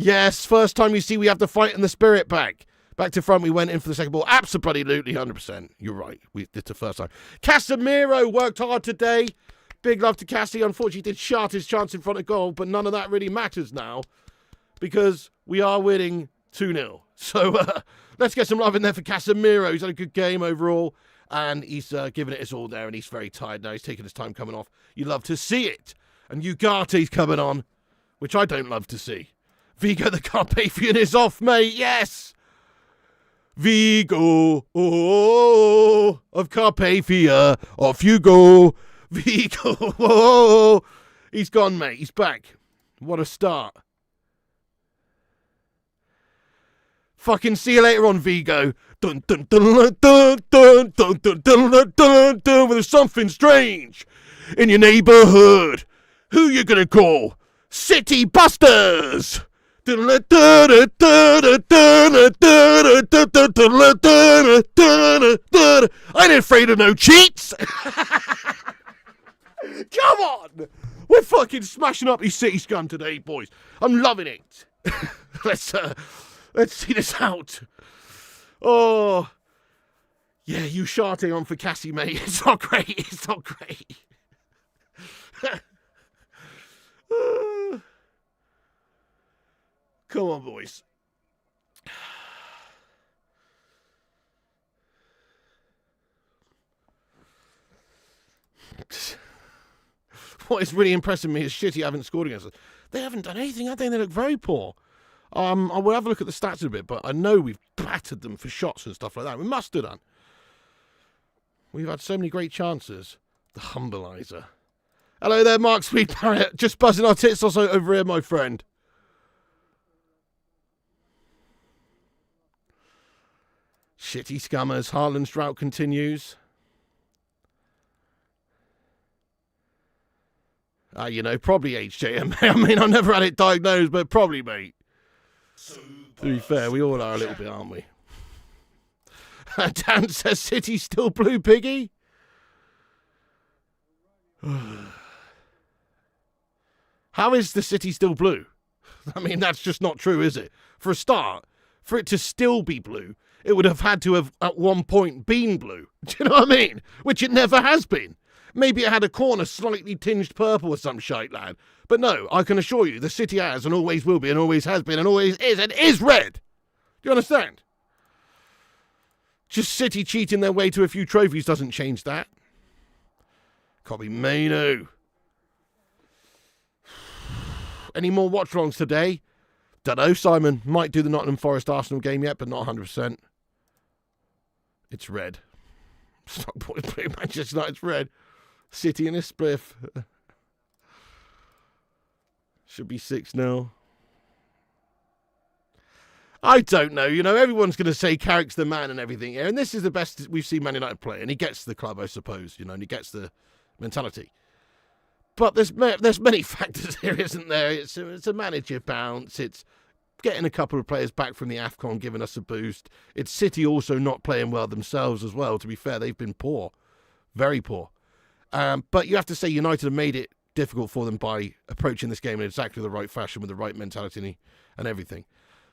Yes, first time you see we have the fight and the spirit back. Back to front, we went in for the second ball. Absolutely, 100%. You're right. It's the first time. Casemiro worked hard today. Big love to Cassie. Unfortunately, did shart his chance in front of goal, but none of that really matters now because we are winning 2-0. So let's get some love in there for Casemiro. He's had a good game overall, and he's given it his all there, and he's very tired now. He's taking his time coming off. You love to see it. And Ugarte's coming on, which I don't love to see. Vigo the Carpathian is off, mate. Yes. Vigo, oh, of Carpathia. Off you go. Vigo, oh. He's gone, mate. He's back. What a start. Fucking see you later on, Vigo. Dun dun dun dun dun dun dun dun dun dun dun. There's something strange in your neighborhood. Who you gonna call? City Busters. I ain't afraid of no cheats. Come on. We're fucking smashing up these City scum today, boys. I'm loving it. Let's see this out. Oh. Yeah, you sharting on for Cassie, mate. It's not great. It's not great. Come on, boys. What is really impressing me is City haven't scored against us. They haven't done anything, have they? They look very poor. I will have a look at the stats in a bit, but I know we've battered them for shots and stuff like that. We must have done. We've had so many great chances. The Humbleizer. Hello there, Mark Sweet Parrot. Just buzzing our tits also over here, my friend. Shitty scummers. Haaland's drought continues. You know, probably HJM. I mean, I've never had it diagnosed, but probably, mate. To be fair, we all are a little bit, aren't we? Dan says City's still blue, Piggy. How is the City still blue? I mean, that's just not true, is it? For a start, for it to still be blue, it would have had to have at one point been blue. Do you know what I mean? Which it never has been. Maybe it had a corner slightly tinged purple or some shite, lad. But no, I can assure you, the City has and always will be and always has been and always is red. Do you understand? Just City cheating their way to a few trophies doesn't change that. Copy Manu. Any more watch-alongs today? Dunno, Simon. Might do the Nottingham Forest Arsenal game yet, but not 100%. It's red. Stockport blue, Manchester United's red. City in a spliff. Should be 6-0. I don't know. You know, everyone's going to say Carrick's the man and everything here. And this is the best we've seen Man United play. And he gets the club, I suppose, you know, and he gets the mentality. But there's many factors here, isn't there? It's a manager bounce. It's getting a couple of players back from the AFCON, giving us a boost. It's City also not playing well themselves as well. To be fair, they've been poor. Very poor. But you have to say United have made it difficult for them by approaching this game in exactly the right fashion with the right mentality and everything.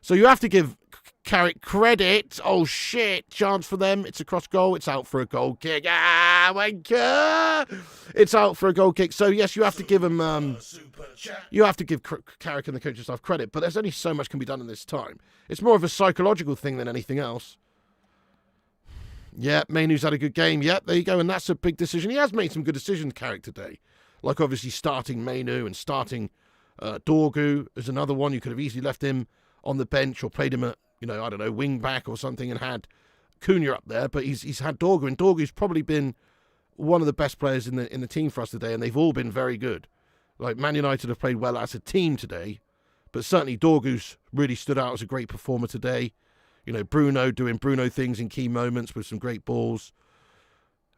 So you have to give Carrick credit. Oh, shit. Chance for them. It's a cross goal. It's out for a goal kick. Wanker! It's out for a goal kick. So, yes, you have to give him... you have to give Carrick and the coaching staff credit, but there's only so much can be done in this time. It's more of a psychological thing than anything else. Yeah, Mainu's had a good game. Yeah, there you go. And that's a big decision. He has made some good decisions, Carrick, today. Like, obviously, starting Mainu and starting Dorgu is another one. You could have easily left him on the bench or played him at, you know, I don't know, wing back or something and had Cunha up there. But he's had Dorgu, and Dorgu's probably been one of the best players in the team for us today, and they've all been very good. Like, Man United have played well as a team today, but certainly Dorgu's really stood out as a great performer today. You know, Bruno doing Bruno things in key moments with some great balls.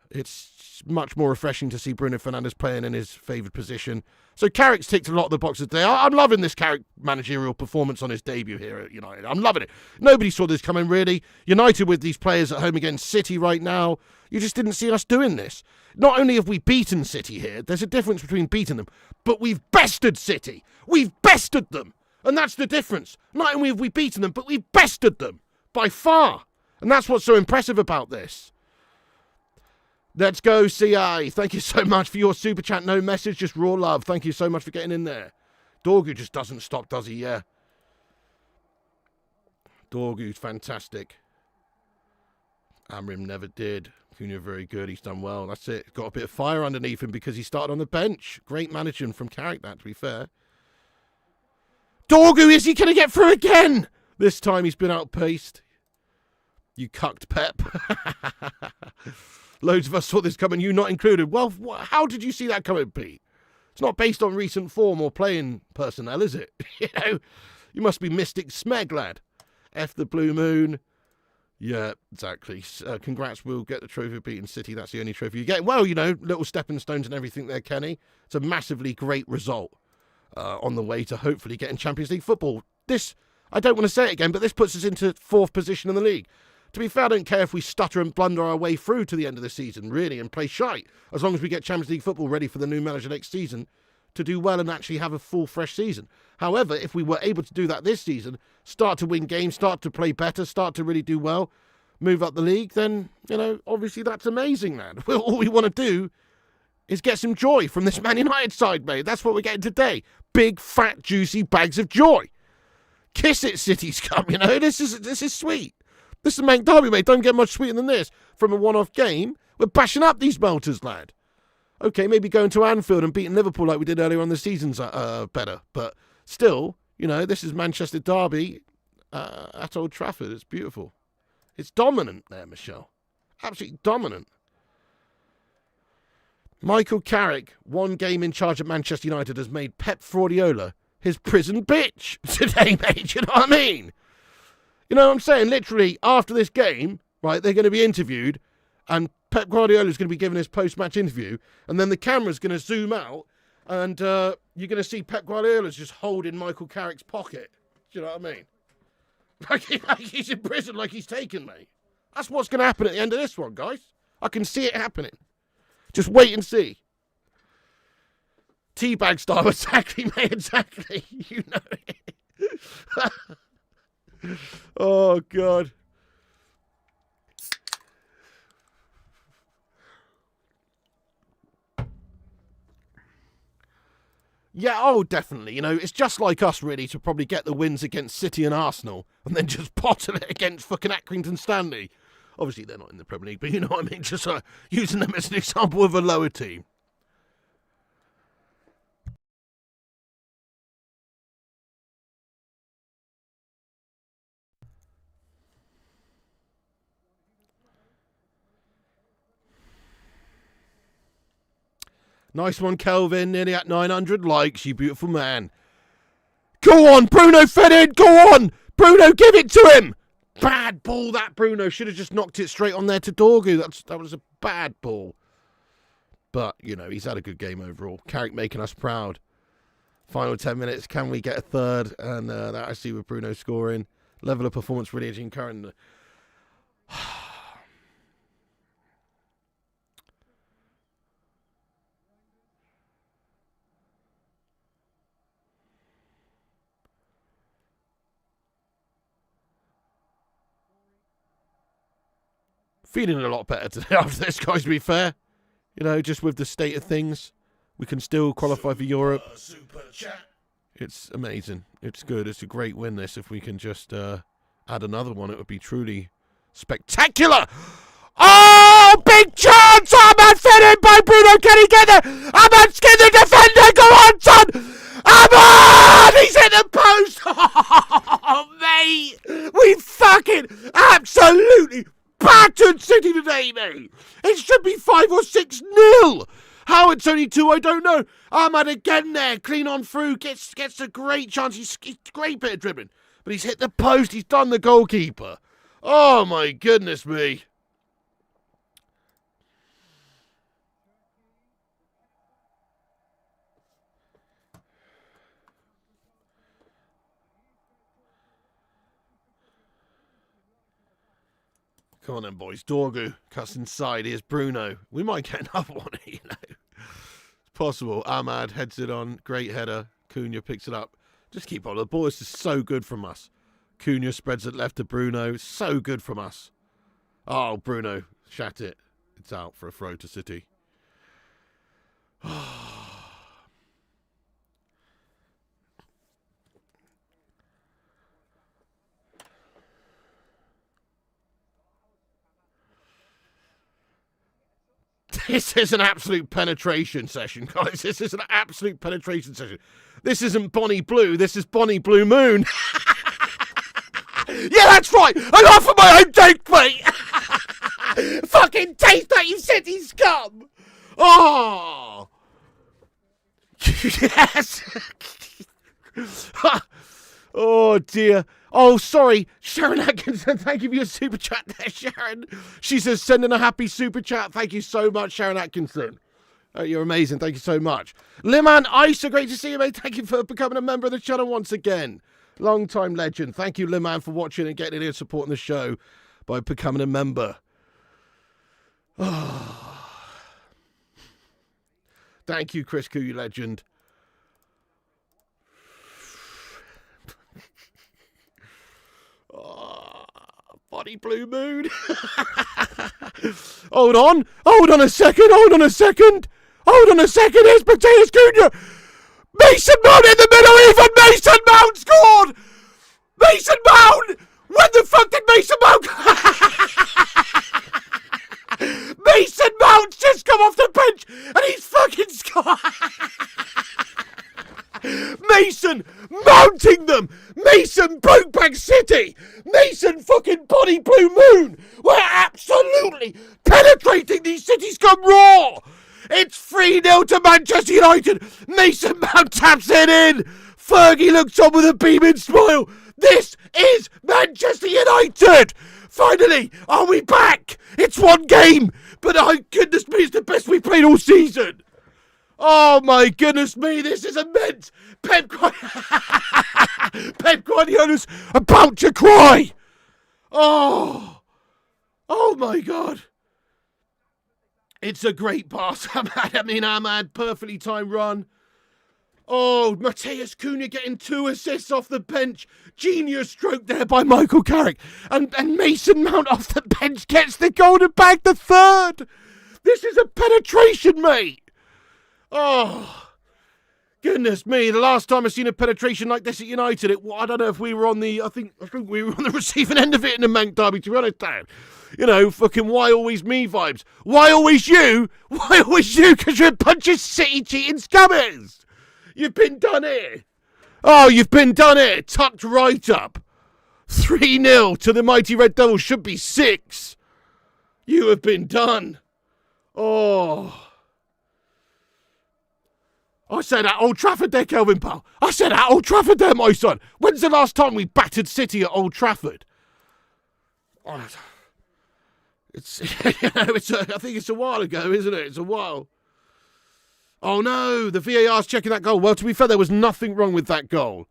It's much more refreshing to see Bruno Fernandes playing in his favoured position. So Carrick's ticked a lot of the boxes today. I'm loving this Carrick managerial performance on his debut here at United. I'm loving it. Nobody saw this coming, really. United with these players at home against City right now, you just didn't see us doing this. Not only have we beaten City here, there's a difference between beating them, but we've bested City. We've bested them. And that's the difference. Not only have we beaten them, but we've bested them by far. And that's what's so impressive about this. Let's go, CI. Thank you so much for your super chat. No message, just raw love. Thank you so much for getting in there. Dorgu just doesn't stop, does he? Yeah. Dorgu's fantastic. Amrim never did. Cunha very good. He's done well. That's it. Got a bit of fire underneath him because he started on the bench. Great managing from Carrick, that, to be fair. Dorgu, is he going to get through again? This time he's been outpaced. You cucked Pep. Loads of us saw this coming, you not included. Well, how did you see that coming, Pete? It's not based on recent form or playing personnel, is it? You know, you must be Mystic Smeg, lad. F the Blue Moon. Yeah, exactly. Congrats, we'll get the trophy of beating City. That's the only trophy you get. Well, you know, little stepping stones and everything there, Kenny. It's a massively great result on the way to hopefully getting Champions League football. This, I don't want to say it again, but this puts us into 4th position in the league. To be fair, I don't care if we stutter and blunder our way through to the end of the season, really, and play shite, as long as we get Champions League football ready for the new manager next season to do well and actually have a full, fresh season. However, if we were able to do that this season, start to win games, start to play better, start to really do well, move up the league, then, you know, obviously that's amazing, man. All we want to do is get some joy from this Man United side, mate. That's what we're getting today. Big, fat, juicy bags of joy. Kiss it, City's come, you know. This is sweet. This is the main derby, mate. Don't get much sweeter than this. From a one-off game, we're bashing up these melters, lad. Okay, maybe going to Anfield and beating Liverpool like we did earlier on the season's better. But still, you know, this is Manchester derby at Old Trafford. It's beautiful. It's dominant there, Michelle. Absolutely dominant. Michael Carrick, one game in charge at Manchester United, has made Pep Guardiola his prison bitch today, mate. You know what I mean? You know what I'm saying? Literally, after this game, right, they're going to be interviewed, and Pep Guardiola is going to be given his post-match interview, and then the camera's going to zoom out, and you're going to see Pep Guardiola's just holding Michael Carrick's pocket. Do you know what I mean? Like he's in prison, like he's taken, mate. That's what's going to happen at the end of this one, guys. I can see it happening. Just wait and see. Teabag style, exactly, mate, exactly. You know it. Oh, God. Yeah, oh, definitely. You know, it's just like us, really, to probably get the wins against City and Arsenal and then just bottle it against fucking Accrington Stanley. Obviously, they're not in the Premier League, but you know what I mean? Just using them as an example of a lower team. Nice one, Kelvin. Nearly at 900 likes, you beautiful man. Go on, Bruno fed in. Go on. Bruno, give it to him. Bad ball, that Bruno. Should have just knocked it straight on there to Dorgu. That was a bad ball. But, you know, he's had a good game overall. Carrick making us proud. Final 10 minutes. Can we get a third? And that I see with Bruno scoring. Level of performance really Gene Curran. Feeling a lot better today after this, guys, to be fair. You know, just with the state of things, we can still qualify for Europe. Super chat. It's amazing. It's good. It's a great win, this. If we can just add another one, it would be truly spectacular. Oh, big chance! Ahmad fed in by Bruno. Can he get there? Ahmad skin the defender. Go on, son! Ahmad! He's hit the post! Oh, mate! We fucking absolutely battered City today, mate. It should be 5 or 6-0. How it's only 2, I don't know. Ahmad again there, clean on through, gets a great chance. He's great bit of dribbling, but he's hit the post. He's done the goalkeeper. Oh my goodness me. Come on then, boys. Dorgu cuts inside. Here's Bruno. We might get another one, you know. It's possible. Ahmad heads it on. Great header. Cunha picks it up. Just keep on. The ball is just so good from us. Cunha spreads it left to Bruno. So good from us. Oh, Bruno. Shat it. It's out for a throw to City. This is an absolute penetration session, guys. This is an absolute penetration session. This isn't Bonnie Blue. This is Bonnie Blue Moon. Yeah, that's right. I laugh for my own take, mate. Fucking taste that, you city scum. Oh. Yes. Oh, dear. Oh, sorry. Sharon Atkinson, thank you for your super chat there, Sharon. She says, sending a happy super chat. Thank you so much, Sharon Atkinson. Oh, you're amazing. Thank you so much. Liman Ice, so great to see you, mate. Thank you for becoming a member of the channel once again. Long-time legend. Thank you, Liman, for watching and getting in here supporting the show by becoming a member. Oh. Thank you, Chris Koo, you legend. Oh, Bonnie Blue Moon. Hold on a second. Here's Mateus Cunha. Mason Mount in the middle. Even Mason Mount scored. Mason Mount. When the fuck did Mason Mount? Mason Mount's just come off the bench and he's fucking scored. Mason mounting them. Mason Brokeback City. Mason fucking Bonnie Blue Moon. We're absolutely penetrating these cities gone raw. It's 3-0 to Manchester United. Mason Mount taps it in. Fergie looks on with a beaming smile. This is Manchester United. Finally, are we back? It's one game, but oh goodness me, it's the best we've played all season. Oh my goodness me, this is immense. Pep Guardiola's about to cry. Oh my God. It's a great pass. Ahmad, perfectly timed run. Oh, Mateus Cunha getting 2 assists off the bench. Genius stroke there by Michael Carrick. And Mason Mount off the bench gets the goal to bag the third. This is a penetration, mate. Oh, Goodness me, the last time I seen a penetration like this at United, I don't know if we were on the, I think we were on the receiving end of it in the Manc derby, to be honest, Dan. You know, fucking why always me vibes. Why always you? Why always you? Because you're a bunch of City cheating scummies. You've been done here. Oh, you've been done here. Tucked right up. 3-0 to the mighty Red Devils. Should be 6. You have been done. Oh. I said at Old Trafford there, Kelvin Powell. I said at Old Trafford there, my son. When's the last time we battered City at Old Trafford? Oh, it's, I think it's a while ago, isn't it? It's a while. Oh no, the VAR's checking that goal. Well, to be fair, there was nothing wrong with that goal.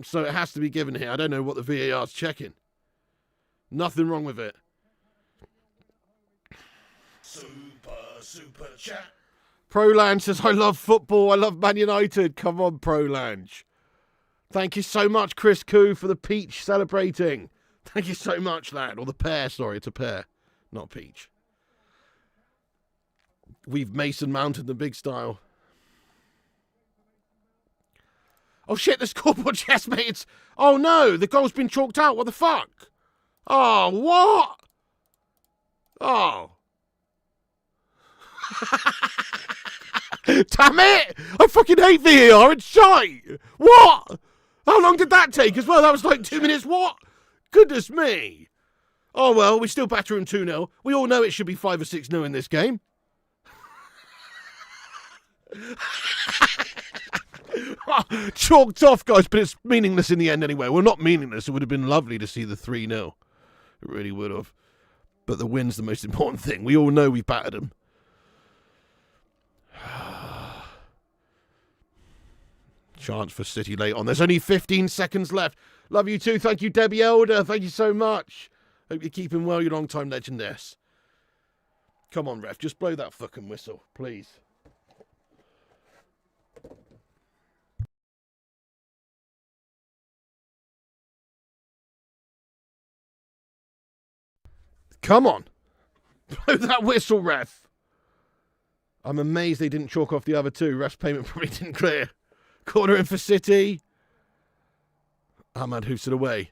So it has to be given here. I don't know what the VAR's checking. Nothing wrong with it. Super chat. Prolange says, I love football. I love Man United. Come on, Prolange. Thank you so much, Chris Koo, for the peach celebrating. Thank you so much, lad. Or the pear, sorry, it's a pear, not peach. We've Mason mounted the big style. Oh shit, the scoreboard, yes, mate. It's... Oh no, the goal's been chalked out. What the fuck? Oh, what? Oh. Damn it! I fucking hate VAR. It's shite. What? How long did that take as well? That was like 2 minutes. What? Goodness me. Oh well, we still batter him 2-0. We all know it should be 5 or 6-0 in this game. Chalked off, guys, but it's meaningless in the end anyway. Well, not meaningless. It would have been lovely to see the 3-0. It really would have. But the win's the most important thing. We all know we've battered them. Chance for City late on. There's only 15 seconds left. Love you too. Thank you, Debbie Elder. Thank you so much. Hope you're keeping well, you long-time legendess. Come on, ref. Just blow that fucking whistle, please. Come on. Blow that whistle, ref. I'm amazed they didn't chalk off the other two. Ref's payment probably didn't clear. Corner in for City. Ahmad hoofs it away.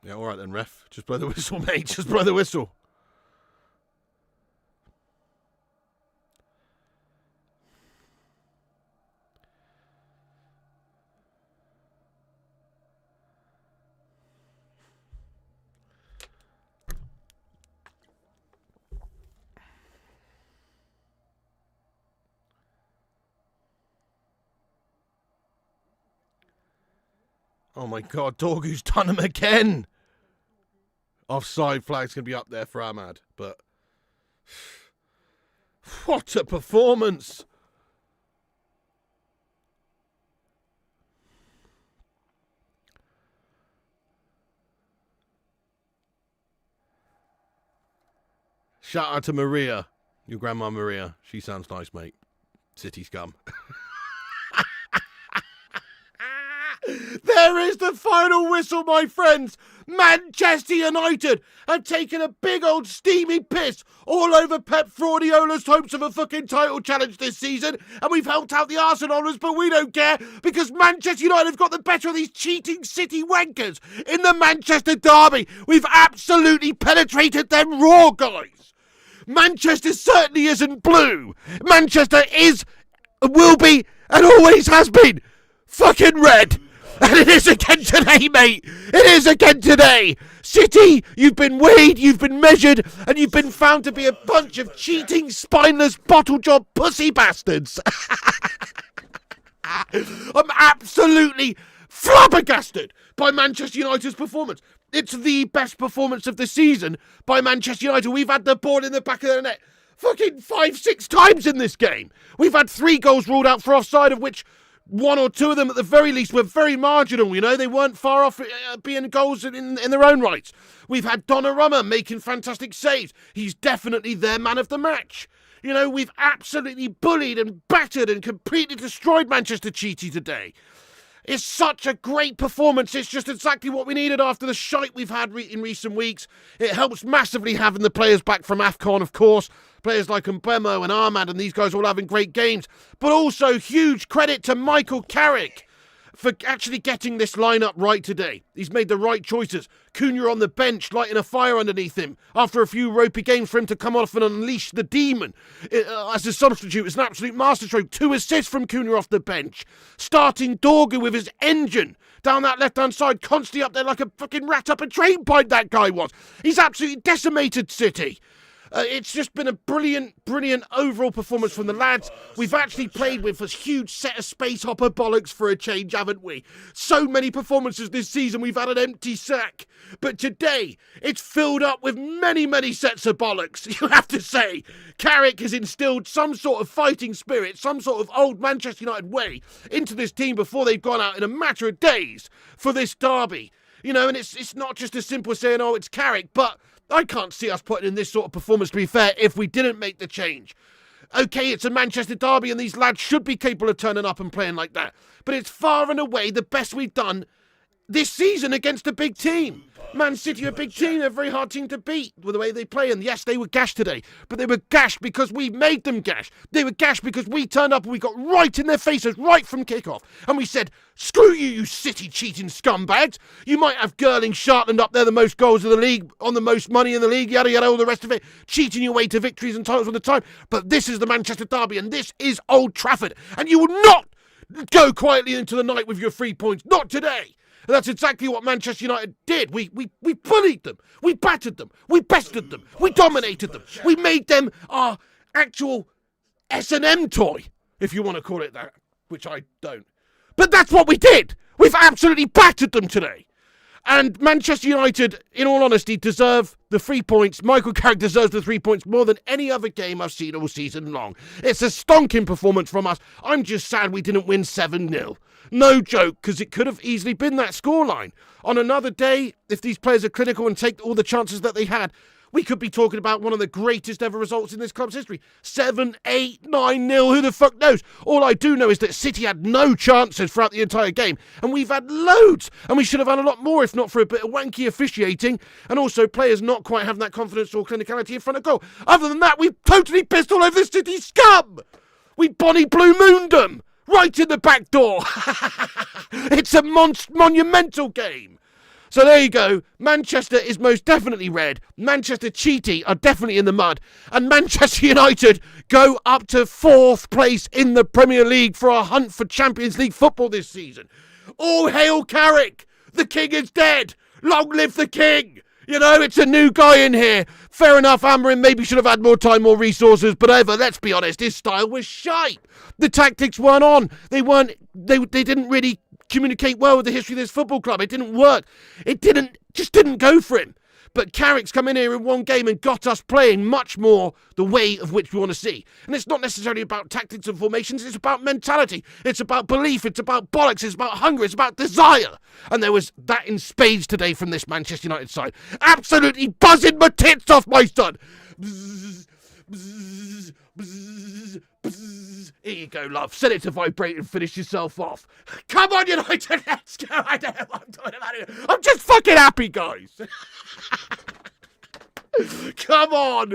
Yeah, all right then, ref. Just blow the whistle, mate. Just blow the whistle. Oh my God, Dorgu's done him again. Offside flag's going to be up there for Ahmad, but what a performance. Shout out to Maria, your grandma Maria. She sounds nice, mate. City scum. There is the final whistle, my friends. Manchester United have taken a big old steamy piss all over Pep Guardiola's hopes of a fucking title challenge this season, and we've helped out the Arsenalers, but we don't care because Manchester United have got the better of these cheating City wankers in the Manchester derby. We've absolutely penetrated them raw, guys. Manchester certainly isn't blue. Manchester is, will be, and always has been fucking red. And it is again today, mate. It is again today. City, you've been weighed, you've been measured, and you've been found to be a bunch of cheating, spineless, bottle job pussy bastards. I'm absolutely flabbergasted by Manchester United's performance. It's the best performance of the season by Manchester United. We've had the ball in the back of the net fucking 5-6 times in this game. We've had 3 goals ruled out for offside, of which 1 or 2 of them at the very least were very marginal, you know. They weren't far off being goals in their own rights. We've had Donnarumma making fantastic saves. He's definitely their man of the match. You know, we've absolutely bullied and battered and completely destroyed Manchester City today. It's such a great performance. It's just exactly what we needed after the shite we've had in recent weeks. It helps massively having the players back from AFCON, of course. Players like Mbemo and Ahmad and these guys all having great games. But also huge credit to Michael Carrick for actually getting this lineup right today. He's made the right choices. Cunha on the bench, lighting a fire underneath him. After a few ropey games for him to come off and unleash the demon. As a substitute, it's an absolute masterstroke. 2 assists from Cunha off the bench. Starting Dorgu with his engine down that left-hand side, constantly up there like a fucking rat up a train pipe, that guy was. He's absolutely decimated City. It's just been a brilliant overall performance from the lads. We've actually played with a huge set of space hopper bollocks for a change, haven't we? So many performances this season, we've had an empty sack. But today, it's filled up with many sets of bollocks, you have to say. Carrick has instilled some sort of fighting spirit, some sort of old Manchester United way into this team before they've gone out in a matter of days for this derby. You know, and it's not just as simple as saying, oh, it's Carrick, but I can't see us putting in this sort of performance, to be fair, if we didn't make the change. Okay, it's a Manchester derby and these lads should be capable of turning up and playing like that. But it's far and away the best we've done this season against a big team. Man City are a big team, they're a very hard team to beat with the way they play. And yes, they were gashed today, but they were gashed because we made them gash. They were gashed because we turned up and we got right in their faces right from kickoff. And we said, screw you, you City cheating scumbags. You might have Girling, Shartland up there, the most goals of the league, on the most money in the league, yada yada, all the rest of it, cheating your way to victories and titles all the time. But this is the Manchester derby and this is Old Trafford. And you will not go quietly into the night with your 3 points. Not today. And that's exactly what Manchester United did. We bullied them. We battered them. We bested them. We dominated them. We made them our actual S&M toy, if you want to call it that, which I don't. But that's what we did. We've absolutely battered them today. And Manchester United, in all honesty, deserve the 3 points. Michael Carrick deserves the 3 points more than any other game I've seen all season long. It's a stonking performance from us. I'm just sad we didn't win 7-0. No joke, because it could have easily been that scoreline. On another day, if these players are clinical and take all the chances that they had, we could be talking about one of the greatest ever results in this club's history. 7, 8, 9-0, who the fuck knows? All I do know is that City had no chances throughout the entire game, and we've had loads, and we should have had a lot more if not for a bit of wanky officiating, and also players not quite having that confidence or clinicality in front of goal. Other than that, we've totally pissed all over the City scum! We Bonnie Blue Mooned them! Right in the back door! It's a monumental game! So there you go. Manchester is most definitely red. Manchester Cheaty are definitely in the mud. And Manchester United go up to 4th place in the Premier League for a hunt for Champions League football this season. All hail Carrick! The king is dead! Long live the king! You know, it's a new guy in here. Fair enough, Amorim maybe should have had more time, more resources, but let's be honest, his style was shite. The tactics weren't on. They didn't really communicate well with the history of this football club. It didn't work. Just didn't go for him. But Carrick's come in here in one game and got us playing much more the way of which we want to see. And it's not necessarily about tactics and formations, it's about mentality. It's about belief, it's about bollocks, it's about hunger, it's about desire. And there was that in spades today from this Manchester United side. Absolutely buzzing my tits off, my son. Bzzz, bzzz, bzzz, bzzz. Here you go, love. Set it to vibrate and finish yourself off. Come on, United, let's go. I don't know what I'm talking about here. I'm just fucking happy, guys. Come on.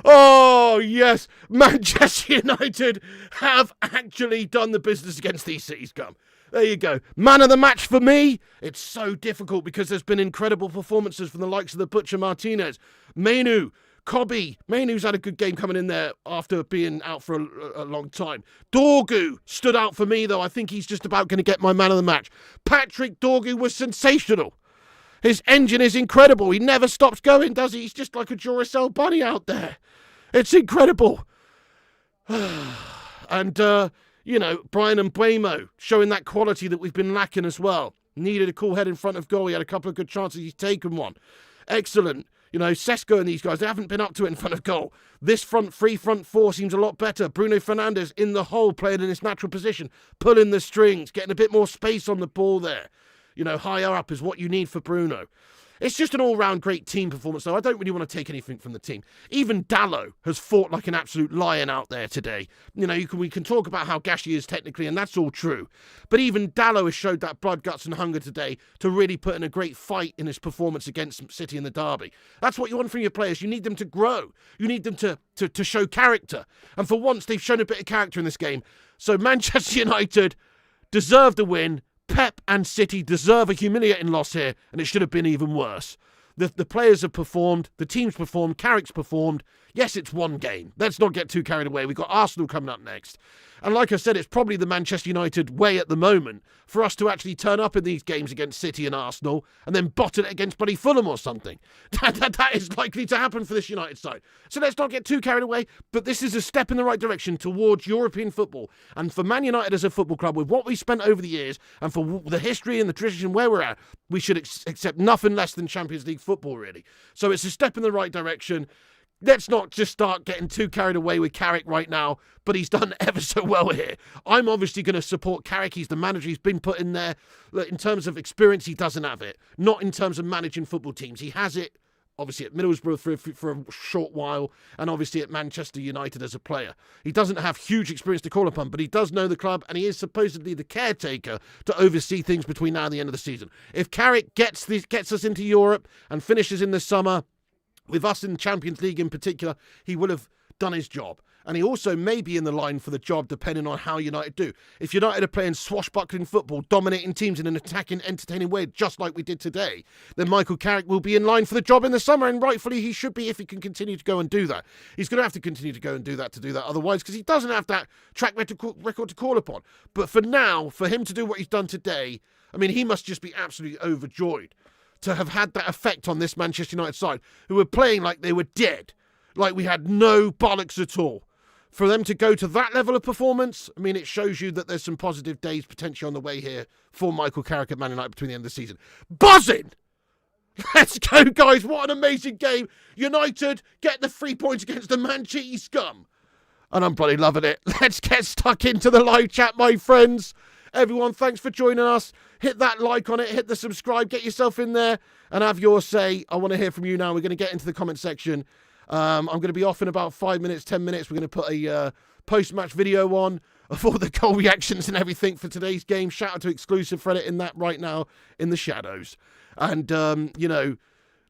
Oh, yes. Manchester United have actually done the business against these City scum. There you go. Man of the match for me. It's so difficult because there's been incredible performances from the likes of the Butcher Martinez, Mainu, Cobby. Mainu's had a good game coming in there after being out for a long time. Dorgu stood out for me, though. I think he's just about going to get my man of the match. Patrick Dorgu was sensational. His engine is incredible. He never stops going, does he? He's just like a Duracell bunny out there. It's incredible. And, Brian Mbeumo showing that quality that we've been lacking as well. Needed a cool head in front of goal. He had a couple of good chances. He's taken one. Excellent. Sesko and these guys, they haven't been up to it in front of goal. This front four seems a lot better. Bruno Fernandes in the hole, playing in his natural position, pulling the strings, getting a bit more space on the ball there. Higher up is what you need for Bruno. It's just an all-round great team performance, though. I don't really want to take anything from the team. Even Dallo has fought like an absolute lion out there today. You know, we can talk about how gash he is technically, and that's all true. But even Dallo has showed that blood, guts and hunger today to really put in a great fight in his performance against City in the derby. That's what you want from your players. You need them to grow. You need them to show character. And for once, they've shown a bit of character in this game. So Manchester United deserve the win. Pep and City deserve a humiliating loss here, and it should have been even worse. The players have performed, the team's performed, Carrick's performed. Yes, it's one game. Let's not get too carried away. We've got Arsenal coming up next. And like I said, it's probably the Manchester United way at the moment for us to actually turn up in these games against City and Arsenal and then bottle it against bloody Fulham or something. That is likely to happen for this United side. So let's not get too carried away, but this is a step in the right direction towards European football. And for Man United as a football club, with what we've spent over the years and for the history and the tradition where we're at, we should accept nothing less than Champions League football, really. So it's a step in the right direction. Let's not just start getting too carried away with Carrick right now, but he's done ever so well here. I'm obviously going to support Carrick. He's the manager. He's been put in there. Look, in terms of experience, he doesn't have it. Not in terms of managing football teams. He has it, obviously, at Middlesbrough for a short while, and obviously at Manchester United as a player. He doesn't have huge experience to call upon, but he does know the club, and he is supposedly the caretaker to oversee things between now and the end of the season. If Carrick gets us into Europe and finishes in the summer, with us in Champions League in particular, he will have done his job. And he also may be in the line for the job depending on how United do. If United are playing swashbuckling football, dominating teams in an attacking, entertaining way, just like we did today, then Michael Carrick will be in line for the job in the summer, and rightfully he should be if he can continue to go and do that. He's going to have to continue to go and do that otherwise, because he doesn't have that track record to call upon. But for now, for him to do what he's done today, I mean, he must just be absolutely overjoyed to have had that effect on this Manchester United side, who were playing like they were dead, like we had no bollocks at all. For them to go to that level of performance, I mean, it shows you that there's some positive days potentially on the way here for Michael Carrick at Man United between the end of the season. Buzzing! Let's go, guys. What an amazing game. United get the 3 points against the Man City scum. And I'm bloody loving it. Let's get stuck into the live chat, my friends. Everyone, thanks for joining us. Hit that like on it, hit the subscribe, get yourself in there and have your say. I want to hear from you now. We're going to get into the comment section. I'm going to be off in about 5 minutes, 10 minutes. We're going to put a post-match video on of all the goal reactions and everything for today's game. Shout out to Exclusive for editing that right now in the shadows. And,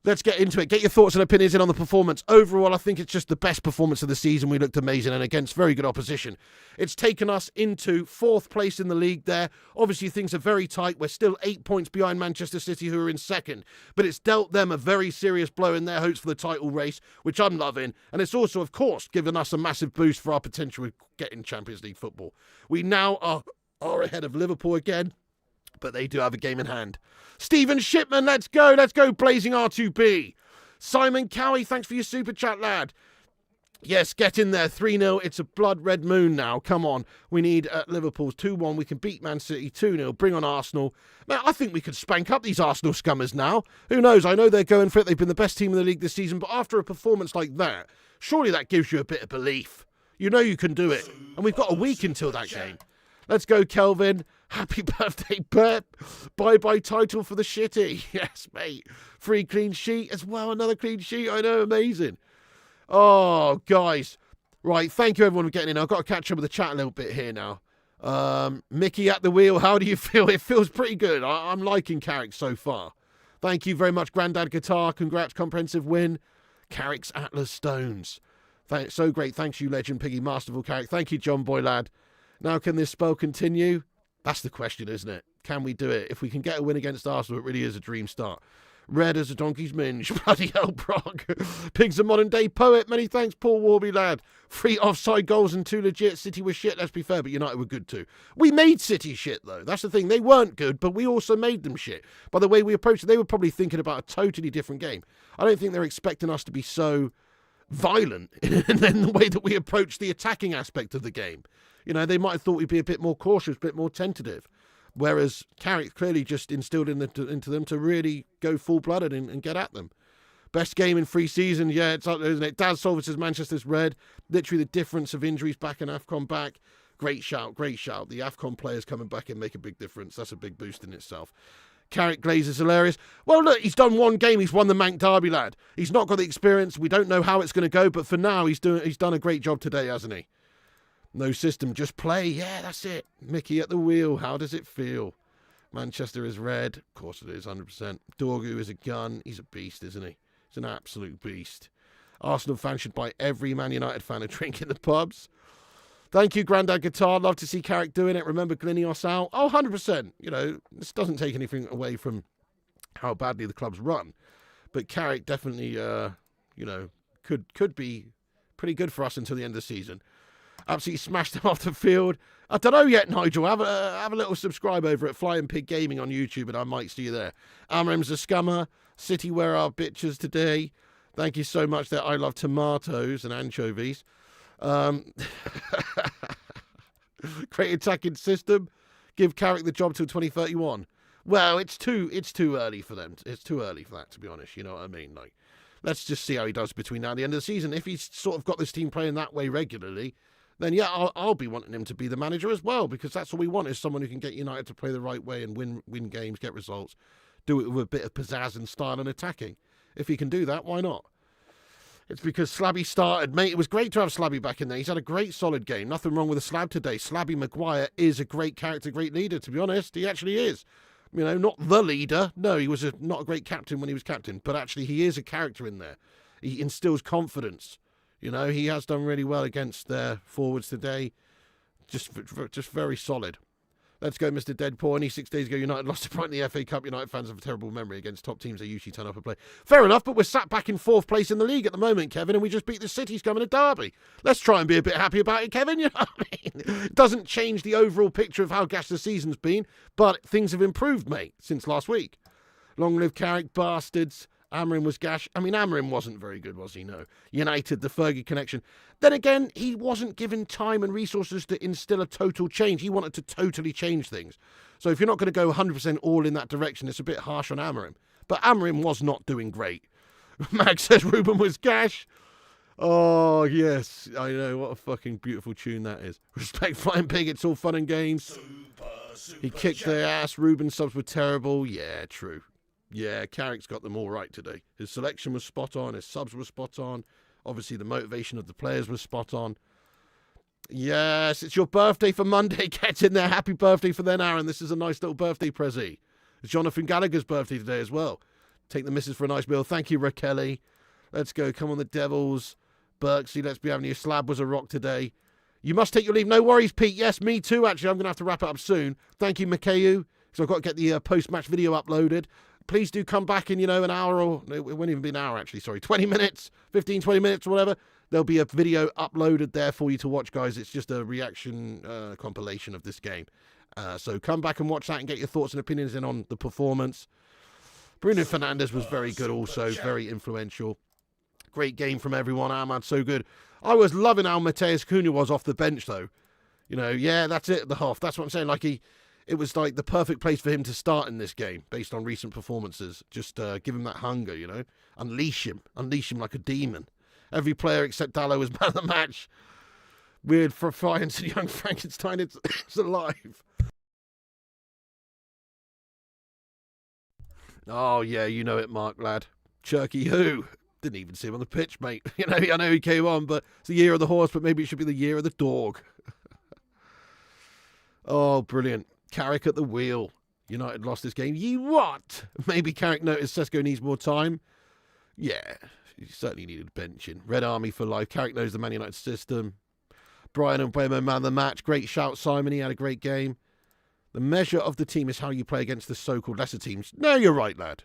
let's get into it. Get your thoughts and opinions in on the performance. Overall, I think it's just the best performance of the season. We looked amazing and against very good opposition. It's taken us into 4th place in the league there. Obviously, things are very tight. We're still 8 points behind Manchester City, who are in 2nd. But it's dealt them a very serious blow in their hopes for the title race, which I'm loving. And it's also, of course, given us a massive boost for our potential with getting Champions League football. We now are ahead of Liverpool again, but they do have a game in hand. Stephen Shipman, let's go, Blazing R2B. Simon Cowie, thanks for your super chat, lad. Yes, get in there, 3-0, it's a blood red moon now, come on. We need Liverpool's 2-1, we can beat Man City 2-0, bring on Arsenal. Man, I think we could spank up these Arsenal scummers now. Who knows, I know they're going for it, they've been the best team in the league this season, but after a performance like that, surely that gives you a bit of belief. You know you can do it, and we've got a week until that game. Let's go, Kelvin. Happy birthday, Pep. Bye-bye title for the shitty. Yes, mate. 3 clean sheet as well. Another clean sheet. I know, amazing. Oh, guys. Right, thank you, everyone, for getting in. I've got to catch up with the chat a little bit here now. Mickey at the wheel. How do you feel? It feels pretty good. I'm liking Carrick so far. Thank you very much, Grandad Guitar. Congrats, comprehensive win. Carrick's Atlas Stones. So great. Thanks, you legend, Piggy, masterful Carrick. Thank you, John Boy, lad. Now, can this spell continue? That's the question, isn't it? Can we do it? If we can get a win against Arsenal, it really is a dream start. Red as a donkey's minge. Bloody hell, Brock. Pig's a modern day poet. Many thanks, Paul Warby, lad. 3 offside goals and 2 legit. City was shit, let's be fair, but United were good too. We made City shit, though. That's the thing. They weren't good, but we also made them shit. By the way we approached it, they were probably thinking about a totally different game. I don't think they're expecting us to be so violent in the way that we approach the attacking aspect of the game. You know, they might have thought we'd be a bit more cautious, a bit more tentative. Whereas Carrick clearly just instilled into them to really go full-blooded and get at them. Best game in pre-season, yeah, it's up there, isn't it? Daz Solver says Manchester's red. Literally the difference of injuries back and AFCON back. Great shout, great shout. The AFCON players coming back and make a big difference. That's a big boost in itself. Carrick Glaze is hilarious. Well, look, he's done one game. He's won the Manc Derby, lad. He's not got the experience. We don't know how it's going to go, but for now, he's done a great job today, hasn't he? No system, just play. Yeah, that's it. Mickey at the wheel. How does it feel? Manchester is red. Of course it is, 100%. Dorgu is a gun. He's a beast, isn't he? He's an absolute beast. Arsenal fan should buy every Man United fan a drink in the pubs. Thank you, Grandad Guitar. Love to see Carrick doing it. Remember Glinios out? Oh, 100%. You know, this doesn't take anything away from how badly the club's run. But Carrick definitely, you know, could be pretty good for us until the end of the season. Absolutely smashed him off the field. I don't know yet, Nigel. Have a little subscribe over at Flying Pig Gaming on YouTube, and I might see you there. Amram's a scummer. City, where are bitches today? Thank you so much there. I love tomatoes and anchovies. Great attacking system. Give Carrick the job till 2031. Well, it's too early for them. It's too early for that, to be honest. You know what I mean? Like, let's just see how he does between now and the end of the season. If he's sort of got this team playing that way regularly, then yeah, I'll be wanting him to be the manager as well, because that's what we want, is someone who can get United to play the right way and win games, get results, do it with a bit of pizzazz and style and attacking. If he can do that, why not? It's because Slabby started, mate. It was great to have Slabby back in there. He's had a great, solid game. Nothing wrong with the Slab today. Slabby Maguire is a great character, great leader, to be honest. He actually is. You know, not the leader. No, he was not a great captain when he was captain, but actually he is a character in there. He instills confidence. You know, he has done really well against their forwards today. Just very solid. Let's go, Mr. Deadpool. Only 6 days ago, United lost to Brighton in the FA Cup. United fans have a terrible memory against top teams. They usually turn up and play. Fair enough, but we're sat back in 4th place in the league at the moment, Kevin, and we just beat the City's coming to Derby. Let's try and be a bit happy about it, Kevin. You know what I mean? It doesn't change the overall picture of how gash the season's been, but things have improved, mate, since last week. Long live Carrick, bastards. Amrin was gash. I mean, Amrin wasn't very good, was he? No. United, the Fergie connection. Then again, he wasn't given time and resources to instill a total change. He wanted to totally change things. So if you're not going to go 100% all in that direction, it's a bit harsh on Amrin. But Amrin was not doing great. Mag says Ruben was gash. Oh, yes. I know. What a fucking beautiful tune that is. Respect Flying Pig. It's all fun and games. He kicked their ass. Ruben's subs were terrible. Yeah, true. Yeah, Carrick's got them all right today. His selection was spot on. His subs were spot on. Obviously, the motivation of the players was spot on. Yes, it's your birthday for Monday. Get in there. Happy birthday for then, Aaron. This is a nice little birthday prezi. It's Jonathan Gallagher's birthday today as well. Take the missus for a nice meal. Thank you, Raquel. Let's go. Come on, the Devils. Berksy, let's be having you. Slab was a rock today. You must take your leave. No worries, Pete. Yes, me too, actually. I'm going to have to wrap it up soon. Thank you, Mikhail, because I've got to get the post-match video uploaded. Please do come back in, an hour or... It won't even be an hour, actually, sorry. 20 minutes, 15, 20 minutes or whatever. There'll be a video uploaded there for you to watch, guys. It's just a reaction compilation of this game. So come back and watch that and get your thoughts and opinions in on the performance. Bruno Fernandes was very good also, very influential. Great game from everyone. Ahmad, so good. I was loving how Mateus Cunha was off the bench, though. Yeah, that's it at the half. That's what I'm saying. It was like the perfect place for him to start in this game, based on recent performances. Just give him that hunger, Unleash him like a demon. Every player except Dallo was man of the match. Weird for Fiance and Young Frankenstein. It's alive. Oh, yeah, you know it, Mark, lad. Cherky who? Didn't even see him on the pitch, mate. I know he came on, but it's the year of the horse, but maybe it should be the year of the dog. Oh, brilliant. Carrick at the wheel. United lost this game. Ye what? Maybe Carrick noticed Sesko needs more time. Yeah, he certainly needed benching. Red Army for life. Carrick knows the Man United system. Brian and Buemo, man of the match. Great shout, Simon. He had a great game. The measure of the team is how you play against the so-called lesser teams. No, you're right, lad.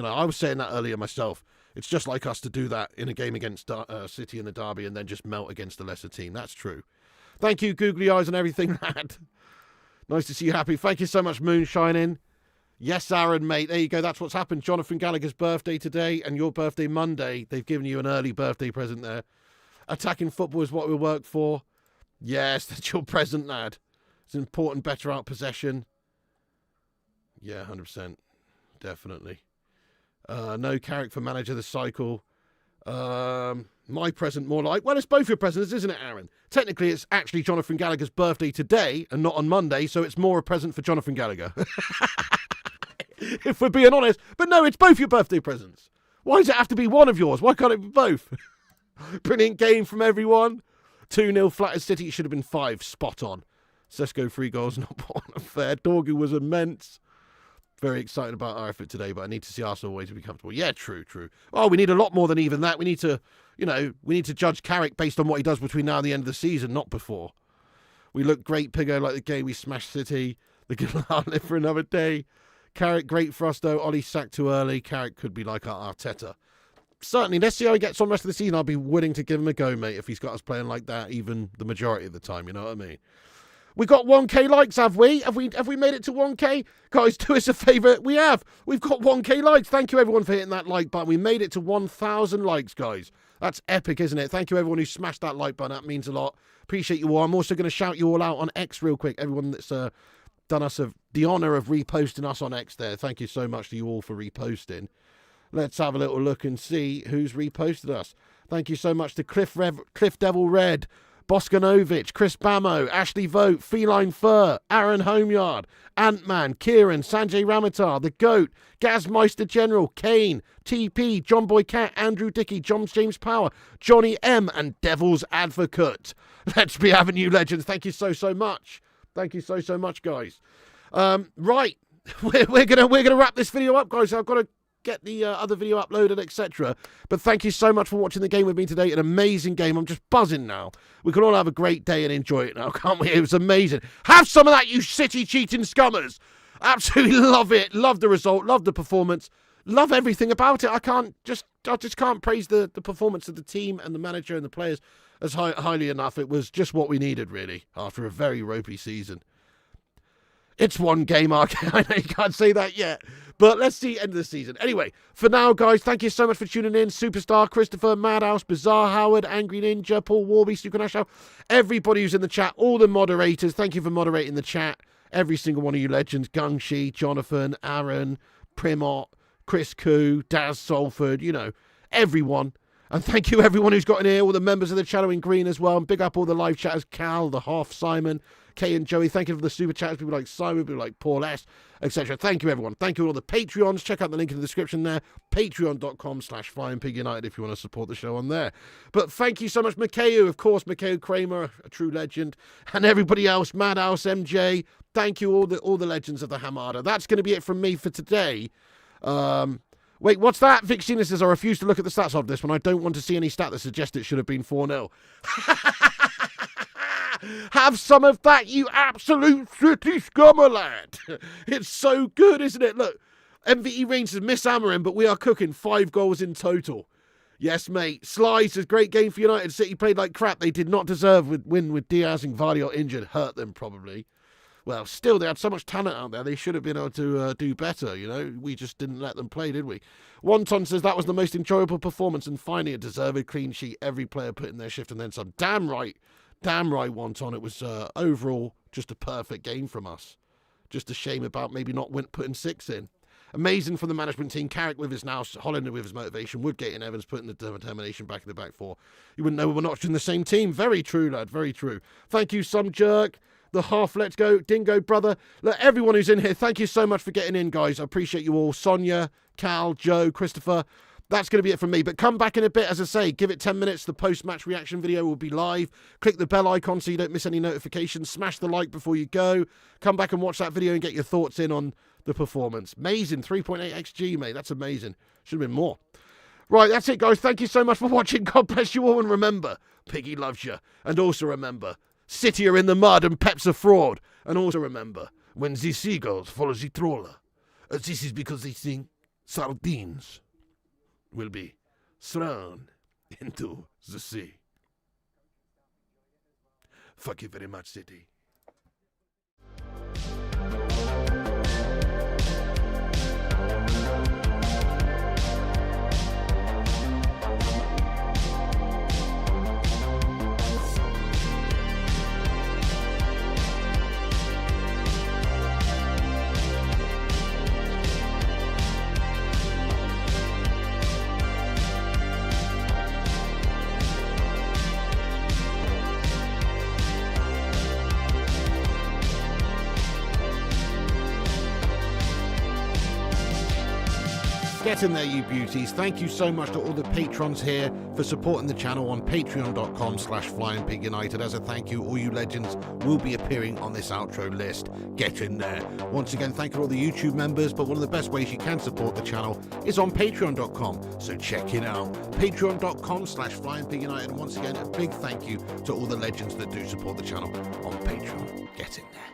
I was saying that earlier myself. It's just like us to do that in a game against City in the Derby and then just melt against the lesser team. That's true. Thank you, googly eyes and everything, lad. Nice to see you happy. Thank you so much, Moonshining. Yes, Aaron, mate. There you go. That's what's happened. Jonathan Gallagher's birthday today and your birthday Monday. They've given you an early birthday present there. Attacking football is what we work for. Yes, that's your present, lad. It's important, better out possession. Yeah, 100%. Definitely. No Carrick for manager of the cycle. My present more like... Well, it's both your presents, isn't it, Aaron? Technically, it's actually Jonathan Gallagher's birthday today and not on Monday, so it's more a present for Jonathan Gallagher. if we're being honest. But no, it's both your birthday presents. Why does it have to be one of yours? Why can't it be both? Brilliant game from everyone. 2-0 flat as City. It should have been 5. Spot on. Sesko 3 goals, not put on a fair. Dorgu was immense. Very excited about our effort today, but I need to see Arsenal ways to be comfortable. Yeah, true. Oh, we need a lot more than even that. We need to, judge Carrick based on what he does between now and the end of the season, not before. We look great, Pigo, like the game we smashed City. The Galar live for another day. Carrick, great for us, though. Ollie sacked too early. Carrick could be like our Arteta. Certainly, let's see how he gets on the rest of the season. I'll be willing to give him a go, mate, if he's got us playing like that, even the majority of the time, you know what I mean? We got 1k likes, have we? Have we made it to 1k? Guys, do us a favour. We have. We've got 1k likes. Thank you, everyone, for hitting that like button. We made it to 1,000 likes, guys. That's epic, isn't it? Thank you, everyone who smashed that like button. That means a lot. Appreciate you all. I'm also going to shout you all out on X real quick. Everyone that's done us the honour of reposting us on X there. Thank you so much to you all for reposting. Let's have a little look and see who's reposted us. Thank you so much to Cliff Devil Red, Boskanovic, Chris Bamo, Ashley Vogt, Feline Fur, Aaron Homeyard, Ant-Man, Kieran, Sanjay Ramatar, The Goat, Gazmeister General, Kane, TP, John Boy Cat, Andrew Dickey, John James Power, Johnny M, and Devil's Advocate. Let's be having you legends. Thank you so much. Thank you so much, guys. Right, we're gonna wrap this video up, guys. I've got to get the other video uploaded, etc. But thank you so much for watching the game with me today. An amazing game. I'm just buzzing now. We can all have a great day and enjoy it now, can't we? It was amazing. Have some of that, you City cheating scummers. Absolutely love it. Love the result. Love the performance. Love everything about it. I just can't praise the performance of the team and the manager and the players as highly enough. It was just what we needed, really, after a very ropey season. It's one game, I know you can't say that yet. But let's see end of the season. Anyway, for now, guys, thank you so much for tuning in. Superstar, Christopher, Madhouse, Bizarre Howard, Angry Ninja, Paul Warby, Sukanasho, everybody who's in the chat, all the moderators, thank you for moderating the chat. Every single one of you legends, Gungshi, Jonathan, Aaron, Primot, Chris Koo, Daz Salford, everyone. And thank you, everyone who's got in here, all the members of the channel in green as well. And big up all the live chatters, Cal, the Hoff, Simon, Kay and Joey. Thank you for the super chatters, people like Simon, people like Paul S, etc. Thank you, everyone. Thank you all the Patreons. Check out the link in the description there. Patreon.com/FlyingPigUnited if you want to support the show on there. But thank you so much, Mikhail, of course, Mikhail Kramer, a true legend, and everybody else, Madhouse, MJ. Thank you, all the legends of the Hamada. That's going to be it from me for today. Wait, what's that? Vic Cena says, I refuse to look at the stats of this one. I don't want to see any stat that suggests it should have been 4-0. Have some of that, you absolute city scummer lad. It's so good, isn't it? Look, MVE Range says, miss Amarim, but we are cooking 5 goals in total. Yes, mate. Sly says, great game for United. City played like crap. They did not deserve win with Diaz and Vardy injured. Hurt them, probably. Well, still, they had so much talent out there. They should have been able to do better, We just didn't let them play, did we? Wonton says, that was the most enjoyable performance and finally a deserved clean sheet. Every player put in their shift and then some. Damn right, Wonton. It was overall just a perfect game from us. Just a shame about maybe not putting 6 in. Amazing from the management team. Carrick with his now, Hollander with his motivation, Woodgate and Evans putting the determination back in the back four. You wouldn't know we're not in the same team. Very true, lad. Very true. Thank you, some jerk. The half, let's go, Dingo brother. Look, everyone who's in here, thank you so much for getting in, guys. I appreciate you all. Sonia, Cal, Joe, Christopher. That's going to be it from me. But come back in a bit, as I say, give it 10 minutes. The post-match reaction video will be live. Click the bell icon so you don't miss any notifications. Smash the like before you go. Come back and watch that video and get your thoughts in on the performance. Amazing, 3.8 XG, mate. That's amazing. Should have been more. Right, that's it, guys. Thank you so much for watching. God bless you all. And remember, Piggy loves you. And also remember, City are in the mud and Pep's a fraud. And also remember, when the seagulls follow the trawler, this is because they think sardines will be thrown into the sea. Fuck you very much, City. Get in there, you beauties. Thank you so much to all the patrons here for supporting the channel on patreon.com/FlyingPigUnited. As a thank you, all you legends will be appearing on this outro list. Get in there. Once again, thank you to all the YouTube members, but one of the best ways you can support the channel is on patreon.com, so check it out. Patreon.com/FlyingPigUnited. And once again, a big thank you to all the legends that do support the channel on Patreon. Get in there.